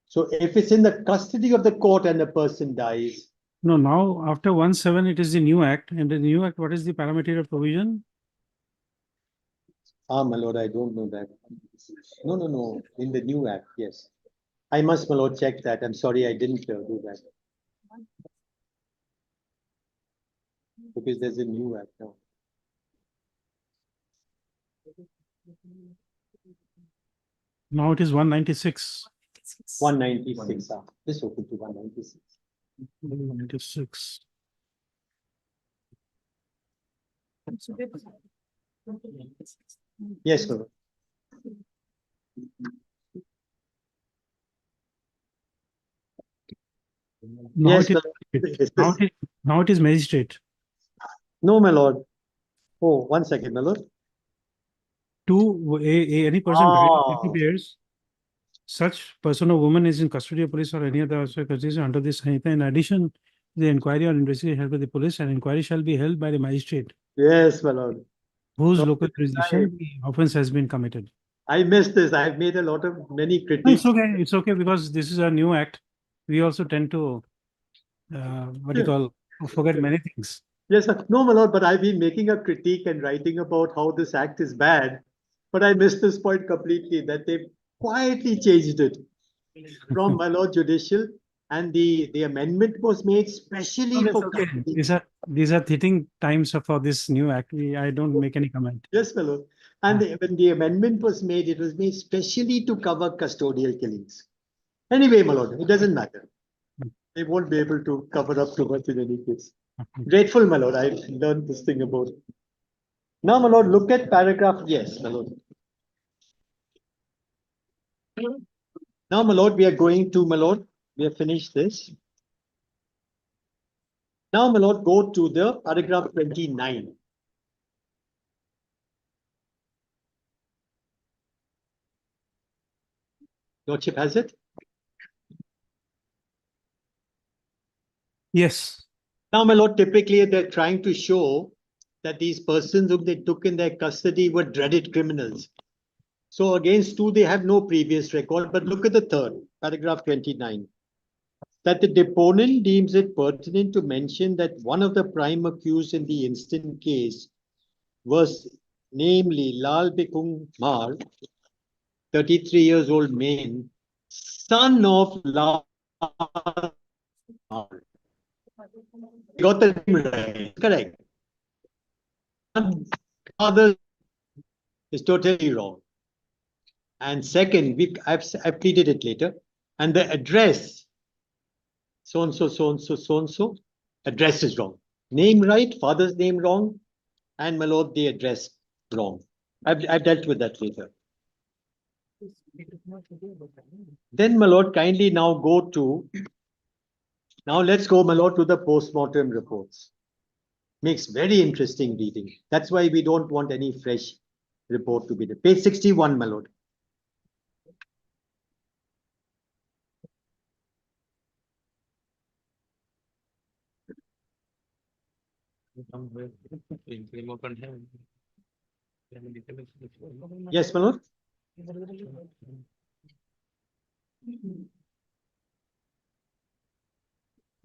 So if it's in the custody of the court and the person dies. No, now after 1.7, it is the new act. And the new act, what is the parameter provision? Ah, my lord, I don't know that. No. In the new act, yes. I must, my lord, check that. I'm sorry, I didn't do that. Because there's a new act now. Now it is 196. 196. This open to 196. 196. Yes, sir. Now, Yes, now it is magistrate. No, my lord. Oh, 1 second, my lord. any person greater than 50 Ah. years, such person or woman is in custody of police or any other custody under this Sanhita. In addition, the inquiry or investigation held by the police, and inquiry shall be held by the magistrate Yes, my lord. whose So, local jurisdiction the offence has been committed. I missed this. I've made a lot of many No, critiques. it's okay. It's okay because this is a new act. We also tend to, what do you call, forget many things. Yes, sir. No, my lord, but I've been making a critique and writing about how this act is bad. But I missed this point completely, that they quietly changed it from my lord judicial, and the amendment was made specially No, it's for okay. custody. These are fitting times for this new act. I don't make any comment. Yes, my lord. And when the amendment was made, it was made specially to cover custodial killings. Anyway, my lord, it doesn't matter. They won't be able to cover up too much in any case. Grateful, my lord, I learned this thing about it. Now, my lord, look at paragraph, yes, my lord. Now, my lord, we are going to, my lord, we have finished this. Now, my lord, go to the paragraph 29. Lordship has it? Yes. Now, my lord, typically they're trying to show that these persons whom they took in their custody were dreaded criminals. So against two, they have no previous record, but look at the third, paragraph 29. That the deponent deems it pertinent to mention that one of the prime accused in the instant case was namely Lal Bikung Mar, 33 years old man, son of Lal Mar. You got the name right, correct. Father is totally wrong. And second, I've pleaded it later. And the address, so and so, so and so, so and so, address is wrong. Name right, father's name wrong, and my lord, the address wrong. I've dealt with that later. Then, my lord, kindly now go to, now let's go, my lord, to the postmortem reports. Makes very interesting reading. That's why we don't want any fresh report to be there. Page 61, my lord. Yes, my lord.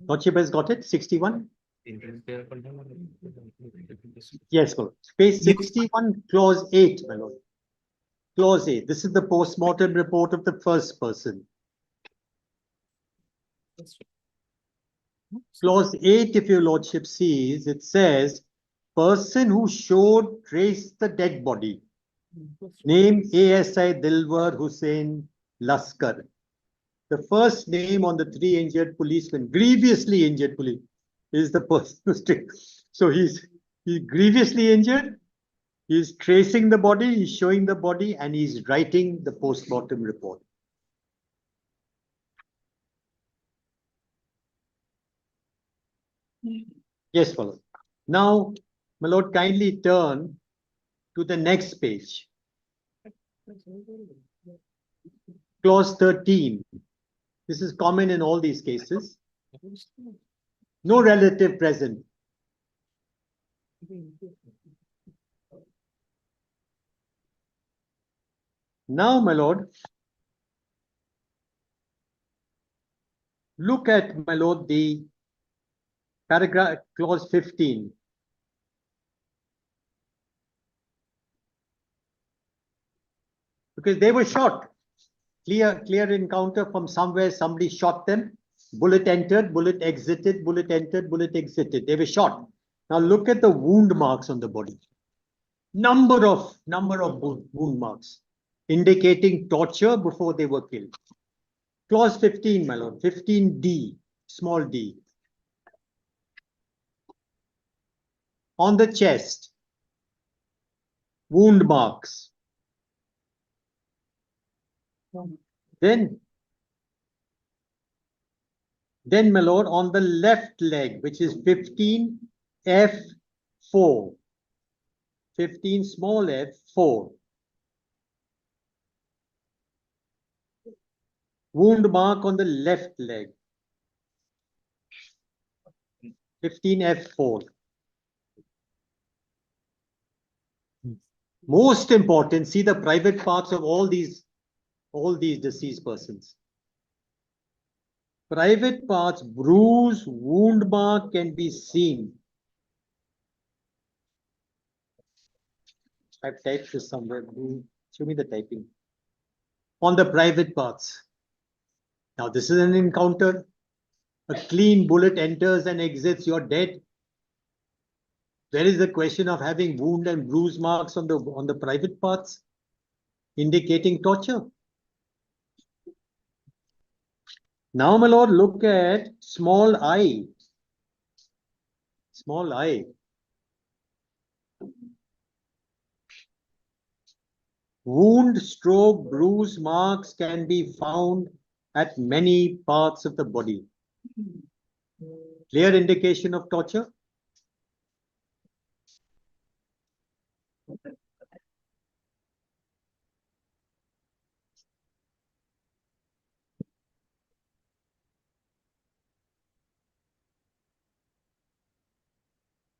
Lordship has got it, 61. Yes, my lord. Page 61, clause 8, my lord. Clause 8. This is the postmortem report of the first person. Clause 8, if your lordship sees, it says, person who showed trace the dead body. Name ASI Dilwar Hussain Laskar. The first name on the 3 injured policemen, grievously injured police, is the person who's so he's grievously injured. He's tracing the body, he's showing the body, and he's writing the postmortem report. Yes, my lord. Now, my lord, kindly turn to the next page. Clause 13. This is common in all these cases. No relative present. Now, my lord, look at, my lord, the paragraph, clause 15. Because they were shot. Clear encounter from somewhere, somebody shot them. Bullet entered, bullet exited, bullet entered, bullet exited. They were shot. Now look at the wound marks on the body. Number of wound marks, indicating torture before they were killed. Clause 15, my lord, 15D, small d. On the chest, wound marks. Then, my lord, on the left leg, which is 15F4, 15 small f 4. Wound mark on the left leg. 15F4. Most important, see the private parts of all these deceased persons. Private parts, bruise, wound mark can be seen. I've typed this somewhere. Show me the typing. On the private parts. Now this is an encounter. A clean bullet enters and exits, you're dead. There is the question of having wound and bruise marks on the private parts, indicating torture. Now, my lord, look at small I. Small I. Wound, stroke, bruise marks can be found at many parts of the body. Clear indication of torture.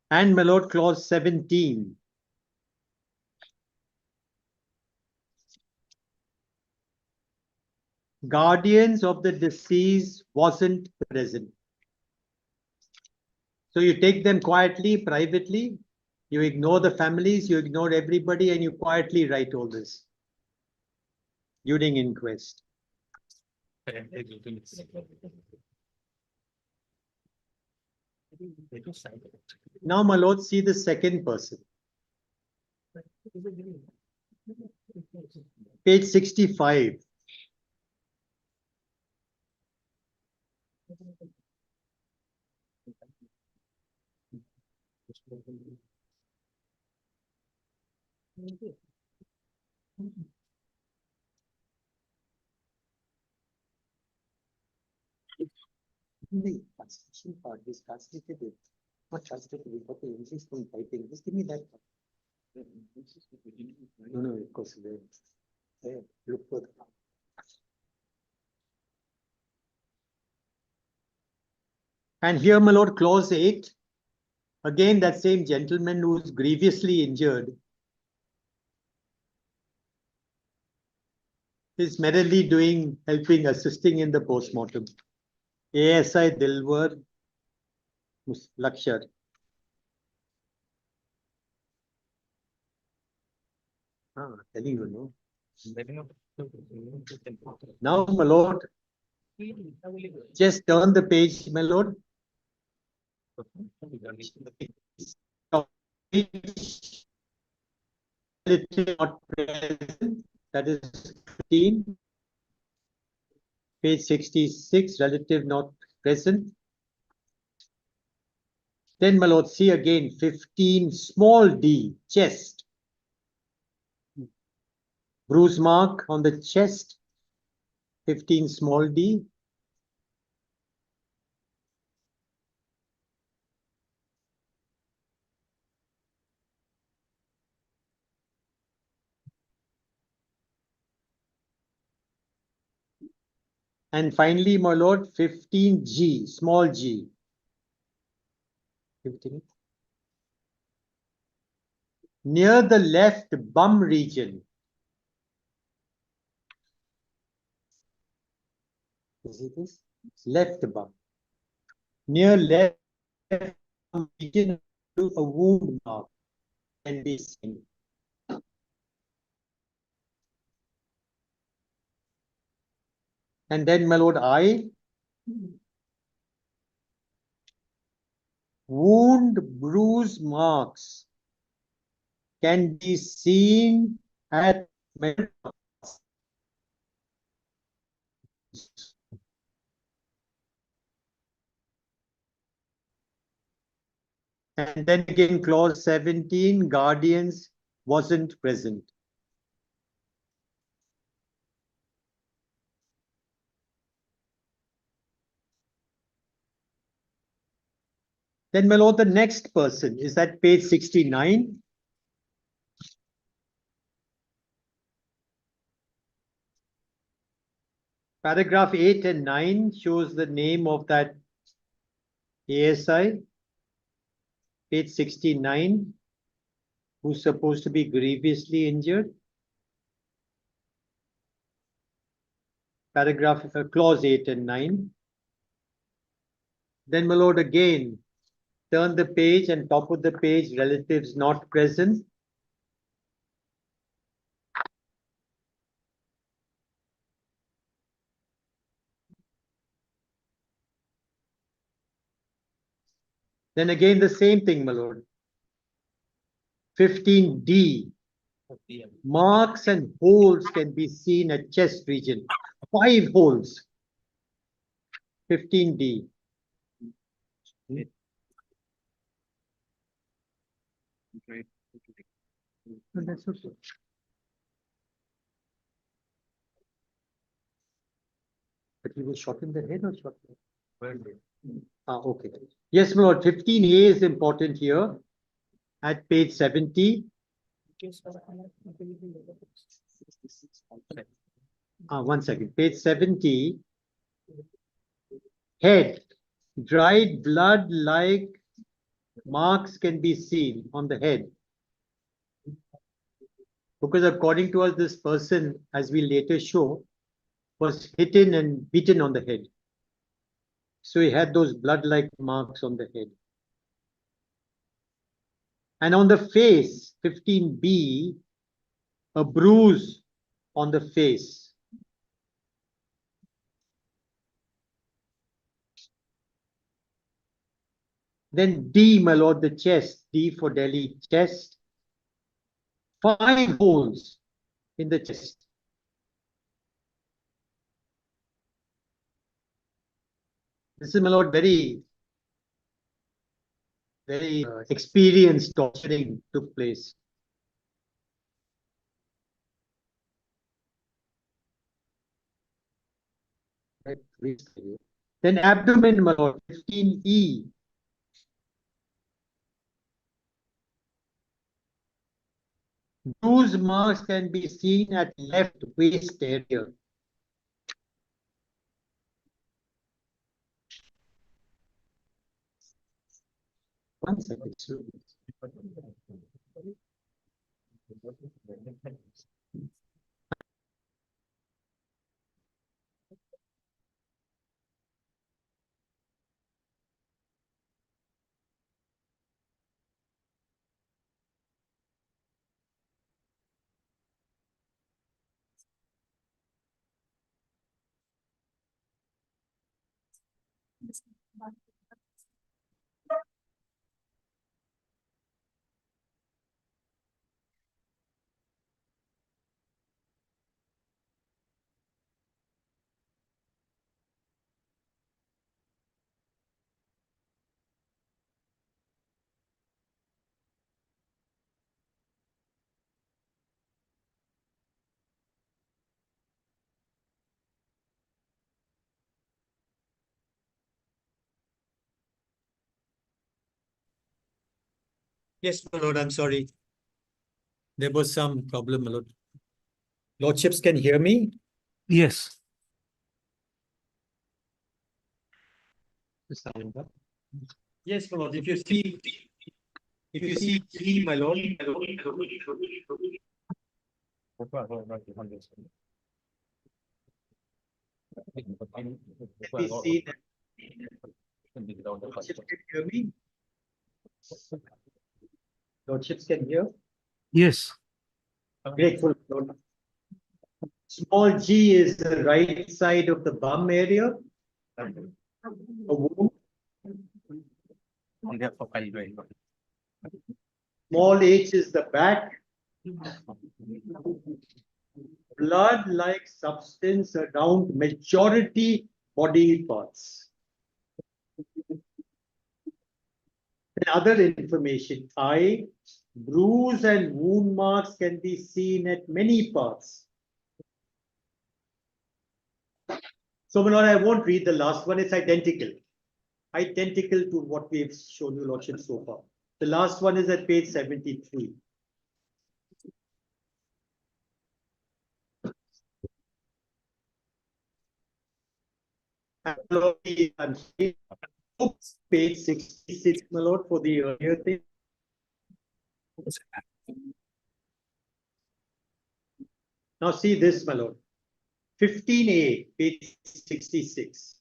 And my lord, clause 17. Guardians of the deceased wasn't present. So you take them quietly, privately, you ignore the families, you ignore everybody, and you quietly write all this during inquest. Now, my lord, see the second person. Page 65. The constitution part is translated it. Not translated it, but the English from typing. Just give me that. No, of course. There. Look for the. And here, my lord, clause 8. Again, that same gentleman who is grievously injured is merrily assisting in the postmortem. ASI Dilwar Lakshar. Telling you, no. Now, my lord, just turn the page, my lord. Not present, that is 15. Page 66, relative not present. Then, my lord, see again 15, small d, chest. Bruise mark on the chest, 15, small d. And finally, my lord, 15G, small g. 15. Near the left bum region. Is it this? Left bum. Near left bum region, a wound mark can be seen. And then, my lord, wound bruise marks can be seen at and then again, clause 17, guardians wasn't present. Then, my lord, the next person is at page 69. Paragraph 8 and 9 shows the name of that ASI. Page 69, who's supposed to be grievously injured. Paragraph, clause 8 and 9. Then, my lord, again, turn the page and top of the page, relatives not present. Then again, the same thing, my lord. 15D. Marks and holes can be seen at chest region. 5 holes. 15D. That's okay. But he was shot in the head or shot in the head? Okay. Yes, my lord, 15A is important here at page 70. One second, page 70. Head, dried blood like marks can be seen on the head. Because according to us, this person, as we later show, was hit and beaten on the head. So he had those blood-like marks on the head. And on the face, 15B, a bruise on the face. Then D, my lord, the chest, D for Delhi, chest. 5 holes in the chest. This is, my lord, very experienced torturing took place. Then abdomen, my lord, 15E. Bruise marks can be seen at left waist area. One second. Yes, my lord, I'm sorry. There was some problem, my lord. Lordships can hear me? Yes. Yes, my lord, if you see three, my lord. Lordships can hear me? Lordships can hear? Yes. Grateful, Lord. Small g is the right side of the bum area. A wound. Small h is the back. Blood-like substance around majority body parts. And other information, thigh, bruise and wound marks can be seen at many parts. So, my lord, I won't read the last one. It's identical. Identical to what we've shown you, lordship, so far. The last one is at page 73. I'm sorry, page 66, my lord, for the earlier thing. Now see this, my lord. 15A, page 66.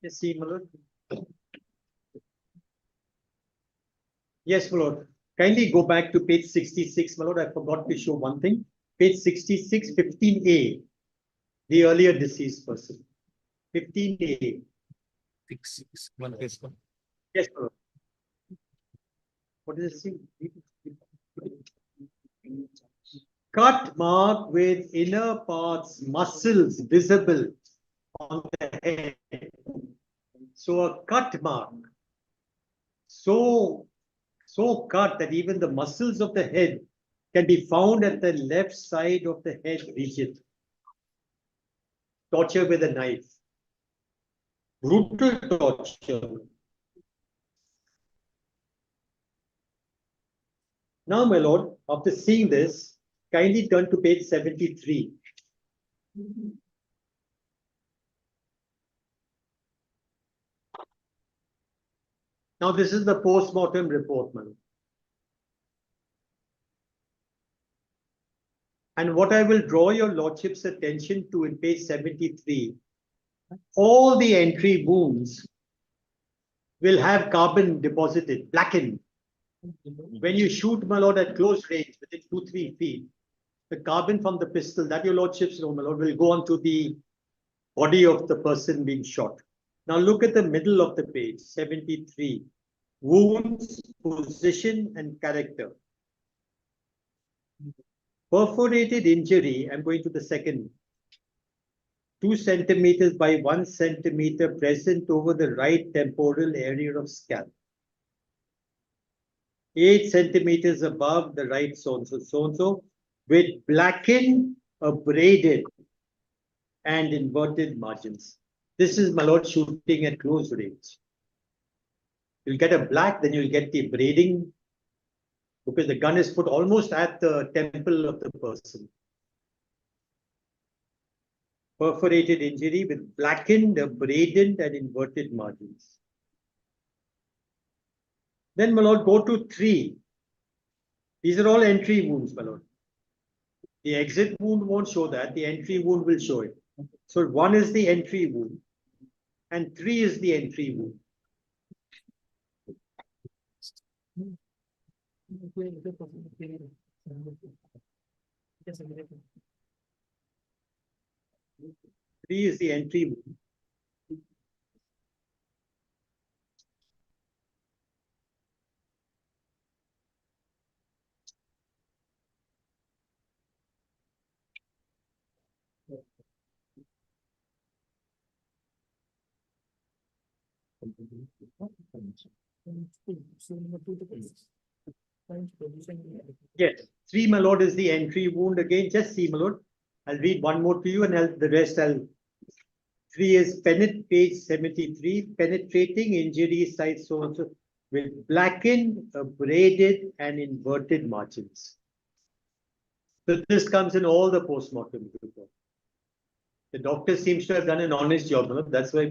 Yes, see, my lord. Yes, my lord. Kindly go back to page 66, my lord. I forgot to show one thing. Page 66, 15A, the earlier deceased person. 15A. Yes, my lord. What does it say? Cut mark with inner parts, muscles visible on the head. So a cut mark. So cut that even the muscles of the head can be found at the left side of the head region. Torture with a knife. Brutal torture. Now, my lord, after seeing this, kindly turn to page 73. Now, this is the post-mortem report, my lord. And what I will draw your lordship's attention to in page 73, all the entry wounds will have carbon deposited, blackened. When you shoot, my lord, at close range, within 2-3 feet, the carbon from the pistol that your lordships know, my lord, will go onto the body of the person being shot. Now look at the middle of the page, 73. Wounds, position, and character. Perforated injury, I'm going to the second. 2 centimeters by 1 centimeter present over the right temporal area of scalp. 8 centimeters above the right so-and-so, with blackened, abraded, and inverted margins. This is, my lord, shooting at close range. You'll get a black, then you'll get the abrading, because the gun is put almost at the temple of the person. Perforated injury with blackened, abraded, and inverted margins. Then, my lord, go to 3. These are all entry wounds, my lord. The exit wound won't show that. The entry wound will show it. So 1 is the entry wound, and 3 is the entry wound. Three is the entry wound. Yes, 3, my lord, is the entry wound. Again, just see, my lord. I'll read one more to you, and the rest I'll. 3 is page 73, penetrating injury site so and so with blackened, abraded, and inverted margins. So this comes in all the post-mortem report. The doctor seems to have done an honest job. No? That's why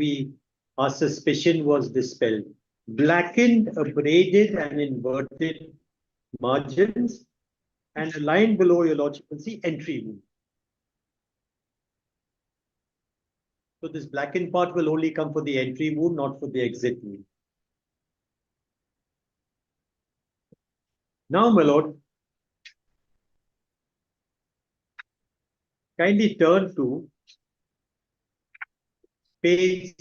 our suspicion was dispelled. Blackened, abraded, and inverted margins, and a line below your lordship will see entry wound. So this blackened part will only come for the entry wound, not for the exit wound. Now, my lord, kindly turn to page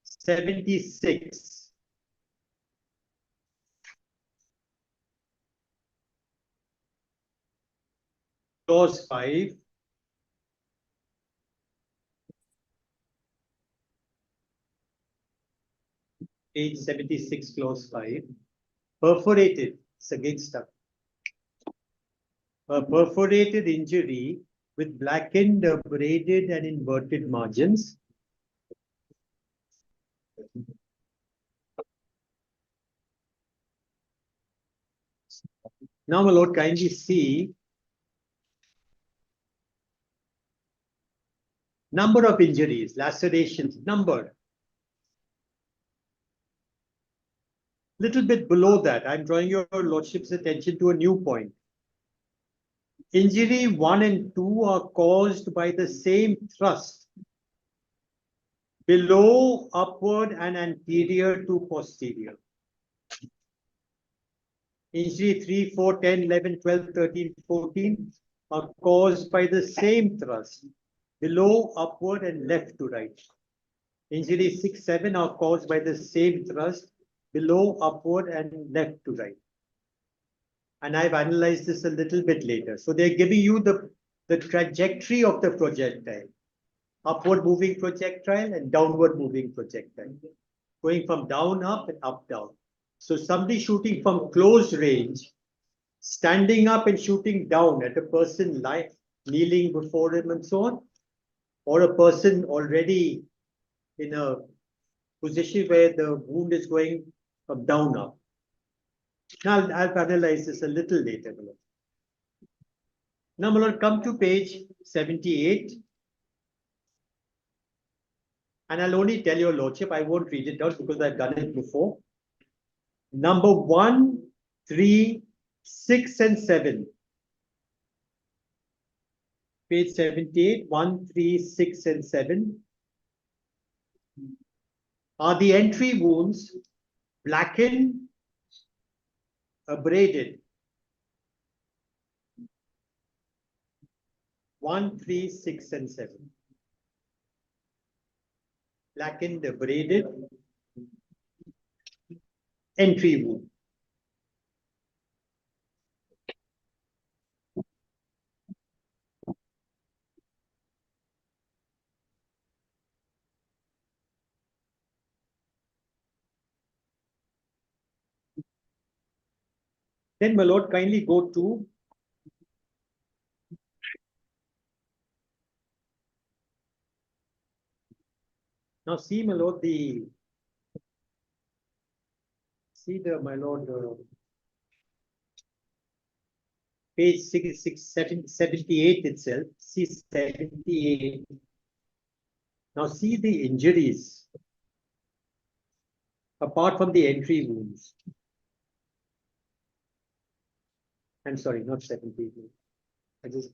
76. Clause 5. Page 76, clause 5. Perforated, it's again stuck. A perforated injury with blackened, abraded, and inverted margins. Now, my lord, kindly see number of injuries, lacerations, number. Little bit below that, I'm drawing your lordship's attention to a new point. Injury 1 and 2 are caused by the same thrust, below, upward, and anterior to posterior. Injury 3, 4, 10, 11, 12, 13, 14 are caused by the same thrust, below, upward, and left to right. Injury 6, 7 are caused by the same thrust, below, upward, and left to right. And I've analyzed this a little bit later. So they're giving you the trajectory of the projectile. Upward moving projectile and downward moving projectile. Going from down up and up down. So somebody shooting from close range, standing up and shooting down at a person lying, kneeling before him and so on, or a person already in a position where the wound is going from down up. Now I'll analyze this a little later. Now, my lord, come to page 78. And I'll only tell your lordship, I won't read it out because I've done it before. Number 1, 3, 6, and 7. Page 78, 1, 3, 6, and 7. Are the entry wounds blackened, abraded? 1, 3, 6, and 7. Blackened, abraded, entry wound. Then, my lord, kindly go to now. See, my lord, my lord, page 78 itself. See 78. Now see the injuries apart from the entry wounds. I'm sorry, not 78. I just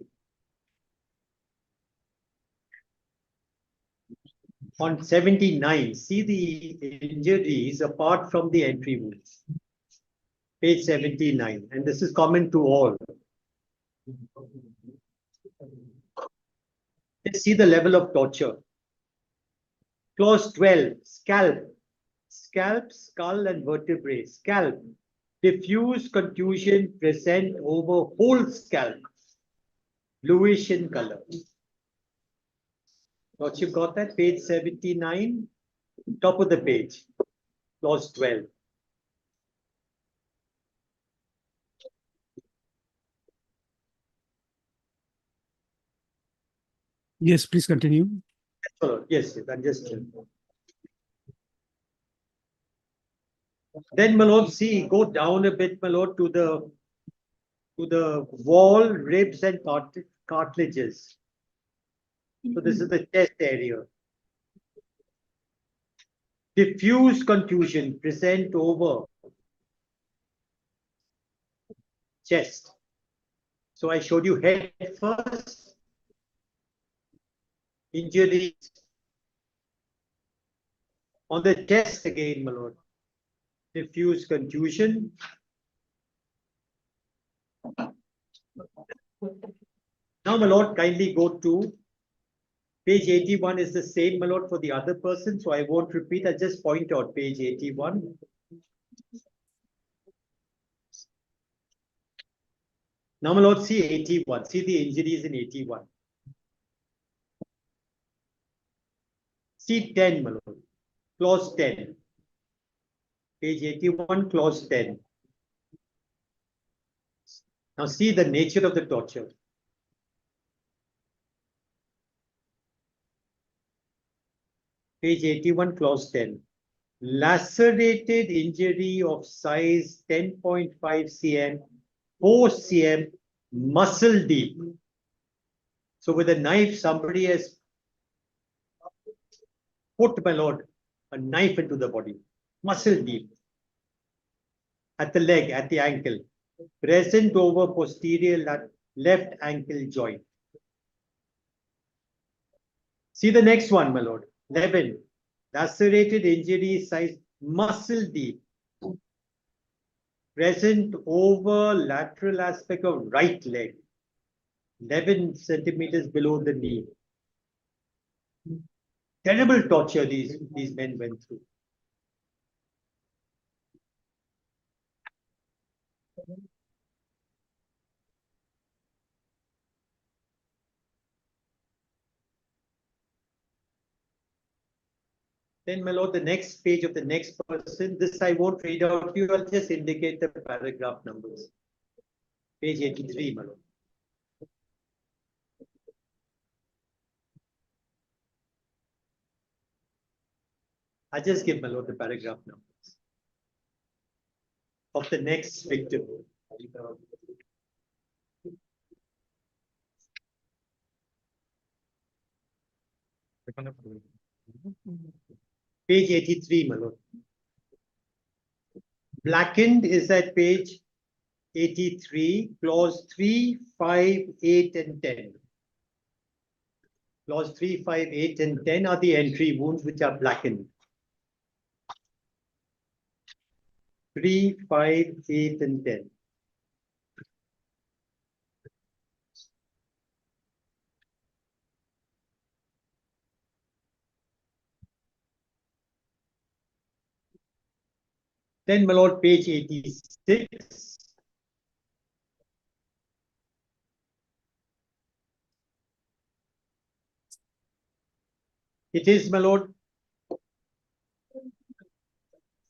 on 79, see the injuries apart from the entry wounds. Page 79, and this is common to all. Let's see the level of torture. Clause 12, scalp. Scalp, skull, and vertebrae. Scalp. Diffuse contusion present over whole scalp. Bluish in color. What you got that? Page 79, top of the page. Clause 12. Yes, please continue. Yes, I'm just. Then, my lord, see, go down a bit, my lord, to the wall, ribs, and cartilages. So this is the chest area. Diffuse contusion present over chest. So I showed you head first. Injuries on the chest again, my lord. Diffuse contusion. Now, my lord, kindly go to page 81 is the same, my lord, for the other person. So I won't repeat. I'll just point out page 81. Now, my lord, see 81. See the injuries in 81. See 10, my lord. Clause 10. Page 81, clause 10. Now see the nature of the torture. Page 81, clause 10. Lacerated injury of size 10.5 cm 4 cm muscle deep. So with a knife, somebody has put, my lord, a knife into the body, muscle deep, at the leg, at the ankle, present over posterior left ankle joint. See the next one, my lord. 11. Lacerated injury size muscle deep, present over lateral aspect of right leg, 11 centimeters below the knee. Terrible torture these men went through. Then, my lord, the next page of the next person, this I won't read out to you, I'll just indicate the paragraph numbers. Page 83, my lord. I just give, my lord, the paragraph numbers of the next victim. Page 83, my lord. Blackened is at page 83, clause 3, 5, 8, and 10. Clause 3, 5, 8, and 10 are the entry wounds which are blackened. 3, 5, 8, and 10. Then, my lord, page 86. It is, my lord,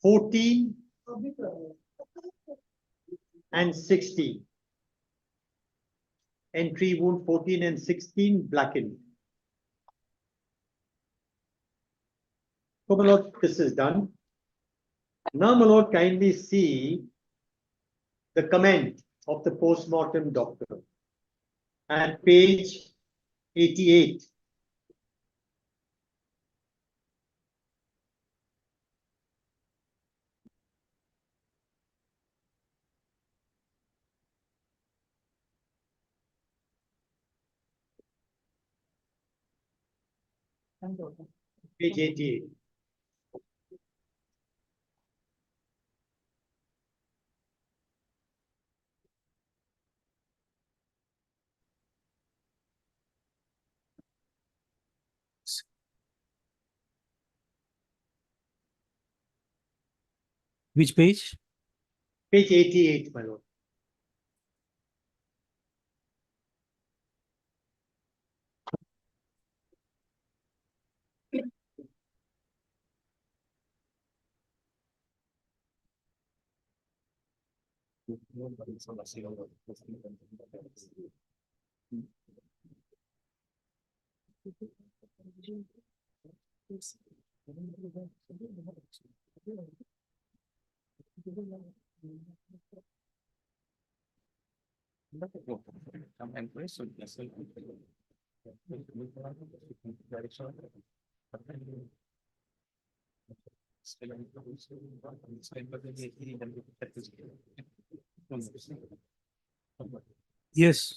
14 and 16. Entry wound 14 and 16 blackened. So, my lord, this is done. Now, my lord, kindly see the comment of the postmortem doctor at page 88. Page 88. Which page? Page 88, my lord. Yes.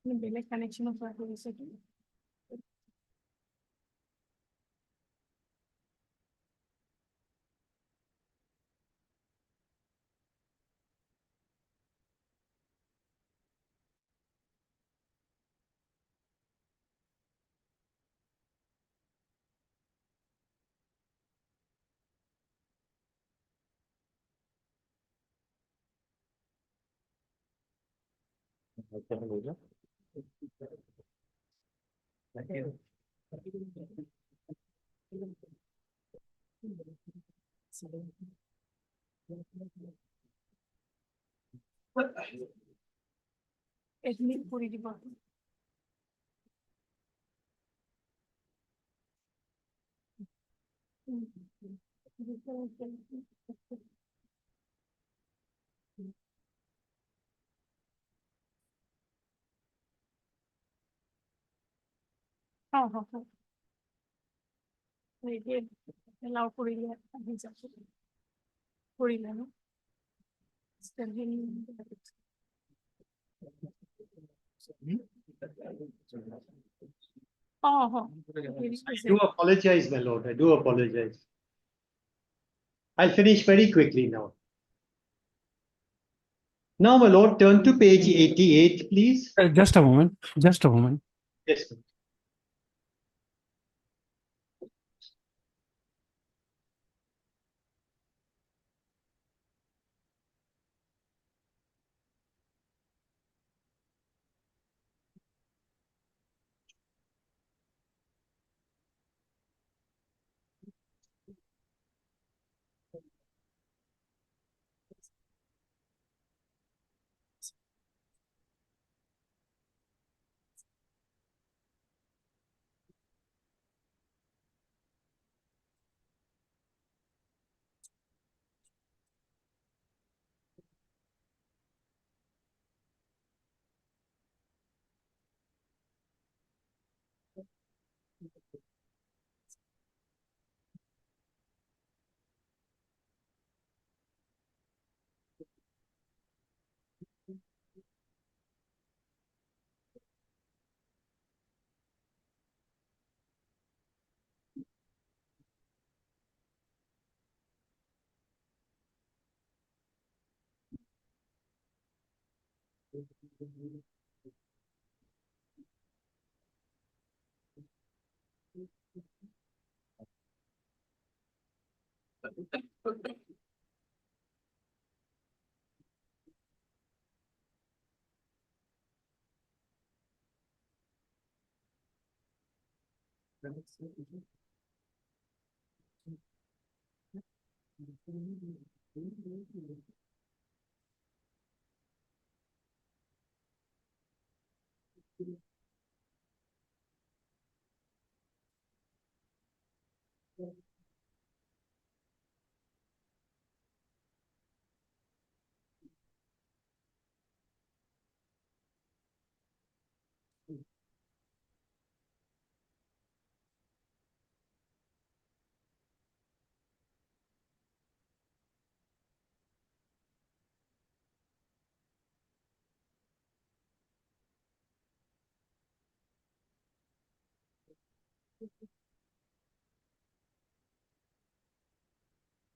Direct connection of our second. Ethnic Puri department. Oh. We did allow Puri. Puri, no? Oh. I do apologize, my lord. I do apologize. I'll finish very quickly now. Now, my lord, turn to page 88, please. Just a moment, just a moment. Yes.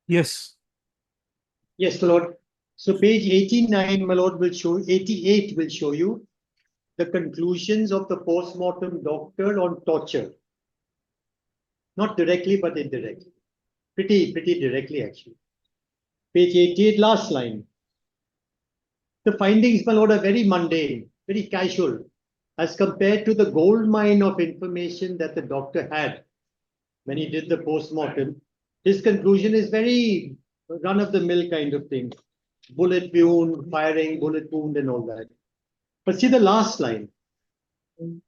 Yes. Yes, my lord. So page 89, my lord, will show, 88 will show you the conclusions of the postmortem doctor on torture. Not directly, but indirectly. Pretty directly, actually. Page 88, last line. The findings, my lord, are very mundane, very casual, as compared to the gold mine of information that the doctor had when he did the postmortem. His conclusion is very run-of-the-mill kind of thing. Bullet wound, firing, bullet wound, and all that. But see the last line.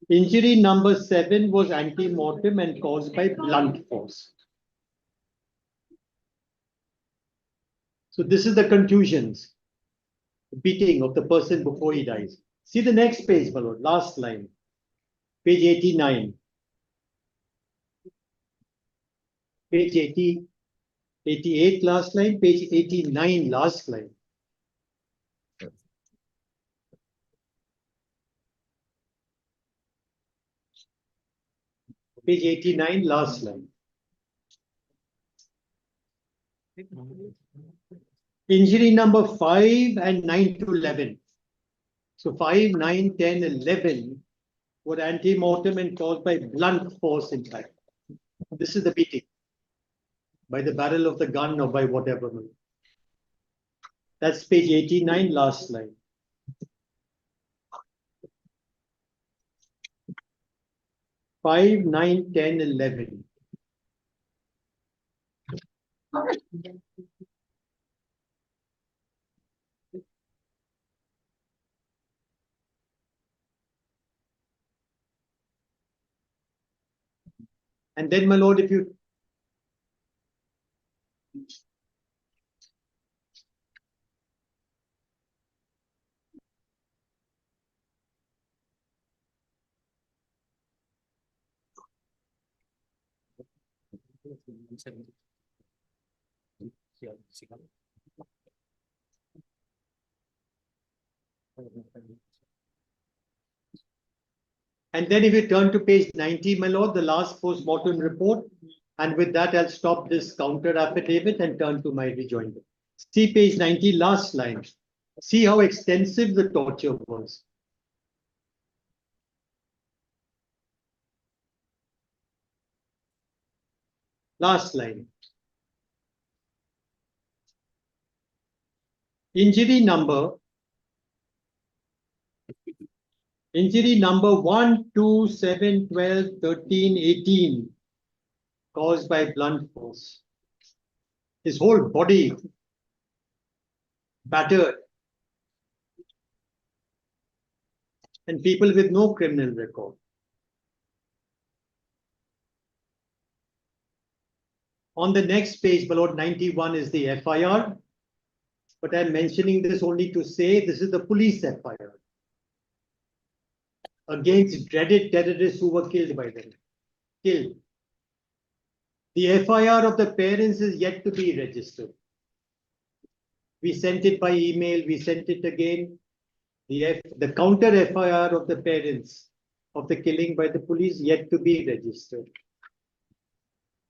Injury number 7 was ante-mortem and caused by blunt force. So this is the conclusions. Beating of the person before he dies. See the next page, my lord, last line. Page 89. Page 80, 88 last line, page 89 last line. Page 89 last line. Injury number 5 and 9 to 11. So 5, 9, 10, 11 were ante-mortem and caused by blunt force impact. This is the beating. By the barrel of the gun or by whatever. That's page 89, last line. Five, 9, 10, 11. And then, my lord, if you and then if you turn to page 90, my lord, the last post-mortem report, and with that I'll stop this counter affidavit and turn to my rejoinder. See page 90, last line. See how extensive the torture was. Last line. Injury number 1, 2, 7, 12, 13, 18 caused by blunt force. His whole body battered. And people with no criminal record. On the next page, below 91 is the FIR. But I'm mentioning this only to say this is the police FIR against dreaded terrorists who were killed by them. Killed. The FIR of the parents is yet to be registered. We sent it by email, we sent it again. The counter FIR of the parents of the killing by the police yet to be registered.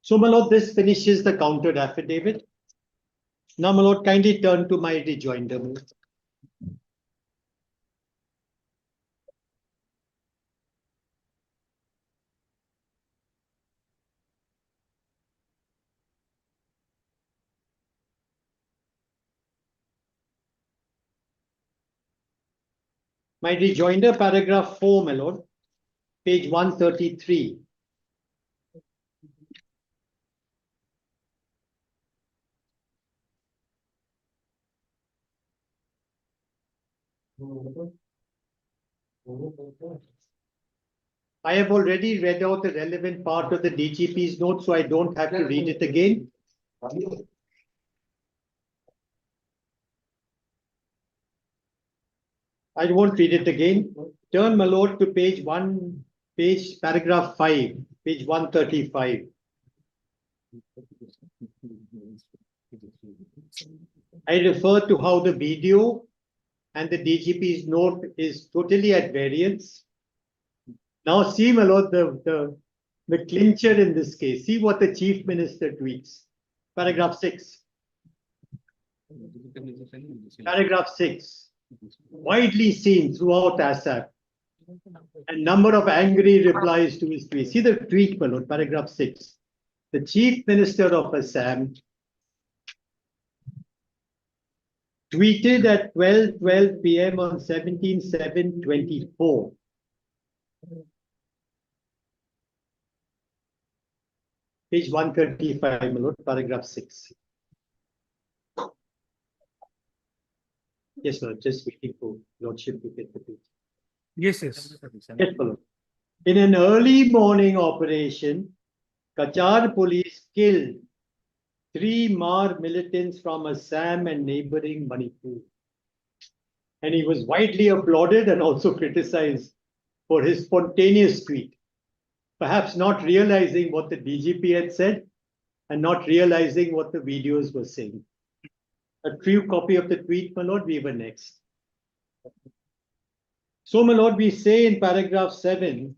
So, my lord, this finishes the counter affidavit. Now, my lord, kindly turn to my rejoinder. My rejoinder, paragraph 4, my lord, page 133. I have already read out the relevant part of the DGP's note, so I don't have to read it again. I won't read it again. Turn, my lord, to paragraph 5, page 135. I refer to how the video and the DGP's note is totally at variance. Now see, my lord, the the clincher in this case. See what the chief minister tweets. Paragraph 6. Paragraph 6. Widely seen throughout Assam. A number of angry replies to his tweet. See the tweet, my lord, paragraph 6. The chief minister of Assam tweeted at 12:12 p.m. on 17/7/24. Page 135, my lord, paragraph 6. Yes, Lord, just waiting for Lordship to get the page. Yes, yes. Yes, my lord. In an early morning operation, Kachar police killed 3 Mar militants from Assam and neighboring Manipur. And he was widely applauded and also criticized for his spontaneous tweet, perhaps not realizing what the DGP had said and not realizing what the videos were saying. A true copy of the tweet, my lord, we were next. So, my lord, we say in paragraph 7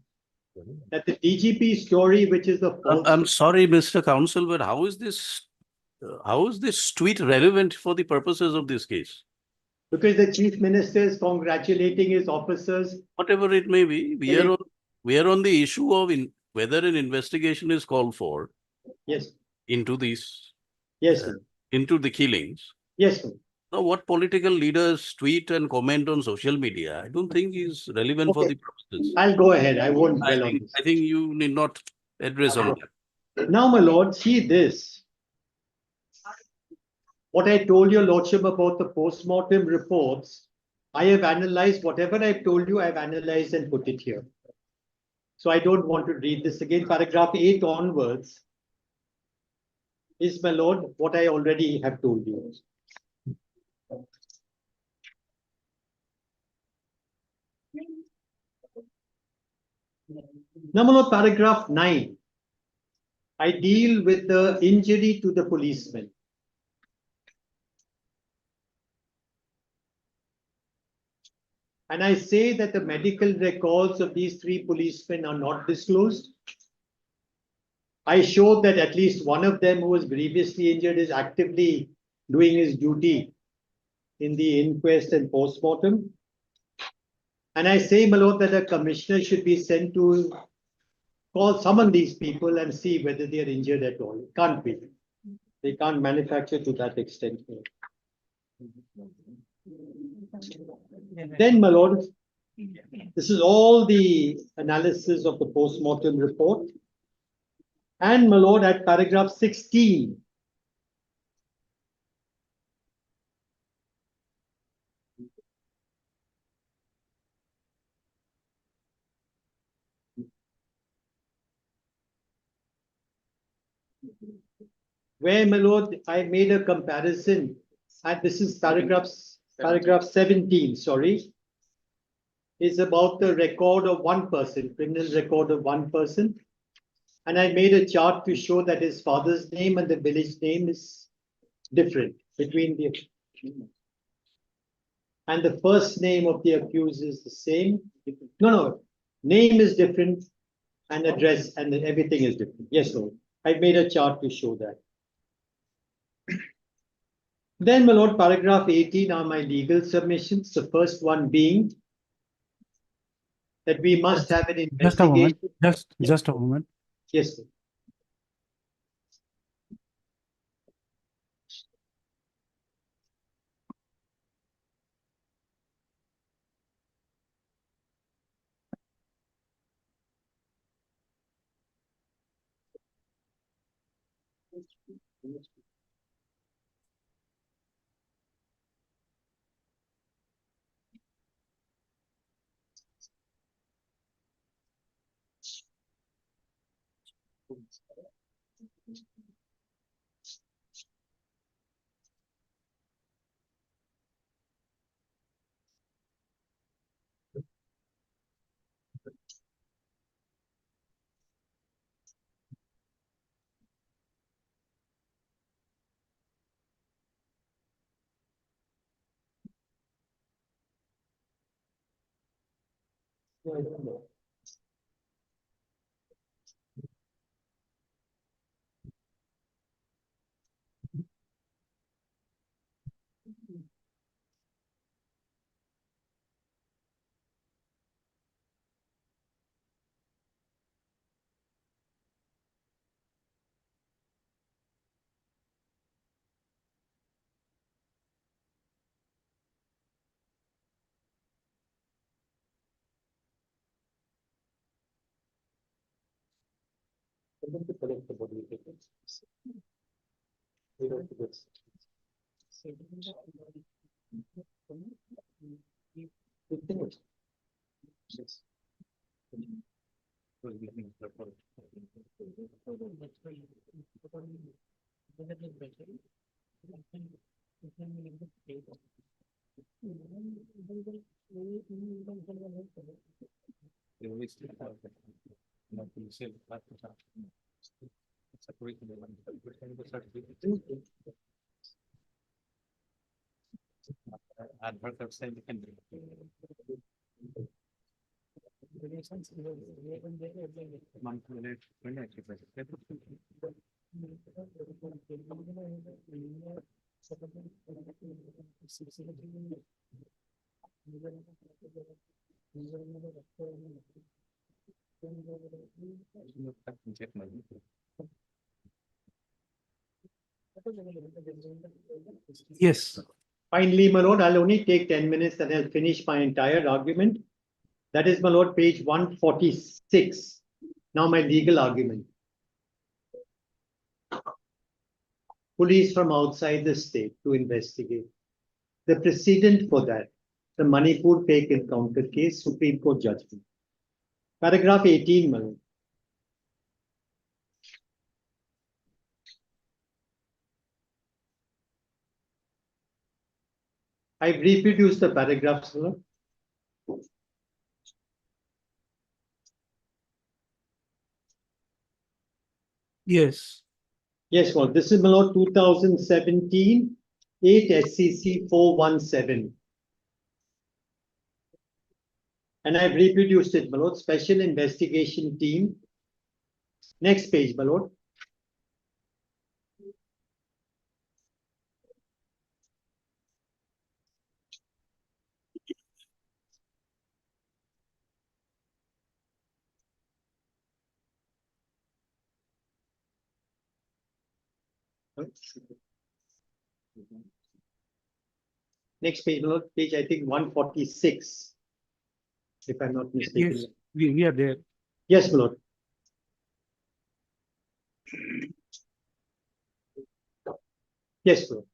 that the DGP story, which is the false. I'm sorry, Mr. Counsel, but how is this tweet relevant for the purposes of this case? Because the chief minister is congratulating his officers. Whatever it may be, we are on the issue of whether an investigation is called for. Yes. Into these. Yes. Sir. Into the killings. Yes. Sir. Now, what political leaders tweet and comment on social media, I don't think is relevant for the purposes. I'll go ahead. I won't dwell on this. I think you need not address on that. Now, my lord, see this. What I told your lordship about the postmortem reports, I have analyzed whatever I've told you, I've analyzed and put it here. So I don't want to read this again. Paragraph 8 onwards is, my lord, what I already have told you. Now, my lord, paragraph 9. I deal with the injury to the policeman. And I say that the medical records of these 3 policemen are not disclosed. I showed that at least one of them who was grievously injured is actively doing his duty in the inquest and postmortem. And I say, my lord, that a commissioner should be sent to summon these people and see whether they are injured at all. It can't be. They can't manufacture to that extent. Then, my lord, this is all the analysis of the postmortem report. And, my lord, at paragraph 16, where, my lord, I made a comparison, and this is paragraph 17, sorry, is about the record of one person, criminal record of one person. And I made a chart to show that his father's name and the village name is different between the. And the first name of the accused is the same. No, name is different and address and everything is different. Yes, Lord. I made a chart to show that. Then, my lord, paragraph 18 are my legal submissions. The first one being that we must have an investigation. Just a moment. Yes, sir. them to collect the body. They don't do this. Yes. Yes. Finally, my lord, I'll only take 10 minutes and I'll finish my entire argument. That is, my lord, page 146. Now my legal argument. Police from outside the state to investigate. The precedent for that, the Manipur fake encounter case, Supreme Court judgment. Paragraph 18, my lord. I've reproduced the paragraphs, my lord. Yes. Yes, well, this is my lord 2017, 8 SCC 417. And I've reproduced it, my lord. Special investigation team. Next page, my lord. Next page, my lord. Page, I think 146. If I'm not mistaken. Yes, we are there. Yes, my lord. Yes, my lord.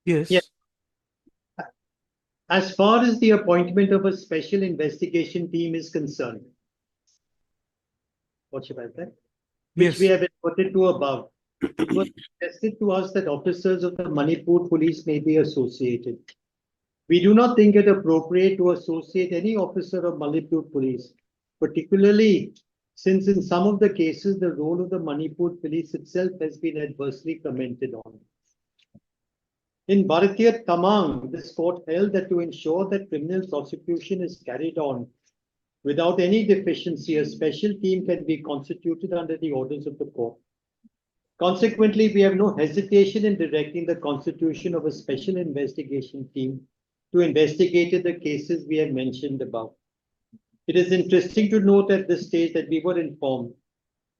Yes. Yes. As far as the appointment of a special investigation team is concerned, what should I say? Which we Yes. have reported to above, it was suggested to us that officers of the Manipur police may be associated. We do not think it appropriate to associate any officer of Manipur police, particularly since in some of the cases, the role of the Manipur police itself has been adversely commented on. In Bharatiya Tamang, this court held that to ensure that criminal prosecution is carried on without any deficiency, a special team can be constituted under the orders of the court. Consequently, we have no hesitation in directing the constitution of a special investigation team to investigate the cases we have mentioned above. It is interesting to note at this stage that we were informed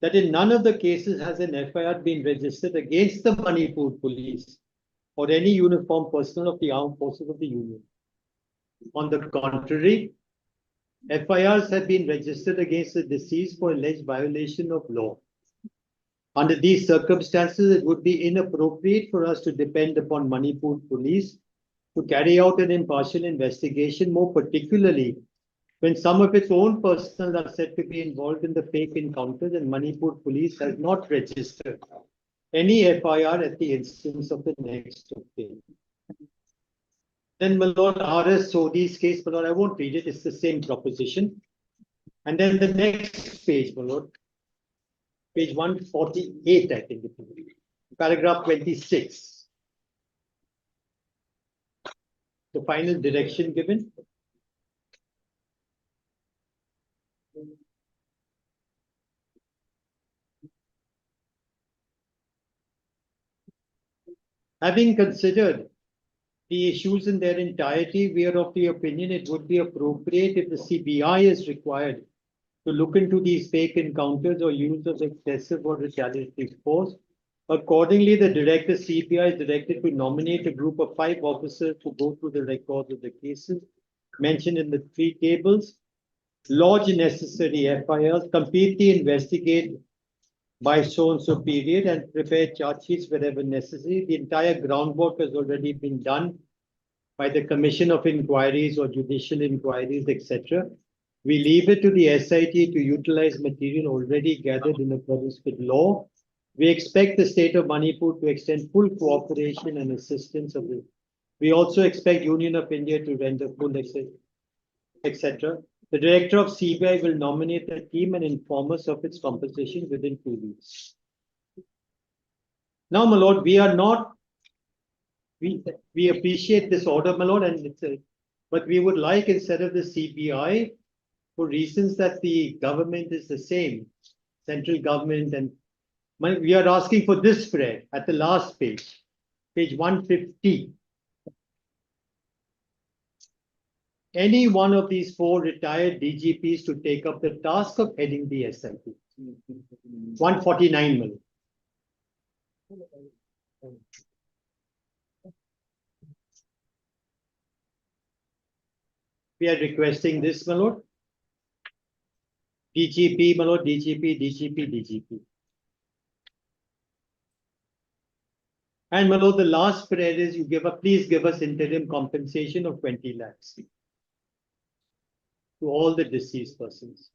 that in none of the cases has an FIR been registered against the Manipur police or any uniformed personnel of the armed forces of the Union. On the contrary, FIRs have been registered against the deceased for alleged violation of law. Under these circumstances, it would be inappropriate for us to depend upon Manipur police to carry out an impartial investigation, more particularly when some of its own personnel are said to be involved in the fake encounters and Manipur police has not registered any FIR at the instance of the next of kin. Then, my lord, RS Sodhi's case, my lord, I won't read it, it's the same proposition. And then the next page, my lord, page 148, I think, paragraph 26. The final direction given. Having considered the issues in their entirety, we are of the opinion it would be appropriate if the CBI is required to look into these fake encounters or use of excessive or retaliatory force. Accordingly, the CBI is directed to nominate a group of 5 officers to go through the records of the cases mentioned in the 3 tables, lodge necessary FIRs, completely investigate by so-and-so period and prepare charge sheets wherever necessary. The entire groundwork has already been done by the Commission of Inquiries or Judicial Inquiries, etc. We leave it to the SIT to utilize material already gathered in accordance with law. We expect the state of Manipur to extend full cooperation and assistance of the. We also expect Union of India to render full etc. The director of CBI will nominate a team and inform us of its composition within 2 weeks. Now, my lord, we are not. We appreciate this order, my lord, and but we would like, instead of the CBI, for reasons that the government is the same, central government, and we are asking for this spread at the last page, page 150. Any one of these 4 retired DGPs to take up the task of heading the SIT. 149 million. We are requesting this, my lord. DGP, my lord, DGP. And my lord, the last prayer is you please give us interim compensation of 20 lakhs to all the deceased persons.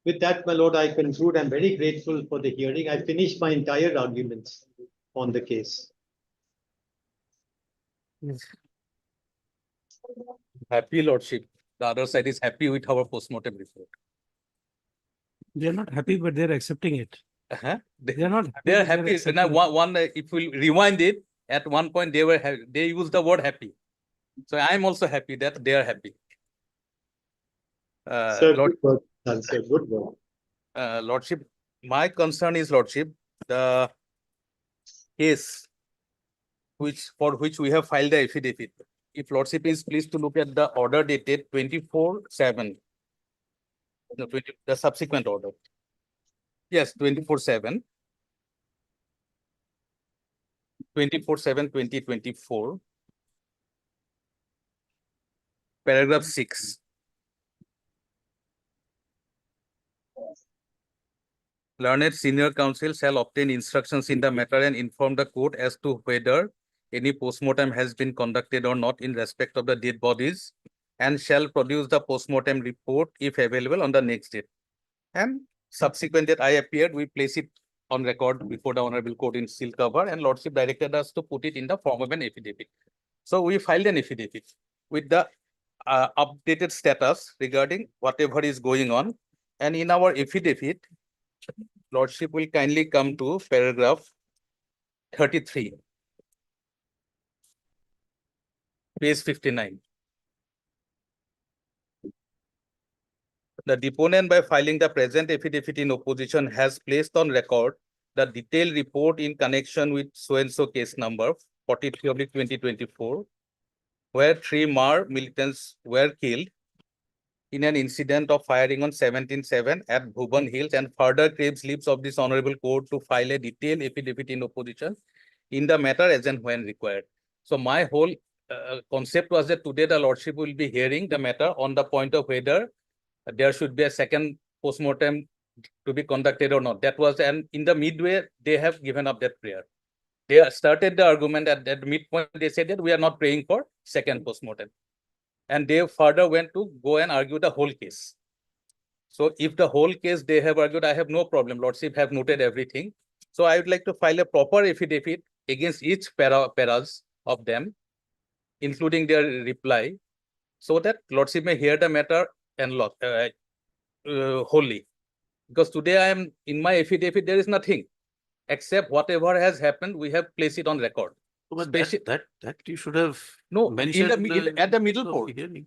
With that, my lord, I conclude. I'm very grateful for the hearing. I finished my entire arguments on the case. Happy lordship. The other side is happy with our postmortem report. They're not happy, but they're accepting it. They're not happy. They're but happy. accepting Now, it. if we rewind it, at one point they used the word happy. So I'm also happy that they are happy. Sir, Lord, good work, sir, good work. lordship, my concern is, lordship, the case for which we have filed the affidavit. If lordship is pleased to look at the order dated 24/7, the subsequent order. Yes, 24/7. 24/7/2024. Paragraph 6. Learned senior counsel shall obtain instructions in the matter and inform the court as to whether any postmortem has been conducted or not in respect of the dead bodies, and shall produce the postmortem report if available on the next date. And subsequent that I appeared, we place it on record before the Honorable Court in seal cover, and lordship directed us to put it in the form of an affidavit. So we filed an affidavit with the updated status regarding whatever is going on. And in our affidavit, lordship will kindly come to paragraph 33, page 59. The deponent, by filing the present affidavit in opposition, has placed on record the detailed report in connection with so-and-so case number 43/2024, where 3 Mar militants were killed in an incident of firing on 17/7 at Bhuban Hills, and further craves leaves of this Honorable Court to file a detailed affidavit in opposition in the matter as and when required. So my whole concept was that today the lordship will be hearing the matter on the point of whether there should be a second postmortem to be conducted or not. That was, and in the midway, they have given up that prayer. They started the argument at that midpoint. They said that we are not praying for second postmortem. And they further went to go and argue the whole case. So if the whole case they have argued, I have no problem. Lordship have noted everything. So I would like to file a proper affidavit against each paras of them, including their reply, so that lordship may hear the matter and wholly. Because today I am in my affidavit, there is nothing except whatever has happened, we have placed it on record. But that you should have No, mentioned at the middle of port. the hearing.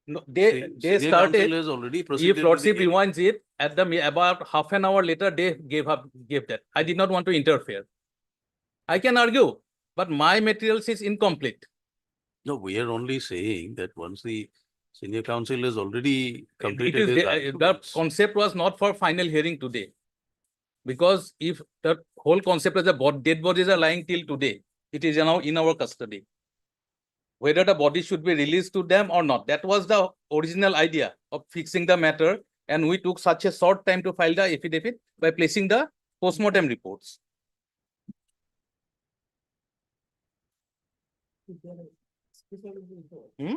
No, they Senior started, counsel has already if proceeded. with Lordship the- rewinds it, at the, about half an hour later, they gave that. I did not want to interfere. I can argue, but my materials is incomplete. No, we are only saying that once the senior counsel has already It completed is, his the arguments. concept was not for final hearing today. Because if the whole concept is the dead bodies are lying till today, it is now in our custody. Whether the body should be released to them or not. That was the original idea of fixing the matter. And we took such a short time to file the affidavit by placing the postmortem reports. Hmm?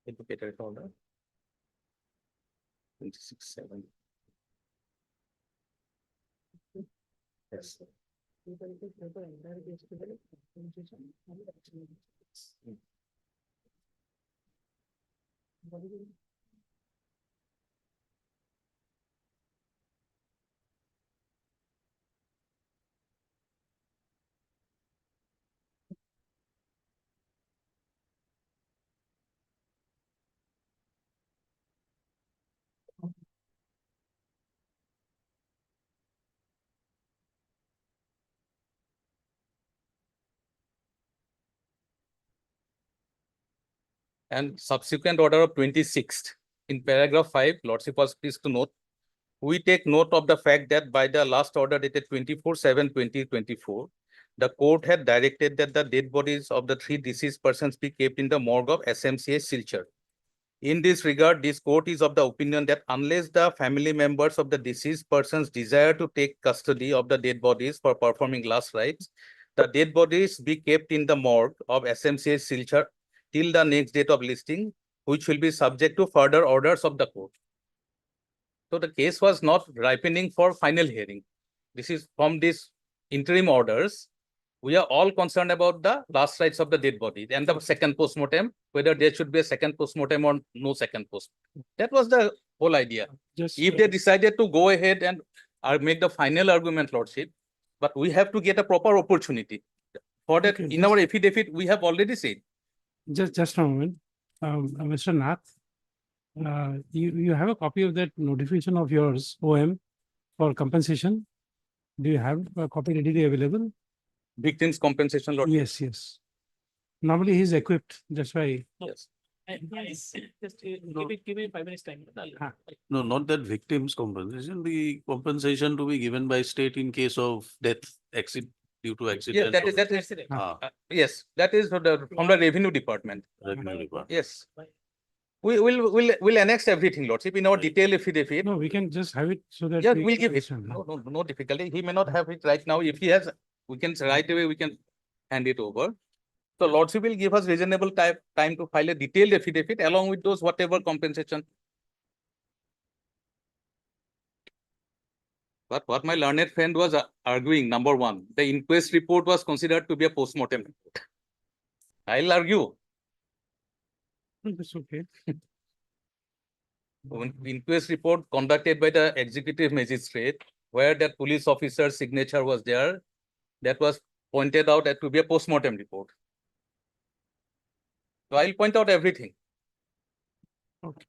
Interrogatory order. 26/7. Yes. And subsequent order of 26th, in paragraph 5, Lordship was pleased to note, we take note of the fact that by the last order dated 24/7/2024, the court had directed that the dead bodies of the 3 deceased persons be kept in the morgue of SMCA Silchar. In this regard, this court is of the opinion that unless the family members of the deceased persons desire to take custody of the dead bodies for performing last rites, the dead bodies be kept in the morgue of SMCA Silchar till the next date of listing, which will be subject to further orders of the court. So the case was not ripening for final hearing. This is from these interim orders. We are all concerned about the last rites of the dead body and the second postmortem, whether there should be a second postmortem or no second postmortem. That was the whole idea. If they decided to go ahead and make the final argument, Lordship, but we have to get a proper opportunity. For that, Okay, in our affidavit, we have already said. Just a moment. Mr. Nath, you have a copy of that notification of yours, OM, for compensation? Do you have a copy readily available? Victims compensation, Lordship. Yes, yes. Normally he's equipped, that's why. Yes. Yes, just give me 5 minutes time. No, not that victims compensation, the compensation to be given by state in case of death, due to accident. Yes, that is, Ah. yes, that is from the revenue department. Revenue department. Yes. We'll annex everything, Lordship, in our detailed affidavit. No, we can just have it so that. Yeah, we we'll can give it. understand. No difficulty. He may not have it right now. If he has, we can right away, we can hand it over. So Lordship will give us reasonable time to file a detailed affidavit along with those whatever compensation. But what my learned friend was arguing, number one, the inquest report was considered to be a postmortem report. I'll argue. That's okay. Inquest report conducted by the executive magistrate, where that police officer's signature was there, that was pointed out to be a postmortem report. So I'll point out everything. Okay.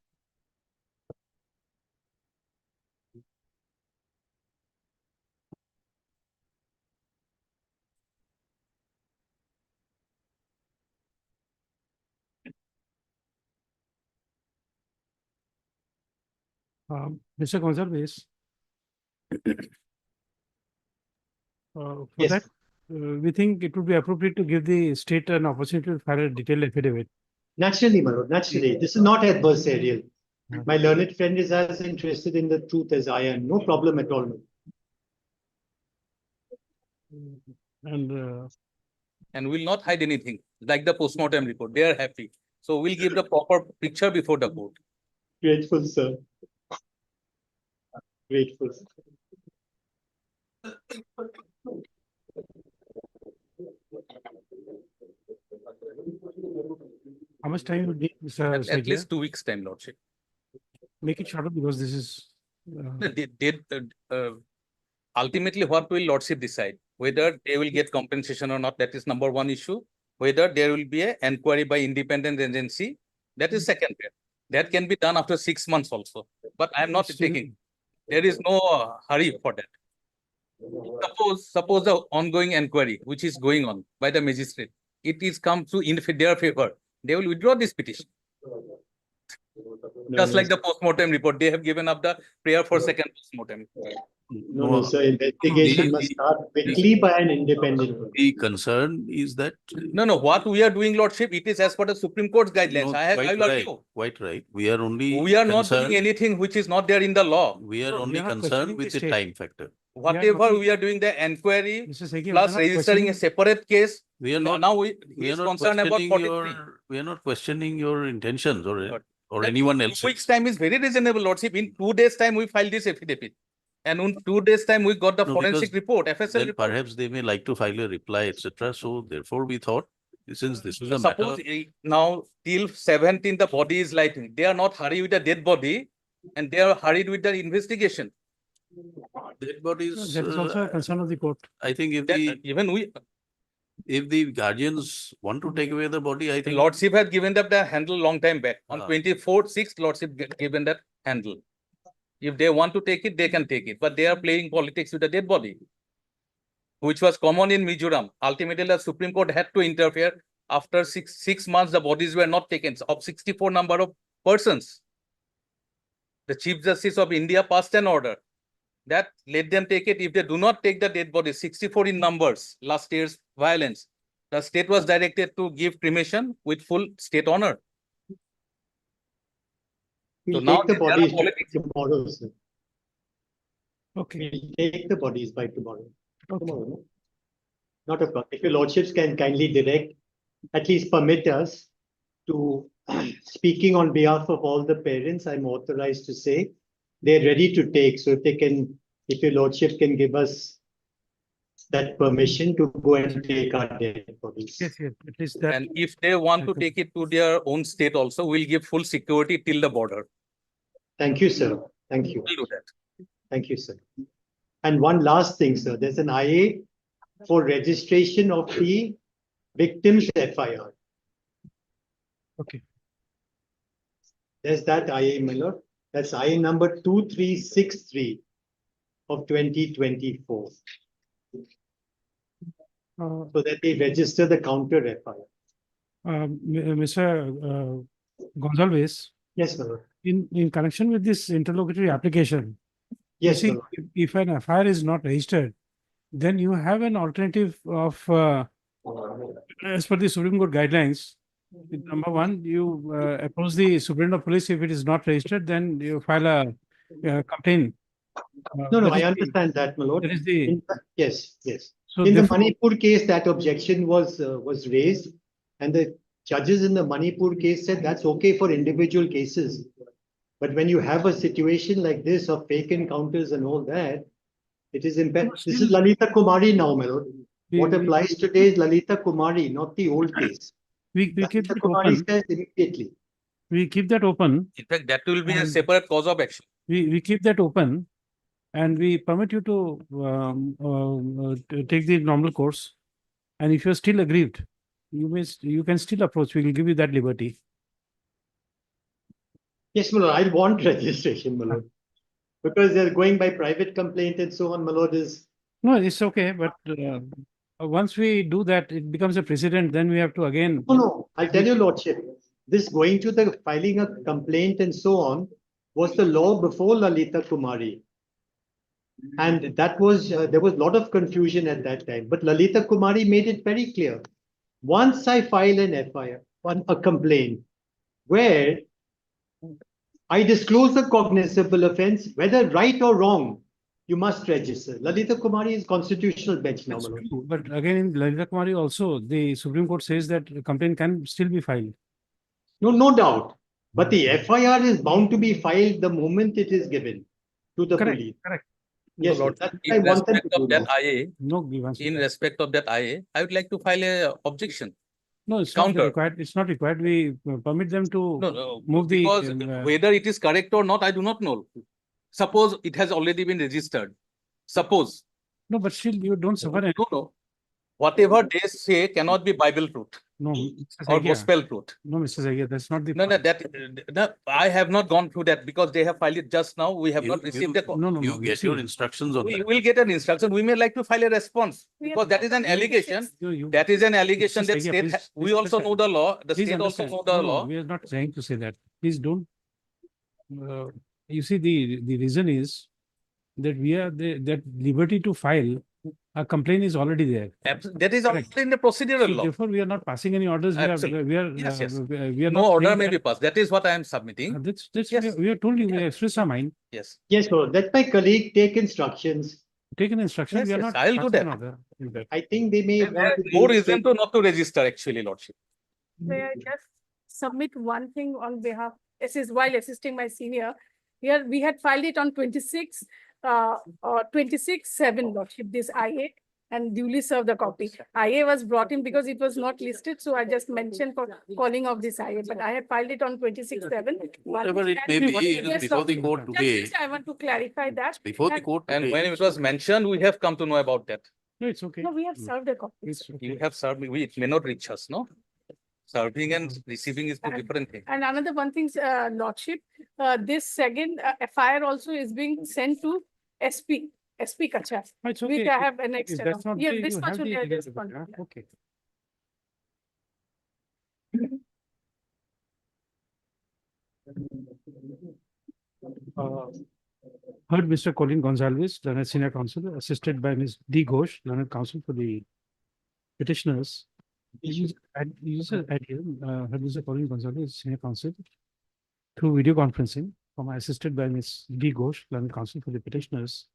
Mr. Gonzalez. For Yes. that, we think it would be appropriate to give the state an opportunity to file a detailed affidavit. Naturally, my lord, naturally. This is not adversarial. My learned friend is as interested in the truth as I am. No problem at all. And we'll not hide anything, like the postmortem report. They are happy. So we'll give the proper picture before the court. Grateful, sir. Grateful. How much time would need, Mr. At Sagia? least 2 weeks time, Lordship. Make it shorter because this is. Ultimately, what will Lordship decide? Whether they will get compensation or not, that is number one issue. Whether there will be an inquiry by independent agency, that is second bit. That can be done after 6 months also. But I am not taking. There is no hurry for that. Suppose the ongoing inquiry, which is going on by the magistrate, it is come to in their favor, they will withdraw this petition. Just like the postmortem report, they have given up the prayer for second postmortem. No, sir. Investigation must start quickly by an independent body. The concern is that. No. What we are doing, Lordship, it is as per the Supreme Court's guidelines. No, I quite will right, argue. quite right. We are only. We are not concerned, doing anything which is not there in the law. We are No, we only are not concerned questioning with the the state. time factor. Whatever we are doing the inquiry, Mr. Segi, plus we are not registering a questioning- separate case. We are not. Now he We are is not concerned about questioning 43. We are not questioning your intentions or That anyone else. 2 weeks time is very reasonable, Lordship. In 2 days time, we filed this affidavit. And in 2 days time, we got the No, forensic because report, FSL Then report. perhaps they may like to file a reply, etc. So therefore, we thought since this is a Suppose matter. now till 17, the body is lighting. They are not hurried with the dead body, and they are hurried with the investigation. Dead bodies. That is also a concern of the court. I think if the guardians want to take away the body, I think. Lordship had given them the handle long time back. On 24/6, Lordship given that handle. If they want to take it, they can take it. But they are playing politics with the dead body, which was common in Mizoram. Ultimately, the Supreme Court had to interfere. After six months, the bodies were not taken. Of 64 number of persons, the Chief Justice of India passed an order that let them take it. If they do not take the dead body, 64 in numbers, last year's violence, the state was directed to give cremation with full state honor. We'll So now take the there are bodies politics. tomorrow, sir. Okay. We'll take the bodies by tomorrow. Okay. Tomorrow, no? Not a problem. If your lordships can kindly direct, at least permit us to, speaking on behalf of all the parents, I'm authorized to say they're ready to take. So if they can, if your lordship can give us that permission to go and take our dead bodies. Yes, at least that. And if they want to take it to their own state also, we'll give full security till the border. Thank you, sir. Thank you. We'll do that. Thank you, sir. And one last thing, sir. There's an IA for registration of the victim's FIR. Okay. There's that IA, my lord. That's IA number 2363 of 2024. So that they register the counter FIR. Mr. Gonzalez. Yes, my lord. In connection with this interlocutory application, Yes, you my see, if an FIR is not registered, then you have an alternative of, as per the Supreme Court guidelines. Number one, you approach the Superintendent of Police. If it is not registered, then you file a complaint. No, I understand that, my lord. That is the. Yes, yes. So in the therefore- Manipur case, that objection was raised, and the judges in the Manipur case said that's okay for individual cases. But when you have a situation like this of fake encounters and all that, it is imperative. This is Lalita Kumari now, my lord. What applies today is Lalita Kumari, not the old case. We keep Lalita it Kumari open. says immediately. We keep that open. In fact, that will be a And- separate cause of action. We keep that open, and we permit you to take the normal course. And if you're still aggrieved, you can still approach. We will give you that liberty. Yes, my lord, I want registration, my lord. Because they're going by private complaint and so on, my lord is. No, it's okay, but once we do that, it becomes a precedent, then we have to again. No, no, I'll tell you, lordship, this going to the filing a complaint and so on was the law before Lalita Kumari. And that was, there was a lot of confusion at that time, but Lalita Kumari made it very clear. Once I file an FIR, a complaint, where I disclose the cognizable offense, whether right or wrong, you must register. Lalita Kumari is constitutional bench now. That's my lord. true, but again, in Lalita Kumari also, the Supreme Court says that a complaint can still be filed. No, no doubt. But the FIR is bound to be filed the moment it is given to the Correct, police. correct. Yes, Lord, that's what I in want them respect to of do that now. IA, No grievance. in respect of that IA, I would like to file a objection. No, it's Counter. not required. It's not required. We permit them to No, move the. because whether it is correct or not, I do not know. Suppose it has already been registered. Suppose. No, but still you don't suffer. No. Whatever they say cannot be Bible truth No, Mr. or Zagia. gospel truth. No, Mr. Zagia, that's not the. No, I have not gone through that because they have filed it just now. We have not received the. No. You get your instructions on We that. will get an instruction. We may like to file a response because that is an allegation. That is an allegation that state. We also know the law. The state also know the law. We are not trying to say that. Please don't. You see, the reason is that we are that liberty to file a complaint is already there. That is already in the procedural So law. therefore, we are not passing any orders. Absolutely. Yes. We are no order may be passed. That is what I am submitting. Yes. We are told you, we express our mind. Yes. Yes, Lord. Let my colleague take instructions. Take an instruction. Yes, We are yes, not. I will do passing an that. order. I think they may want to No do reason to not to register actually, Lordship. May I just submit one thing on behalf, while assisting my senior. Here, we had filed it on 26/7, Lordship, this IA, and duly served the copy. IA was brought in because it was not listed, so I just mentioned for calling of this IA, but I had filed it on 26/7. Whatever it may be, it is before the court today. I want to clarify that. Before the court And today. when it was mentioned, we have come to know about that. No, it's okay. No, we have served the copy. You have served, it may not reach us, no? Serving and receiving is two different things. And another one thing, Lordship, this second FIR also is being sent to SP Kacha, It's which okay. I have annexed. If that's not Yeah, there, this you much have only the I legal just liberty, want. huh? Okay. Heard Mr. Colin Gonzalez, learned senior counsel, assisted by Ms. D. Ghosh, learned counsel for the petitioners. Heard Mr. Colin Gonzalez, senior counsel, through video conferencing, assisted by Ms. D. Ghosh, learned counsel for the petitioners.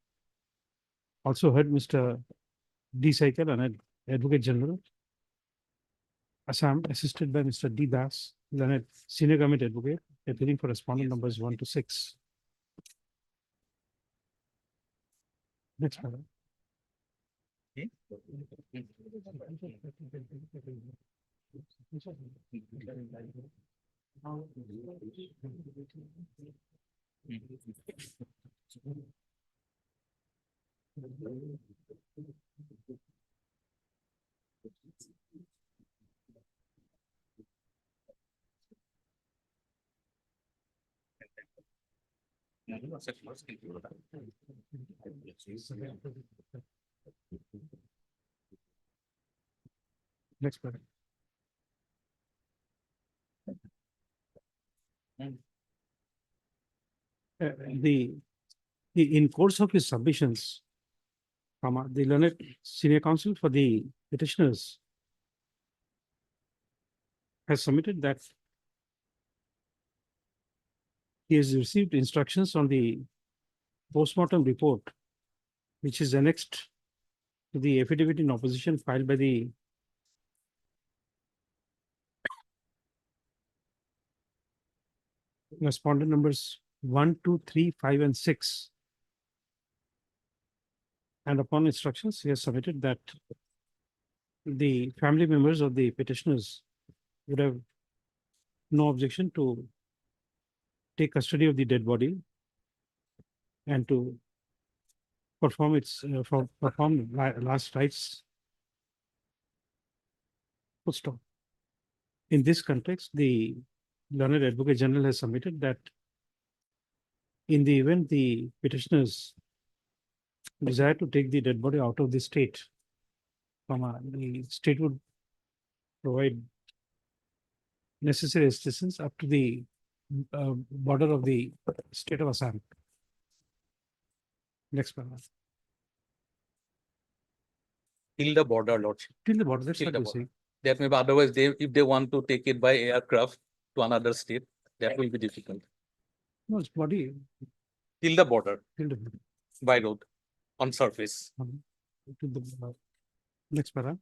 Also heard Mr. D. Saikal, an advocate general. Assam, assisted by Mr. D. Das, learned senior government advocate, appearing for respondent numbers 1 to 6. Next, madam. Next, madam. In course of his submissions, the learned senior counsel for the petitioners has submitted that he has received instructions on the postmortem report, which is annexed to the affidavit in opposition filed by the respondent numbers 1, 2, 3, 5, and 6. And upon instructions, he has submitted that the family members of the petitioners would have no objection to take custody of the dead body and to perform last rites Full stop. In this context, the learned Advocate General has submitted that in the event the petitioners desire to take the dead body out of the state, the state would provide necessary assistance up to the border of the state of Assam. Next paragraph. Till the border, Lordship. Till the border, that's Till what the we're border. saying. That may be otherwise if they want to take it by aircraft to another state, that will be difficult. No, it's body. Till the border, Till the border. by road, on surface. To the next para.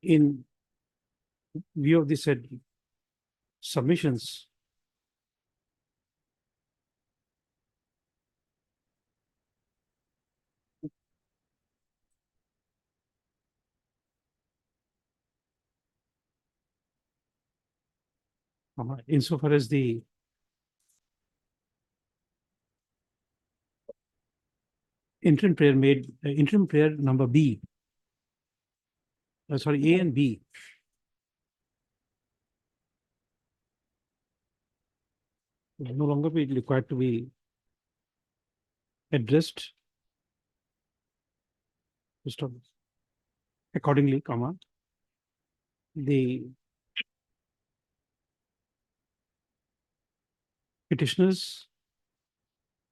In view of the said submissions, insofar as the interim prayer made, interim prayer number B, sorry, A and B. Will no longer be required to be addressed. Stop. Accordingly, comma, the petitioners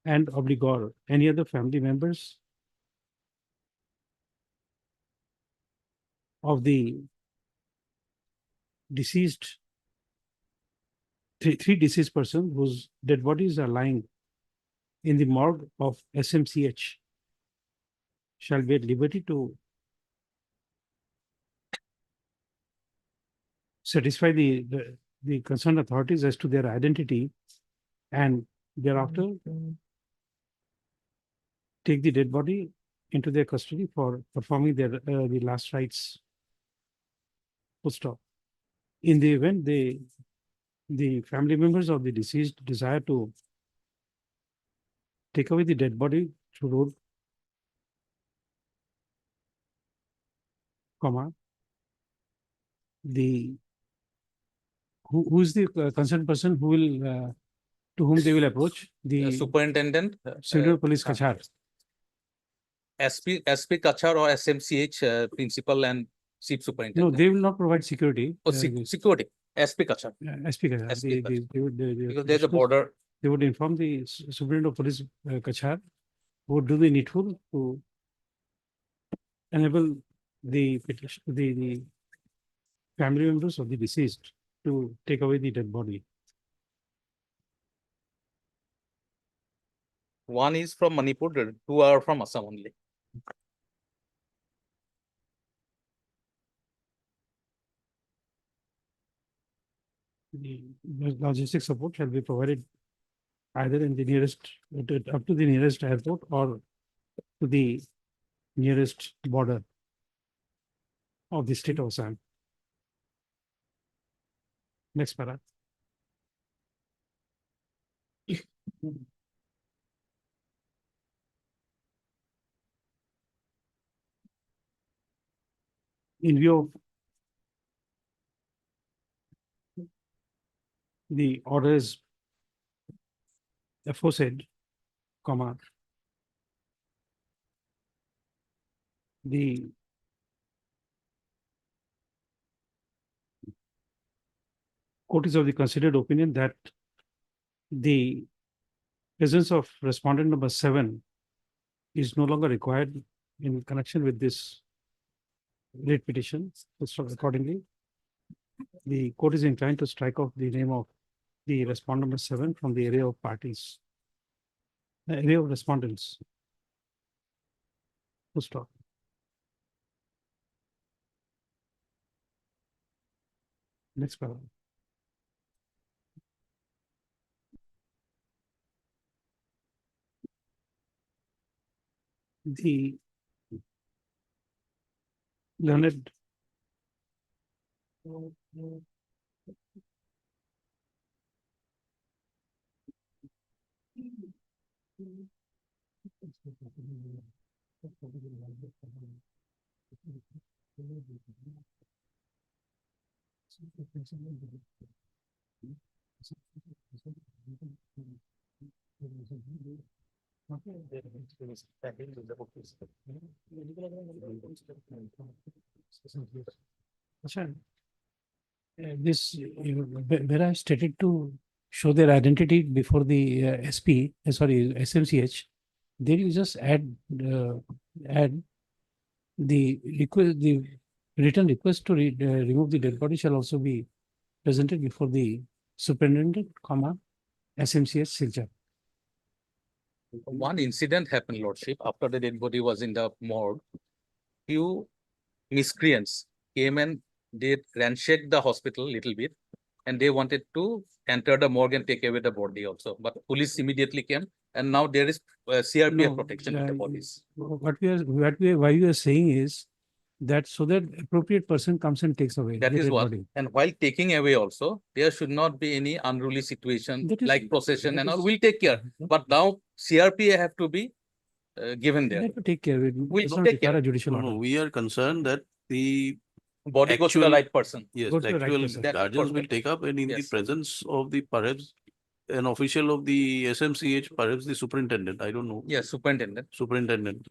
and obligor, any other family members of the deceased, three deceased persons whose dead bodies are lying in the morgue of SMCH shall be at liberty to satisfy the concerned authorities as to their identity and thereafter take the dead body into their custody for performing their the last rites. Full stop. In the event the family members of the deceased desire to take away the dead body through road, comma, the who is the concerned person who will to whom they will approach? The Superintendent. Civil Police Kachar. SP Kachar or SMCH principal and chief No, superintendent. they will not provide security. Oh, security. SP Kachar. SP Kachar. SP Kachar. Because Because there's a border. They would inform the Superintendent of Police Kachar, who would do the needful to enable the petition, the family members of the deceased to take away the dead body. One is from Manipur, the two are from Assam only. The logistic support shall be provided either in the nearest, up to the nearest airport or to the nearest border of the state of Assam. Next para. In view of the orders aforesaid, comma, the court is of the considered opinion that the presence of respondent number 7 is no longer required in connection with this writ petition. So accordingly, the court is inclined to strike off the name of the respondent number 7 from the array of parties, the array of respondents. Full stop. Next paragraph. The learned Achha, this, where I stated to show their identity before the SP, sorry, SMCH, then you just add the request, the written request to remove the dead body shall also be presented before the superintendent, comma, SMCH Silchar. One incident happened, Lordship, after the dead body was in the morgue. Few miscreants came and they ransacked the hospital a little bit, and they wanted to enter the morgue and take away the body also. But police immediately came, and now there is CRPF No, protection of the bodies. why we are saying is that so that appropriate person comes and takes away That the is dead what. body. And while taking away also, there should not be any unruly situation That is- like procession that and all. is- We'll take care. But now CRPA have to be given there. Let me take care of it. We'll Does not take require care. a judicial No, order. no, we are concerned that the Body goes to the actual- right person. yes, Goes the to the right actual person. That's guardians will perfect. take up, and in the Yes. presence of the perhaps an official of the SMCH, perhaps the superintendent, I don't know, Yes, superintendent, superintendent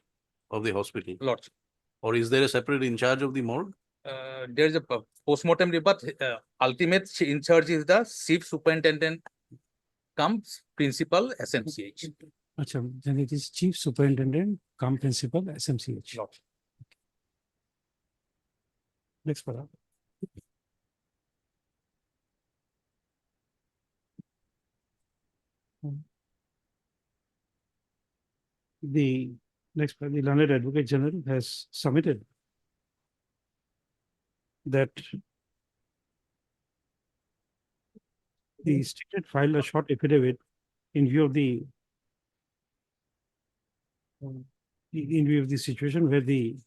of the hospital. Lordship. Or is there a separate in charge of the morgue? There is a postmortem report. Ultimate in charge is the chief superintendent comes principal SMCH. Achha, then it is chief superintendent, cum principal, SMCH. Lordship. Next para. The next, the learned advocate general has submitted that the state filed a short affidavit in view of the situation where the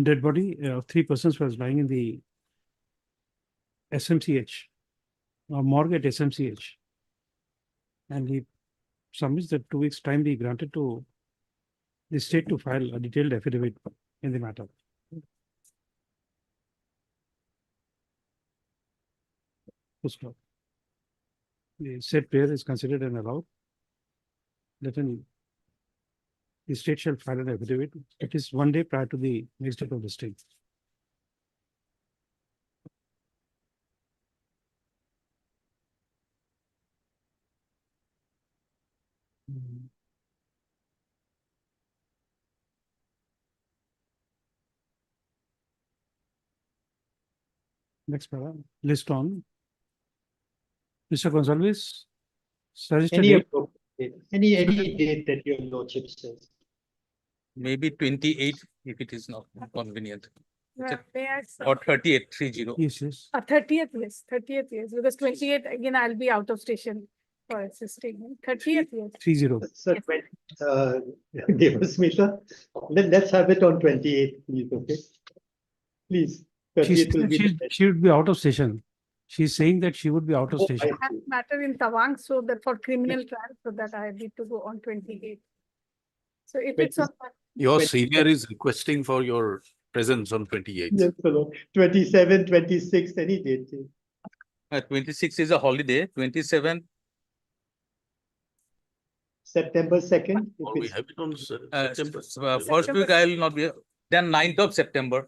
dead body of 3 persons was lying in the SMCH or morgue at SMCH. And he submits that 2 weeks time be granted to the state to file a detailed affidavit in the matter. Full stop. The said prayer is considered and allowed. The state shall file an affidavit. It is 1 day prior to the next date of the state. Next para, list on. Mr. Gonzalez, suggested Any date, appropriate date, any date that your lordship says. Maybe 28 if it is not convenient. Yes. Or 38, 30. yes, yes. 30th, yes, 30th, yes, because 28th, again, I'll be out of station for assisting. 30th, yes. 30. Sir, Devasmita, let's have it on 28th, please, okay? Please. She 30th said will that be the she would be out of station. She's saying that she would be out of Oh, station. I have matter in Tawang, so that for criminal trial, so that I need to go on 28th. So if it's on. Your senior is requesting for your presence on 28th. Yes, hello. 27, 26, any date. 26 is a holiday. 27, September 2nd. Or we have it on September. first week I will not be. Then 9th of September.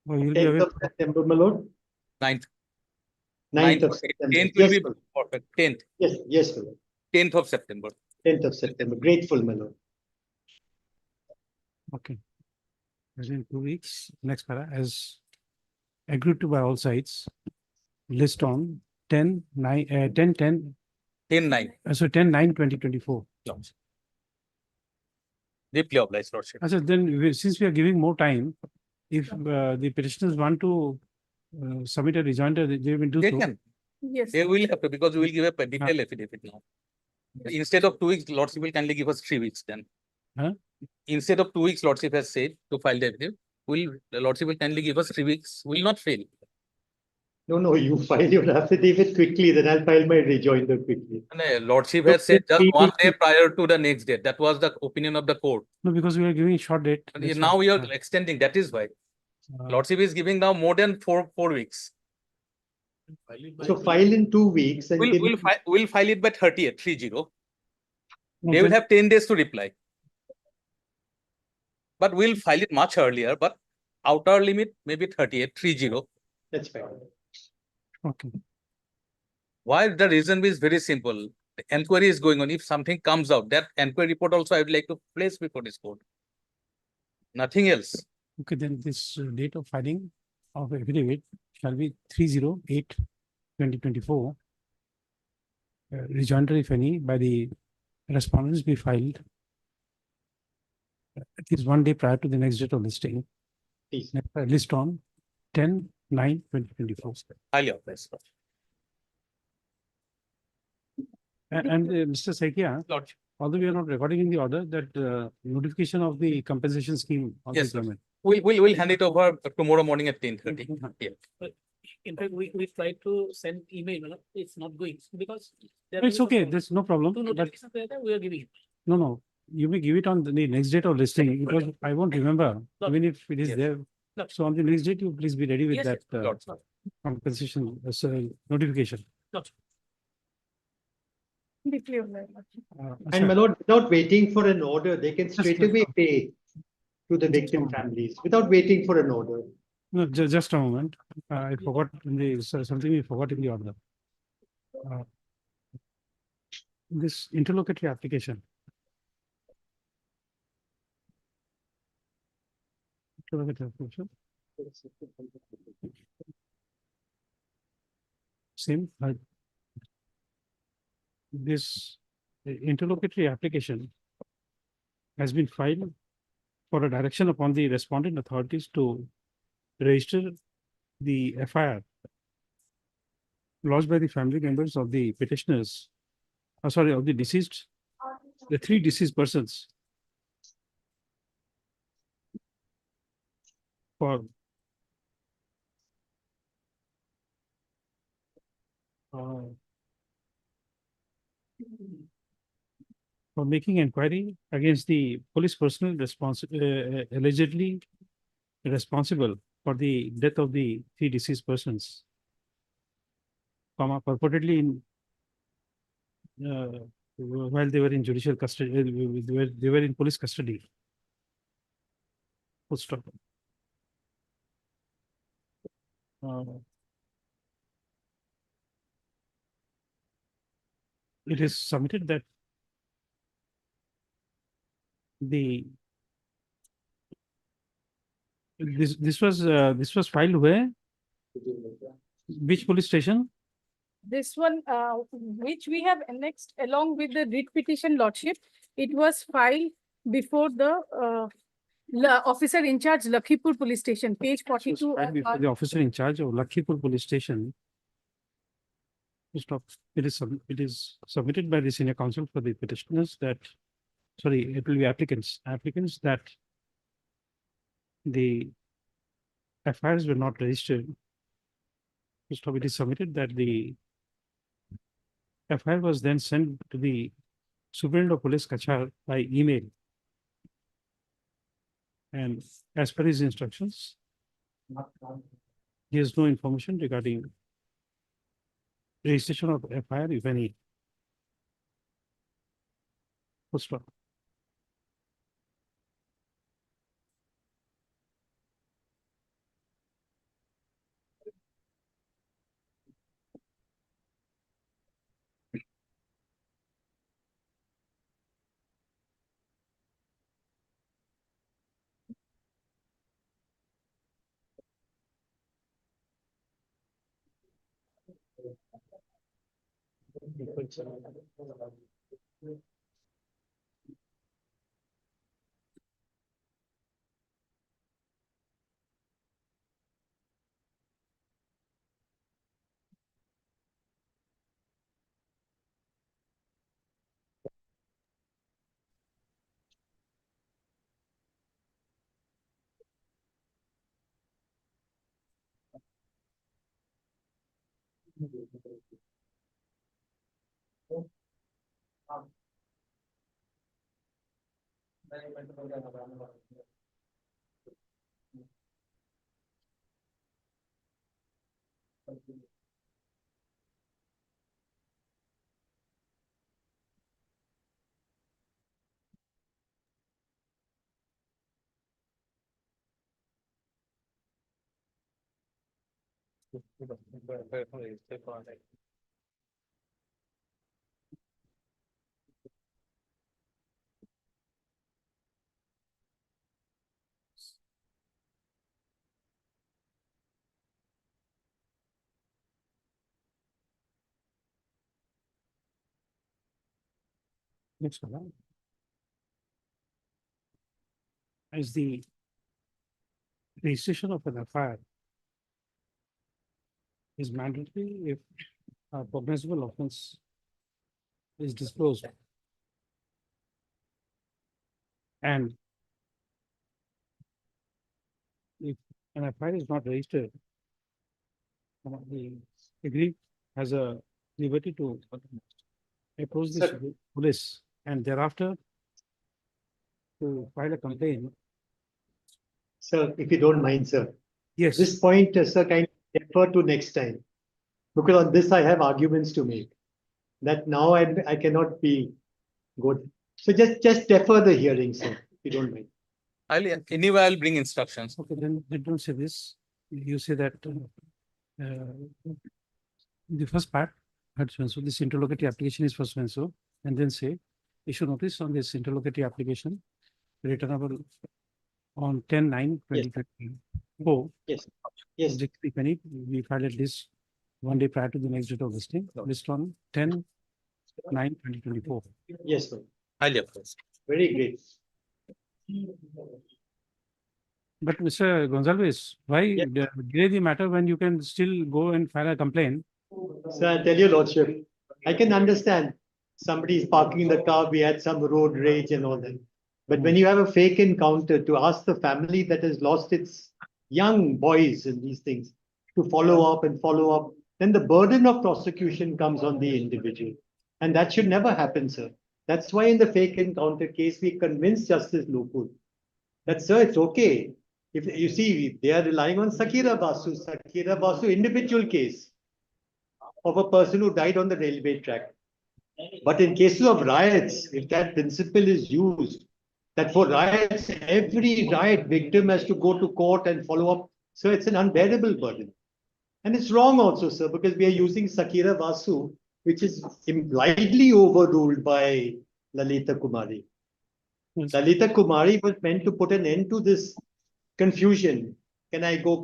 Oh, you'll be 10th away. of September, my lord. 9th. 9th of September. 10th will Yes, be my lord. perfect. 10th. Yes, my lord. 10th of September. 10th of September. Grateful, my lord. Okay. Within 2 weeks, next para, as agreed to by all sides, list on 10, 9, 10, 10, 10, 9. so 10, 9, 2024. Deeply obliged, Lordship. So then, since we are giving more time, if the petitioners want to submit a rejoinder, they will do They so. can. Yes. They will have to, because we will give a detailed affidavit now. Instead of 2 weeks, Lordship will kindly give us 3 weeks then. Huh? Instead of 2 weeks, Lordship has said to file the affidavit, the Lordship will kindly give us 3 weeks. Will not fail. No, you file your affidavit quickly, then I'll file my rejoinder quickly. No, Lordship has said just 1 day prior to the next date. That was the opinion of the court. No, because we are giving short date. And that's now why. we are extending, that is why. Lordship is giving now more than four weeks. So file in 2 weeks and give We'll file it by 30th, 30. No, They will then- have 10 days to reply. But we'll file it much earlier, but outer limit maybe 30th, 30. That's fine. Okay. Why? The reason is very simple. The enquiry is going on. If something comes out, that enquiry report also I would like to place before this court. Nothing else. Okay, then this date of filing of affidavit shall be 3/08/2024. Rejoinder, if any, by the respondents be filed at least 1 day prior to the next date of listing. Please. List on 10/9/2024. Highly authorized. And Mr. Saikia, Lordship. although we are not recording in the order, that notification of the compensation scheme of the Yes, sir. government. We'll hand it over tomorrow morning at 10:30. Yeah. In fact, we tried to send email, it's not going because. It's okay, there's no problem. But We are giving it. no, you may give it on the next date of listing because I won't remember, even if it is Yes. there. So on the next date, you please be ready with Yes, that yes. Lordship. compensation notification. Deeply aware. And my lord, without waiting for an order, they can straight yes. away pay to the victim families without waiting for an order. No, just a moment. I forgot something we forgot in the order. This interlocutory application. Interlocutory application. Same. This interlocutory application has been filed for a direction upon the respondent authorities to register the FIR lodged by the family members of the petitioners, of the deceased, the 3 deceased persons for making inquiry against the police personnel allegedly responsible for the death of the 3 deceased persons, purportedly in while they were in judicial custody, they were in police custody. Full stop. It is submitted that this was filed where? Which police station? This one, which we have annexed along with the writ petition, Lordship, it was filed before the officer in charge, Lakhipur Police Station, page 42. Filed before the officer in charge of Lakhipur Police Station. Stop. It is submitted by the senior counsel for the petitioners that, sorry, it will be applicants that the FIRs were not registered. Stop. It is submitted that the FIR was then sent to the Superintendent of Police Kachar by email. And as per his instructions, he has no information regarding registration of FIR, if any. Full stop. Next one. Is the registration of an FIR is mandatory if a cognizable offense is disclosed. And if an FIR is not registered, the aggrieved has a liberty to approach the police and thereafter to file a complaint. Sir, if you don't mind, sir. Yes. This point, sir, can you defer to next time? Because on this, I have arguments to make. That now I cannot be good. So just defer the hearing, sir, if you don't mind. I'll bring instructions. Okay, then don't say this. You say that the first part, so this interlocutory application is first so, and then say issue notice on this interlocutory application returnable on 10/9/2024. Yes. Yes. If any, we filed at least 1 day prior to the next date of listing, list on 10/9/2024. Yes, sir. Highly appreciate. Very great. But Mr. Gonzalez, why delay the matter when you can still go and file a complaint? Sir, I tell you, Lordship, I can understand somebody is parking in the car, we had some road rage and all that. But when you have a fake encounter, to ask the family that has lost its young boys in these things to follow up, then the burden of prosecution comes on the individual. And that should never happen, sir. That's why in the fake encounter case, we convinced Justice Lopul that, sir, it's okay. If you see, they are relying on Sakira Basu individual case of a person who died on the railway track. But in cases of riots, if that principle is used, that for riots, every riot victim has to go to court and follow up, so it's an unbearable burden. And it's wrong also, sir, because we are using Sakira Basu, which is impliedly overruled by Lalita Kumari. Lalita Kumari was meant to put an end to this confusion. Can I go?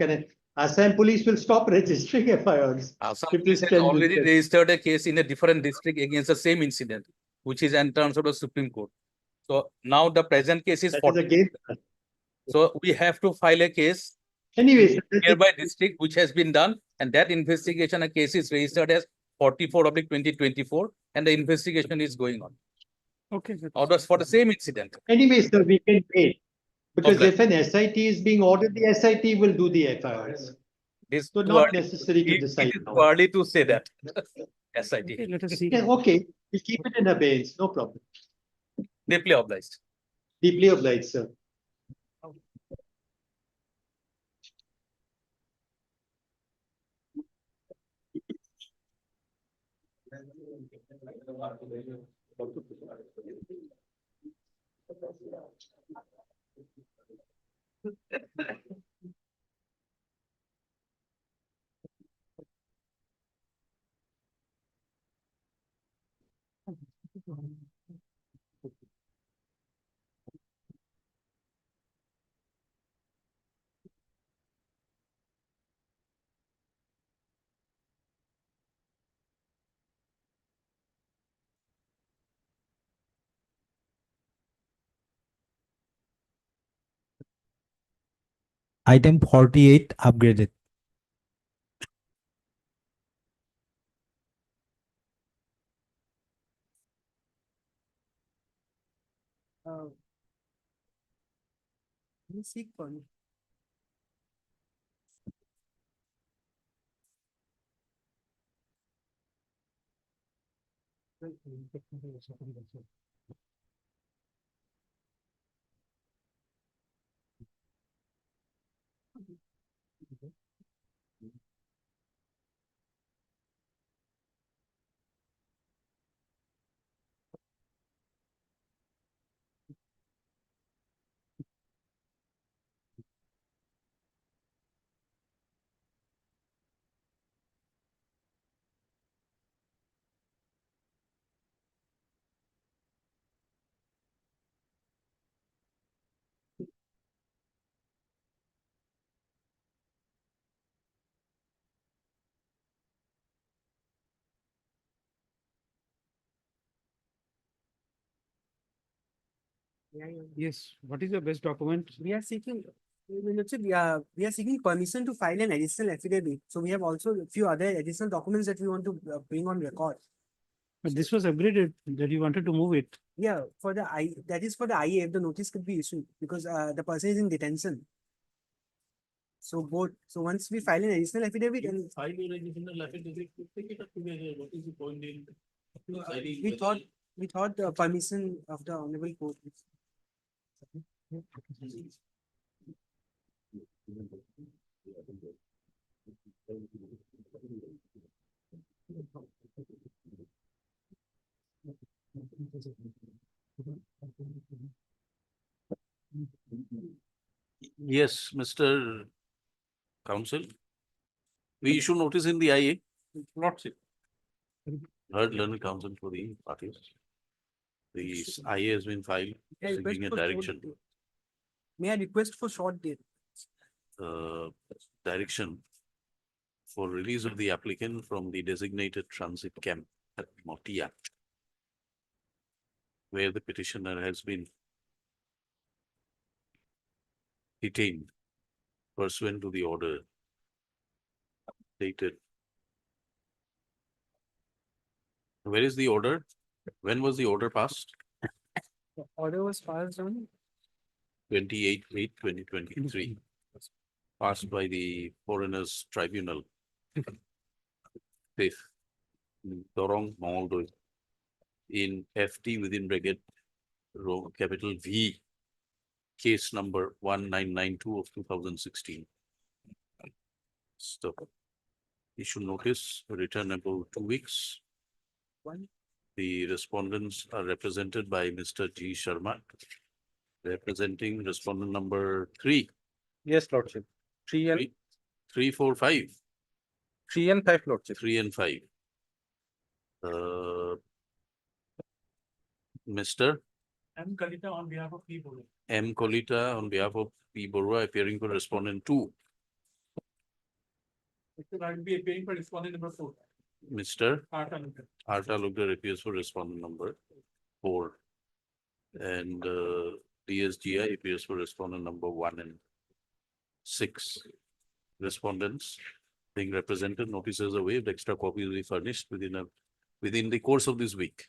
Assam police will stop registering FIRs. Assam police has already registered a case in a different district against the same incident, which is in terms of the Supreme Court. So now the present case is 40. So we have to file a case anyway, in nearby district, which has been done, and that investigation, a case is registered as 44/2024, and the investigation is going on. Okay. Orders for the same incident. Anyway, sir, we can wait. Because if an SIT is being ordered, the SIT will do the FIRs. So not necessary to decide. It is too early to say that. SIT. Okay, let us see. Yeah, okay, we'll keep it in abeyance, no problem. Deeply obliged. Deeply obliged, sir. Item 48 upgraded. Seek one. Yes, what is the best document? We are seeking, we are seeking permission to file an additional affidavit. So we have also a few other additional documents that we want to bring on record. But this was upgraded that you wanted to move it. Yeah, for the that is for the IA, if the notice could be issued because the person is in detention. So both, so once we file an additional affidavit and File your additional affidavit, take it up together. What is the point in? we thought the permission of the honorable court. Yes, Mr. Counsel. We issue notice in the IA. Lordship. Heard learned counsel for the parties. The IA has been filed May I request seeking a for short direction. date? May I request for short date? Direction for release of the applicant from the designated transit camp at Motia, where the petitioner has been detained pursuant to the order dated. Where is the order? When was the order passed? The order was passed on 28/8/2023, passed by the Foreigners Tribunal. Fifth, Dorong Mongoldo in FT within bracket capital V, case number 1992 of 2016. Stop. Issue notice, return about 2 weeks. The respondents are represented by Mr. G. Sharma, representing respondent number 3. Yes, Lordship. 3 and 3, 4, 5. 3 and 5, Lordship. 3 and 5. Mr. M. Kalita on behalf of P. Bolu. M. Kolita on behalf of P. Borua appearing for respondent 2. I will be appearing for respondent number 4. Mr. Arta Lukar. Arta Lugdar appears for respondent number 4. And DSGI appears for respondent number 1 and 6. Respondents being represented, notices are waived, extra copies will be furnished within the course of this week.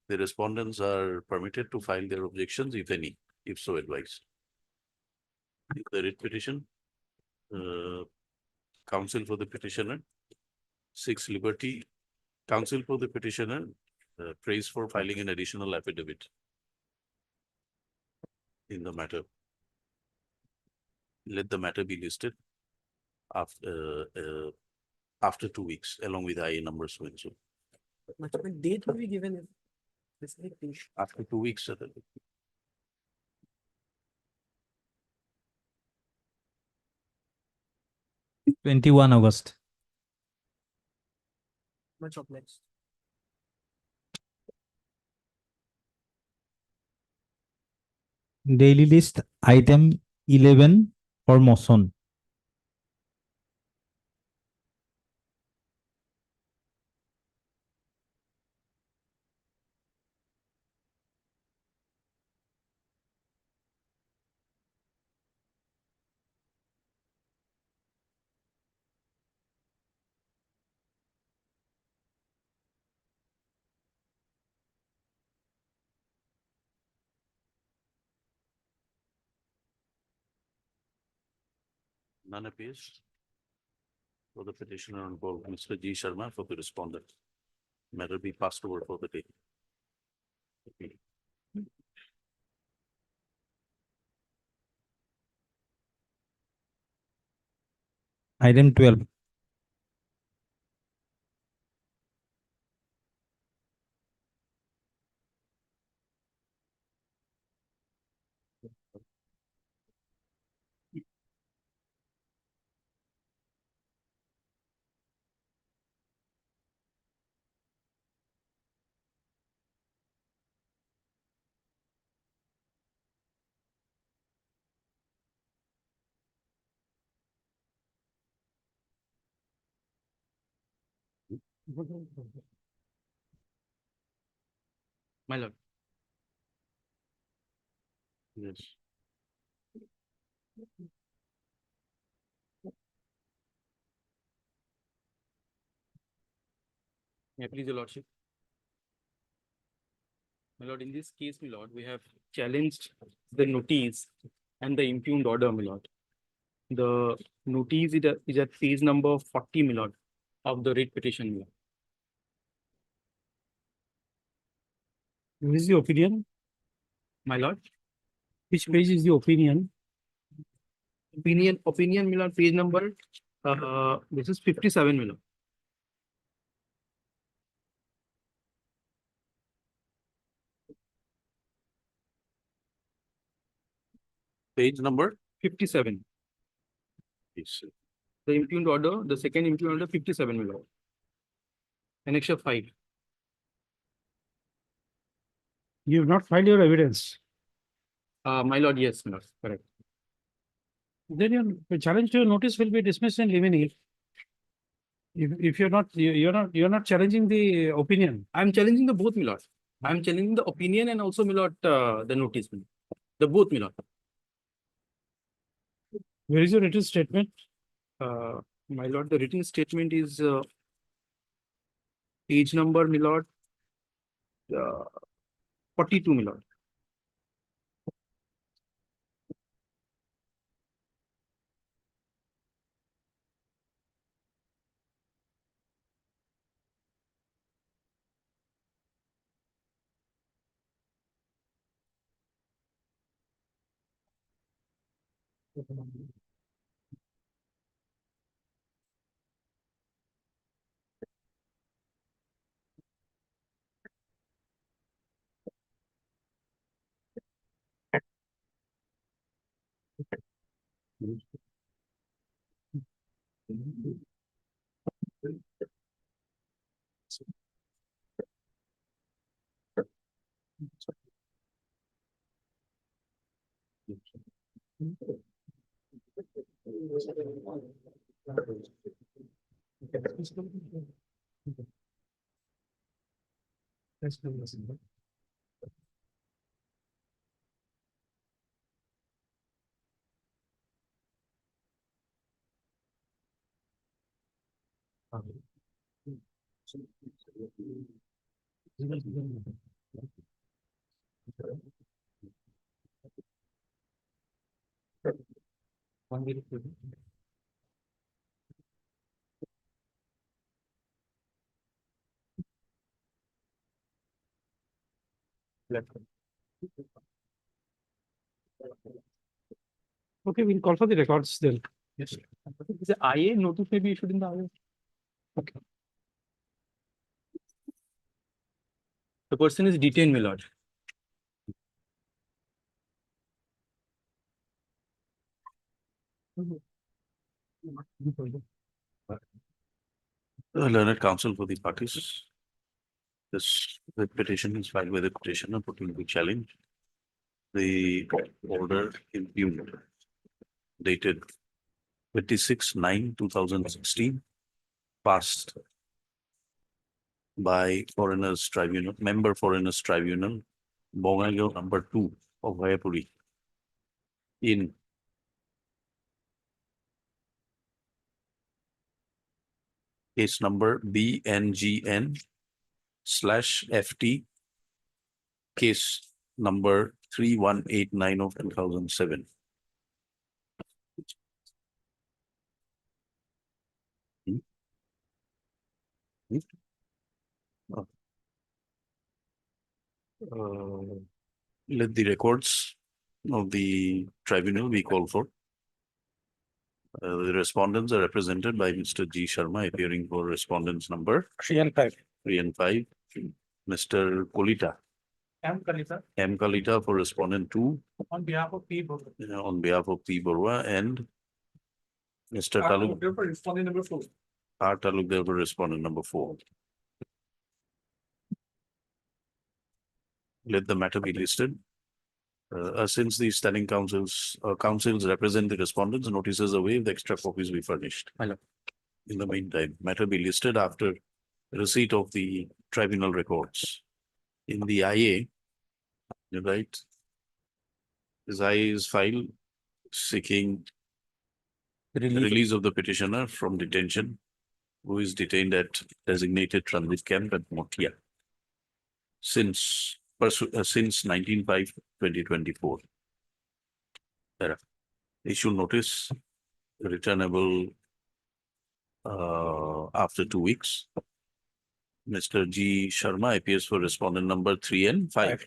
The respondents are permitted to file their objections, if any, if so advised. The writ petition, counsel for the petitioner, 6 Liberty, counsel for the petitioner, praise for filing an additional affidavit in the matter. Let the matter be listed after 2 weeks, along with IA numbers so and so. Much of a date will be given. Specific date. After 2 weeks, sir. 21 August. Much obliged. Daily list item 11 for motion. None appears. For the petitioner on call, Mr. G. Sharma for the respondent. matter be passed over for the day. Okay. Item 12. My lord. Yes. Yeah, please, your lordship. My lord, in this case, my lord, we have challenged the notice and the impugned order, my lord. The notice is at page number 40, my lord, of the writ petition, my lord. What is the opinion? My lord, Which page is the opinion? opinion, my lord, page number, this is 57, my lord. Page number 57. is The impugned order, the second impugned order, 57, my lord. Annexure 5. You have not filed your evidence. My lord, yes, my lord, correct. Then your challenge to your notice will be dismissed in limine. If you're not challenging the opinion. I'm challenging the both, my lord. I'm challenging the opinion and also, my lord, the notice, my lord. The both, my lord. Where is your written statement? My lord, the written statement is page number, my lord, 42, my lord. Okay, we'll call for the records then. Yes. The IA notice may be issued in the IA. Okay. The person is detained, my lord. learned counsel for the parties. This the petition is filed with the petitioner putting the challenge. The order impugned dated 26/9/2016 passed by Foreigners Tribunal, Member Foreigners Tribunal, Bongaigaon number 2 of Vayapuri in case number BNGN/FT, case number 3189 of 2007. Let the records of the tribunal be called for. The respondents are represented by Mr. G. Sharma, appearing for respondents number 3 and 5. 3 and 5. Mr. Kolita. M. Kalita M. Kalita for respondent 2, on behalf of P. Borwa. on behalf of P. Borwa, and Mr. Taluk For respondent number 4. R. Talukder for respondent number 4. Let the matter be listed. Since the standing councils represent the respondents, notices are waived, extra copies be furnished. Hello. In the meantime, matter be listed after receipt of the tribunal records. In the IA, right? This IA is filed seeking release of the petitioner from detention, who is detained at designated transit camp at Motia since 19/5/2024. Issue notice returnable after 2 weeks. Mr. G. Sharma appears for respondent number 3 and 5.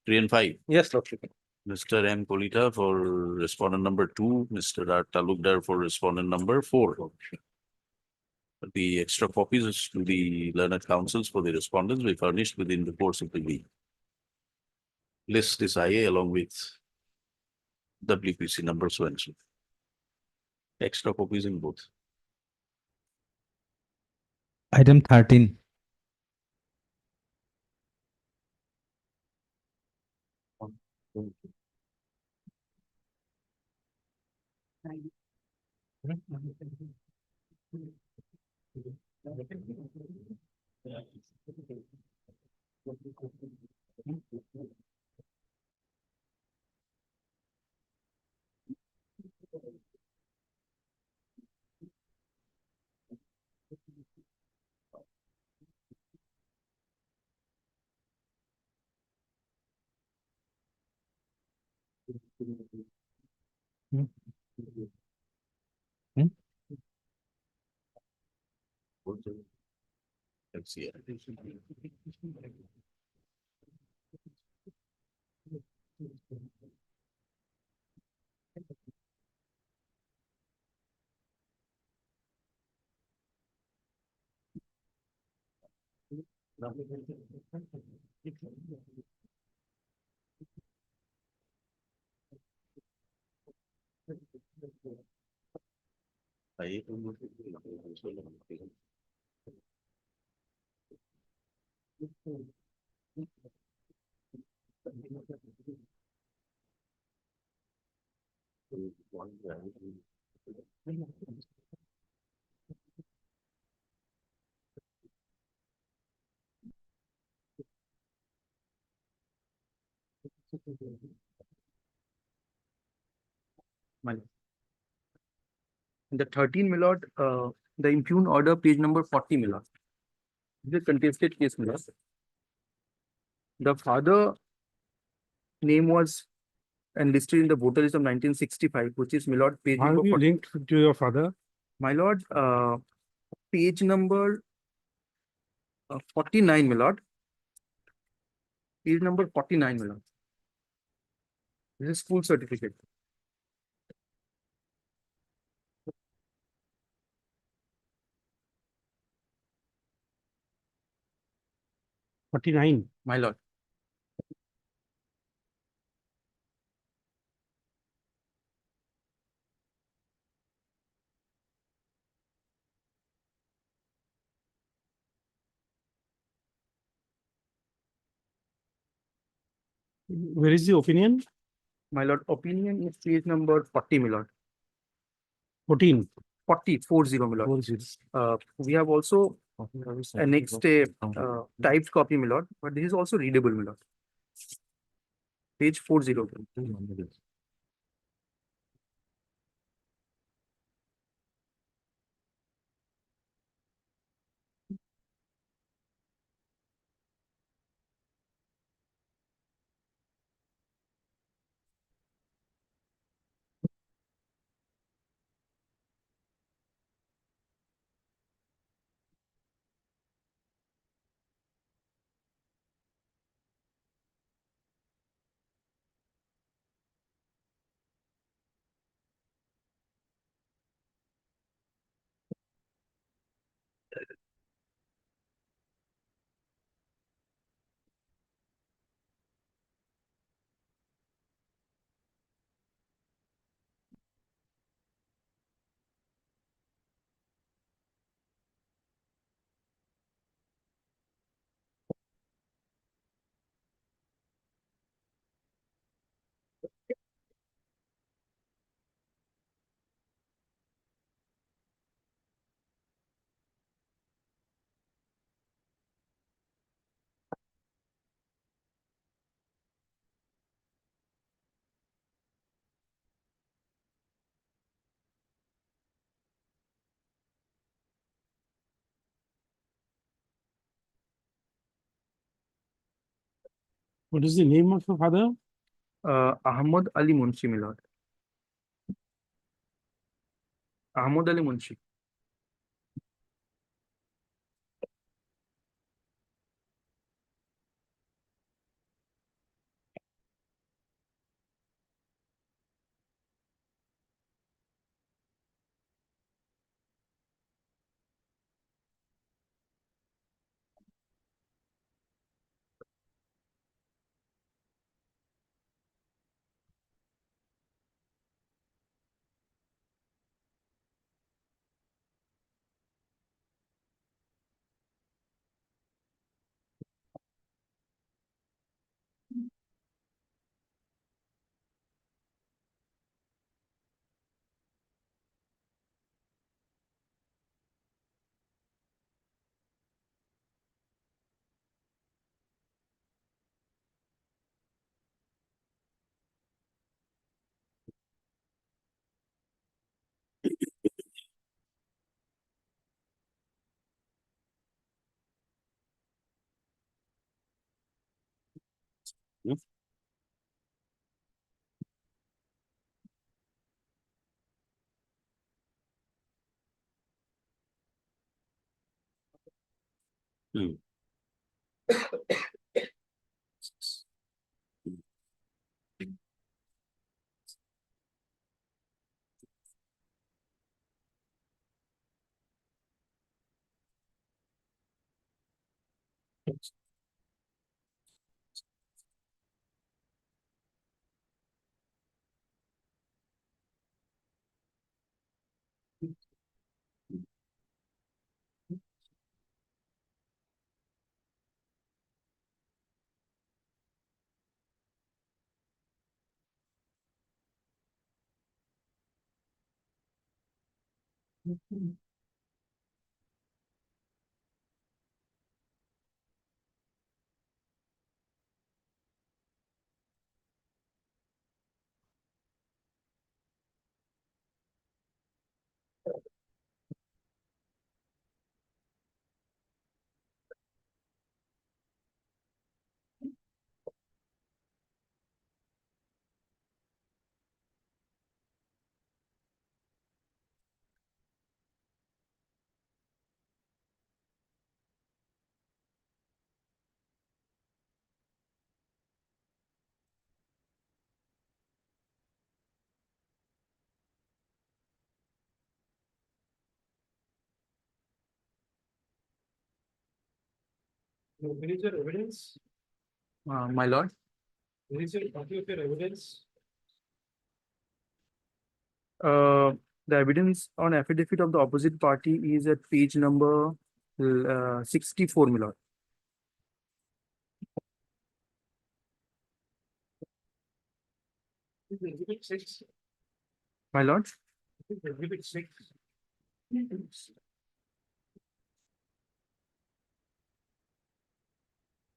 3 and 5. Yes, Lordship. Mr. M. Kolita for respondent number 2, Mr. R. Talukdar for respondent number 4. The extra copies to the learned councils for the respondents will be furnished within the course of the week. List this IA along with WPC number so and so. Extra copies in both. Item 13. Let's see. The 13, my lord, the impugned order, page number 40, my lord. This is a contested case, my lord. The father name was enlisted in the voter list of 1965, which is, my lord, page How number have you 40. linked to your father? My lord, page number 49, my lord. Page number 49, my lord. This is school certificate. $49. My lord. Where is the opinion? My lord, opinion is page number 40, my lord. 14. 40, my lord. 40. We have also annexed a typed copy, my lord, but this is also readable, my lord. Page 40. What is the name of your father? Ahmad Ali Munshi, my lord. Ahmad Ali Munshi. Hmm. Where is your evidence? My lord. Where is your copy of your evidence? The evidence on affidavit of the opposite party is at page number 64, my lord. Exhibit 6. My lord. Exhibit 6.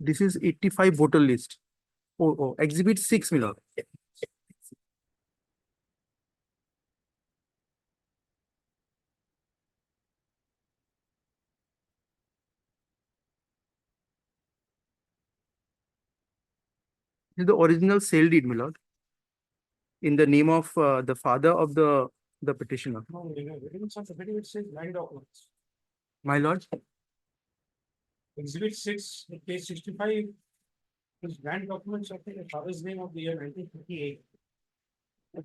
This is 85 voter list. Oh, exhibit 6, my lord. This is the original sale deed, my lord, in the name of the father of the petitioner. No, evidence of affidavit says land documents. My lord. Exhibit 6, page 65, is land documents of the father's name of the year 1958. Not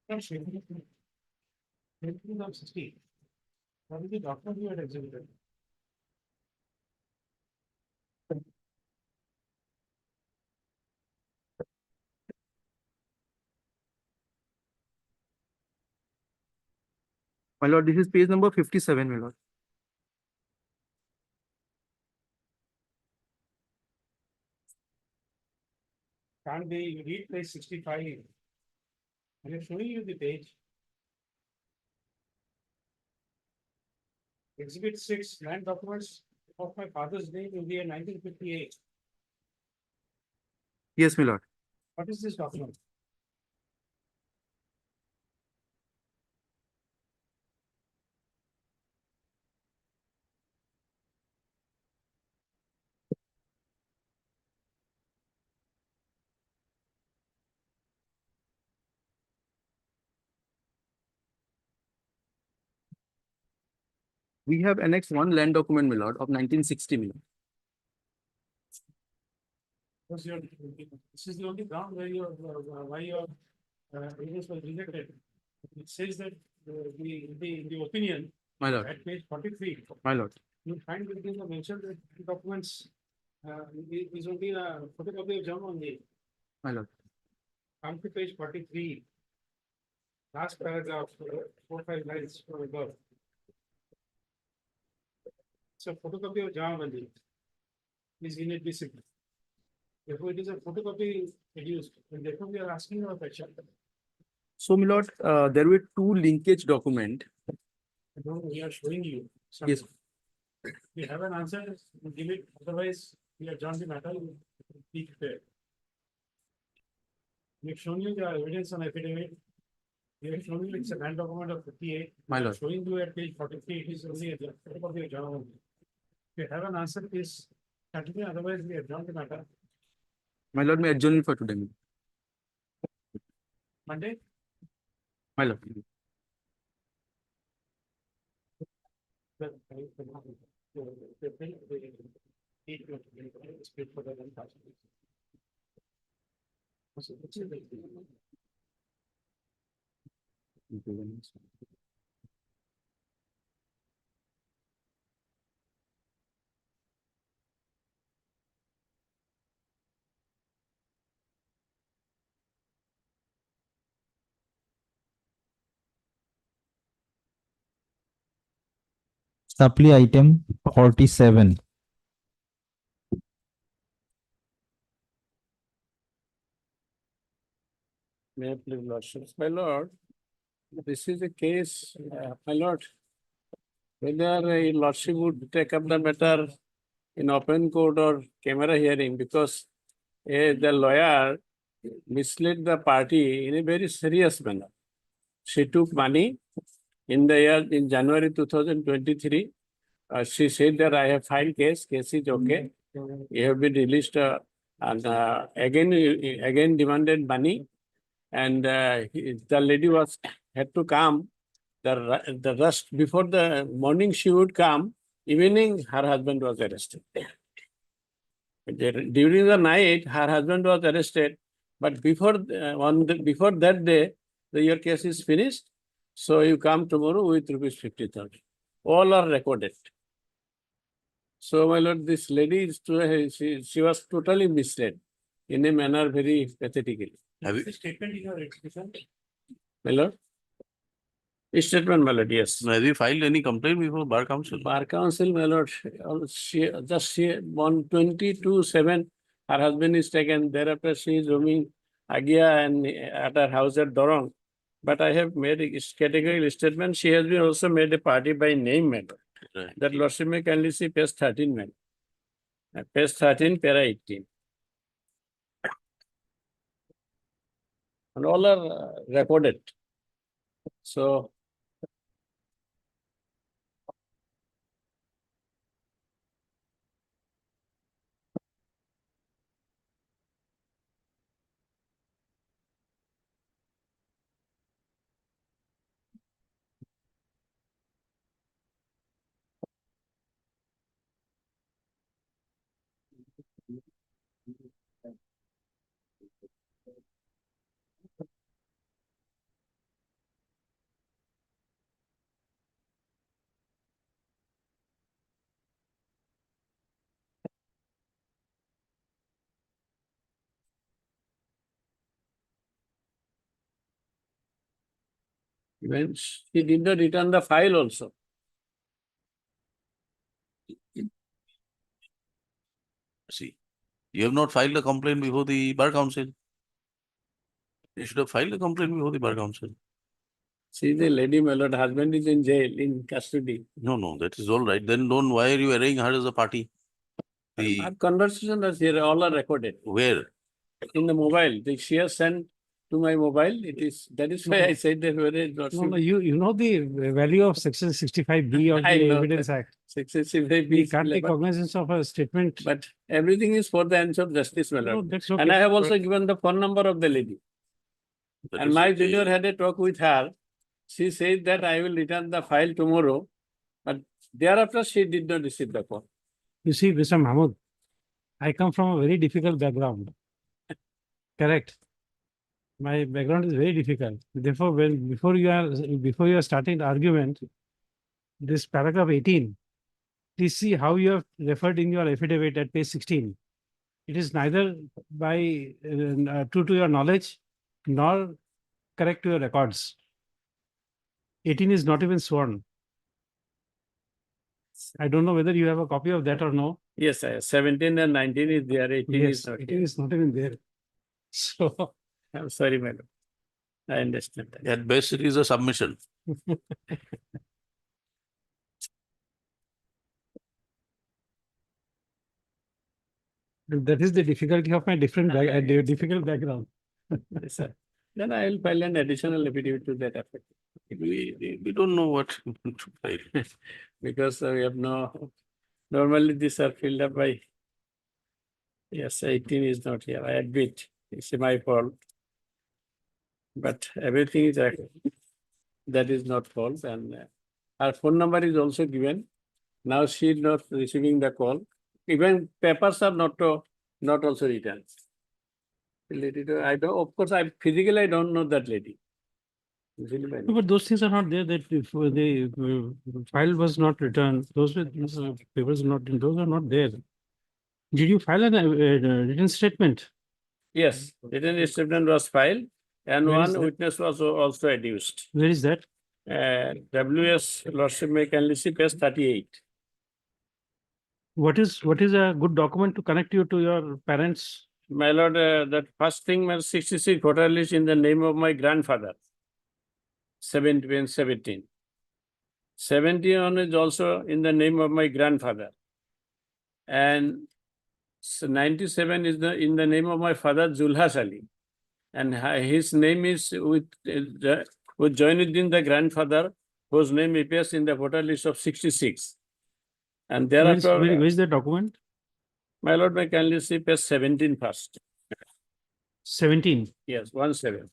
1960. What is the document you had exhibited? My lord, this is page number 57, my lord. Can't be, read page 65. And I'm showing you the page. Exhibit 6, land documents of my father's name in the year 1958. Yes, my lord. What is this document? We have annexed one land document, my lord, of 1960, my lord. This is the only ground where your, why your, evidence was rejected. It says that, the opinion. My lord. At page 43. My lord. You find within the mentioned documents, is only a photocopy of Jam only. My lord. Come to page 43. Last paragraph, 4-5 lines from above. So photocopy of Jam only is inadmissible. Therefore, it is a photocopy produced, and therefore we are asking our question. So, my lord, there were two linkage document. No, we are showing you. Yes. We have an answer, we give it, otherwise we adjourn the matter, be prepared. We have shown you the evidence on affidavit. We have shown you it's a land document of 58. My We are lord. showing you at page 43, it is only a photocopy of journal. If you have an answer, please continue, otherwise we adjourn the matter. My lord, may adjourn for today. Monday? My lord. Supply item 47. May I please lordships, my lord, this is a case, my lord, whether a lordship would take up the matter in open court or camera hearing, because the lawyer misled the party in a very serious manner. She took money in the year, in January 2023. She said that I have filed case is okay. You have been released, and again demanded money. And the lady had to come. The rest before the morning she would come. Evening her husband was arrested. During the night her husband was arrested, but before before that day your case is finished. So you come tomorrow with rupees 50,000. All are recorded. So my lord, this lady is she was totally misled in a manner very pathetically. Have you statement in your execution? My lord? Statement, my lord, yes. Have you filed any complaint before Bar Council? Bar Council, my lord, she on 22/7, her husband is taken. Thereafter, she is roaming Agia and at her house at Dorong. But I have made a categorical statement. She has been also made a party by name, my lord. Right. That lordship may kindly see page 13, man. Page 13, para 18. And all are recorded. So, even she did not return the file also. See, you have not filed a complaint before the Bar Council. You should have filed a complaint before the Bar Council. See, the lady, my lord, husband is in jail, in custody. No, that is all right. Then don't, why are you arraying her as a party? Our conversation is here, all are recorded. Where? In the mobile. She has sent to my mobile. That is why I said that whether it was. No, you know the value of section 65B of I the know Evidence that. Act. 65B. We can't take cognizance of a statement. But everything is for the ends of justice, my No, lord. that's okay. And I have also given the phone number of the lady. That And is my okay. junior had a talk with her. She said that I will return the file tomorrow. But Thereafter, she did not receive the call. You see, Mr. Mahmood, I come from a very difficult background. Correct. My background is very difficult. Therefore, before you are starting the argument, this paragraph 18, please see how you have referred in your affidavit at page 16. It is neither by true to your knowledge nor correct to your records. 18 is not even sworn. I don't know whether you have a copy of that or no. Yes, 17 and 19 is there, 18 Yes, is not 18 here. is not even there. So I'm sorry, madam. I understand that. At best, it is a submission. that is the difficulty of my difficult background. Yes, sir. Then I will file an additional affidavit to that effect. We don't know what to file. Because we have no, normally these are filled up by, yes, 18 is not here. I admit it's my fault. But everything is, that is not false, and her phone number is also given. Now she is not receiving the call. Even papers are not also written. I don't, of course, I physically I don't know that lady. No, but those things are not there. That if the file was not returned, those papers not those are not there. Did you file a written statement? Yes, written statement was filed, and Where is one that? witness was also adduced. Where is that? WS Lordship may kindly see page 38. What is a good document to connect you to your parents? My lord, that first thing was 66 voter list in the name of my grandfather. 17. 71 is also in the name of my grandfather. And 97 is in the name of my father, Zulhas Ali. And his name is with Joinuddin, the grandfather, whose name appears in the voter list of 66. And thereafter, Where is the document? my lord, may kindly see page 17 first. 17. Yes, 17.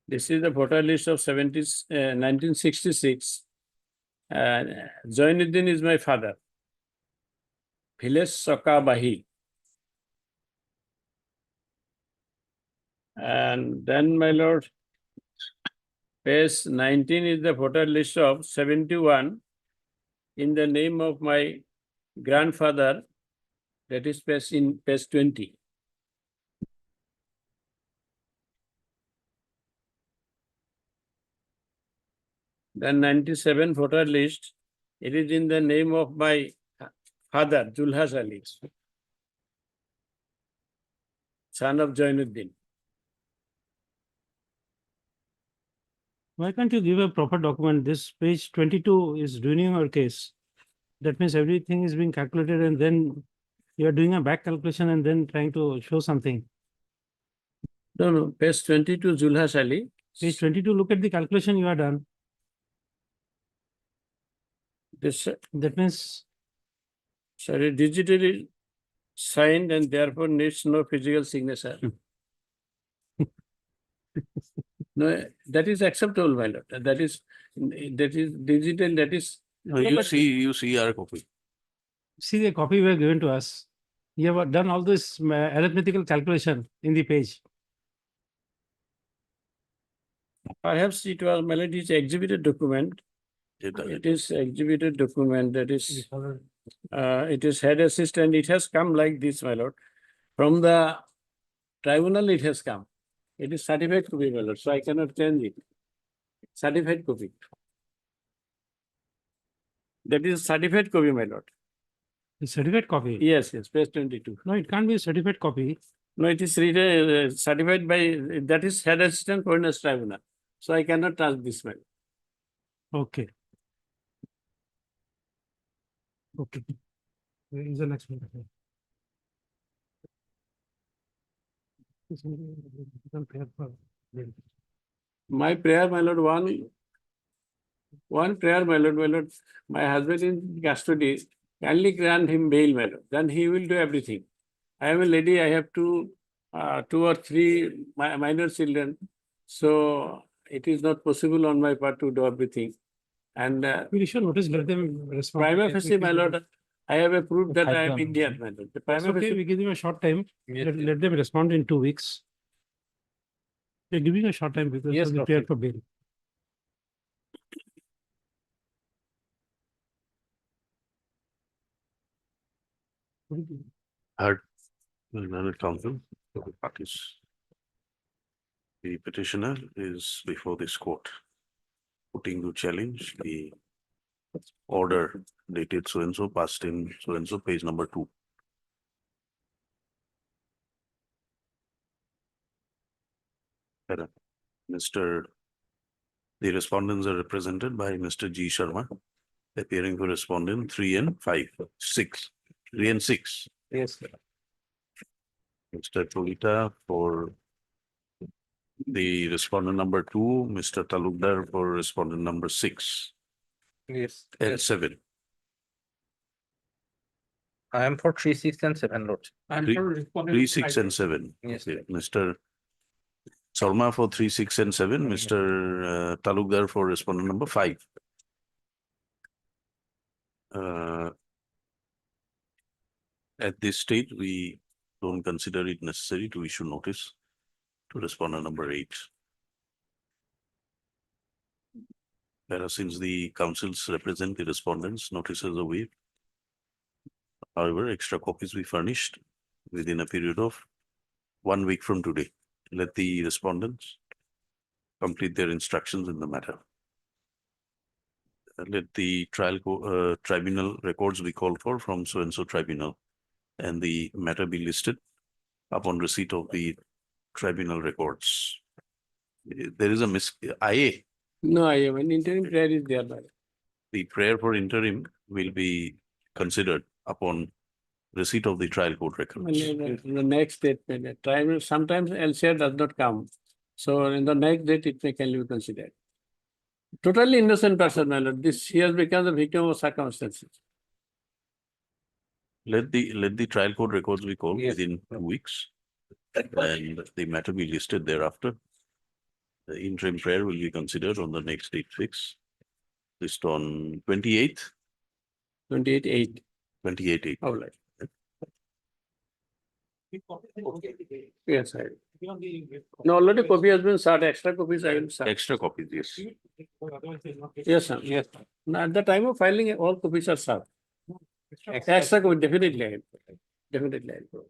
This is the voter list of 1966. Joinuddin is my father. Village Sokabahi. And then, my lord, page 19 is the voter list of 71 in the name of my grandfather. That is page 20. Then 97 voter list, it is in the name of my father, Zulhas Ali, son of Joinuddin. Why can't you give a proper document? This page 22 is ruining our case. That means everything is being calculated and then you are doing a back calculation and then trying to show something. No, page 22, Zulhas Ali. Page 22, look at the calculation you have done. That means, sorry, digitally signed and therefore needs no physical signature. No, that is acceptable, my lord. That is digital, that is. No, you see our copy. see the copy were given to us. You have done all this arithmetical calculation in the page. Perhaps it was Melody's exhibited document. It is exhibited document, that is, it is head assistant. It has come like this, my lord. From the tribunal, it has come. It is certified copy, my lord, so I cannot change it. Certified copy. That is certified copy, my lord. The certificate copy? Yes, page 22. No, it can't be a certificate copy. No, it is certified by, that is head assistant foreigners tribunal. So I cannot touch this, man. Okay. Okay. Where is the next one? My prayer, my lord, one prayer, my lord, my husband in custody, kindly grant him bail, my lord. Then he will do everything. I am a lady, I have two or three minor children. So it is not possible on my part to do everything. And Petition notice, let them respond. prima Okay, facie, we my can- lord, I have approved that I am I've done. Indian, my lord. The It's prima okay, facie. we give them a short time. Yes, Let them respond in 2 weeks. They're giving a short time because Yes, they Dr. prepared for bail. Heard, learned counsel, of the parties. The petitioner is before this court, putting to challenge the order dated so and so, passed in so and so, page number 2. Mr. The respondents are represented by Mr. G. Sharma, appearing for respondent 3 and 5, 6, 3 and 6. Yes, sir. Mr. Tolita for the respondent number 2, Mr. Talukdar for respondent number 6 Yes. and 7. I am for 3, 6 and 7, Lord. I'm Three- for responding 3, to 6 and 7. Yes, Okay, Mr. Sharma for 3, 6 and 7, Mr. Talukdar for respondent number 5. At this stage, we don't consider it necessary to issue notice to respondent number 8. Whereas since the councils represent the respondents, notices are waived. However, extra copies we furnished within a period of 1 week from today. Let the respondents complete their instructions in the matter. Let the tribunal records be called for from so and so tribunal, and the matter be listed upon receipt of the tribunal records. There is a IA. No, I am an interim prayer is there, my lord. The prayer for interim will be considered upon receipt of the trial court records. The next date, tribunal, sometimes LCR does not come. So in the next date, it can be considered. Totally innocent person, my lord. This, he has become the victim of circumstances. Let the trial court records be called Yes. within 2 weeks, and the matter be listed thereafter. The interim prayer will be considered on the next date fix. List on 28th, 28/8. 28/8. Oh, right. Yes, I. No, already copy has been started. Extra copies I will start. Extra copies, yes. Yes, sir. Yes. Now, at the time of filing, all copies are served. Extra copy, definitely. I will provide. Definitely. I will provide.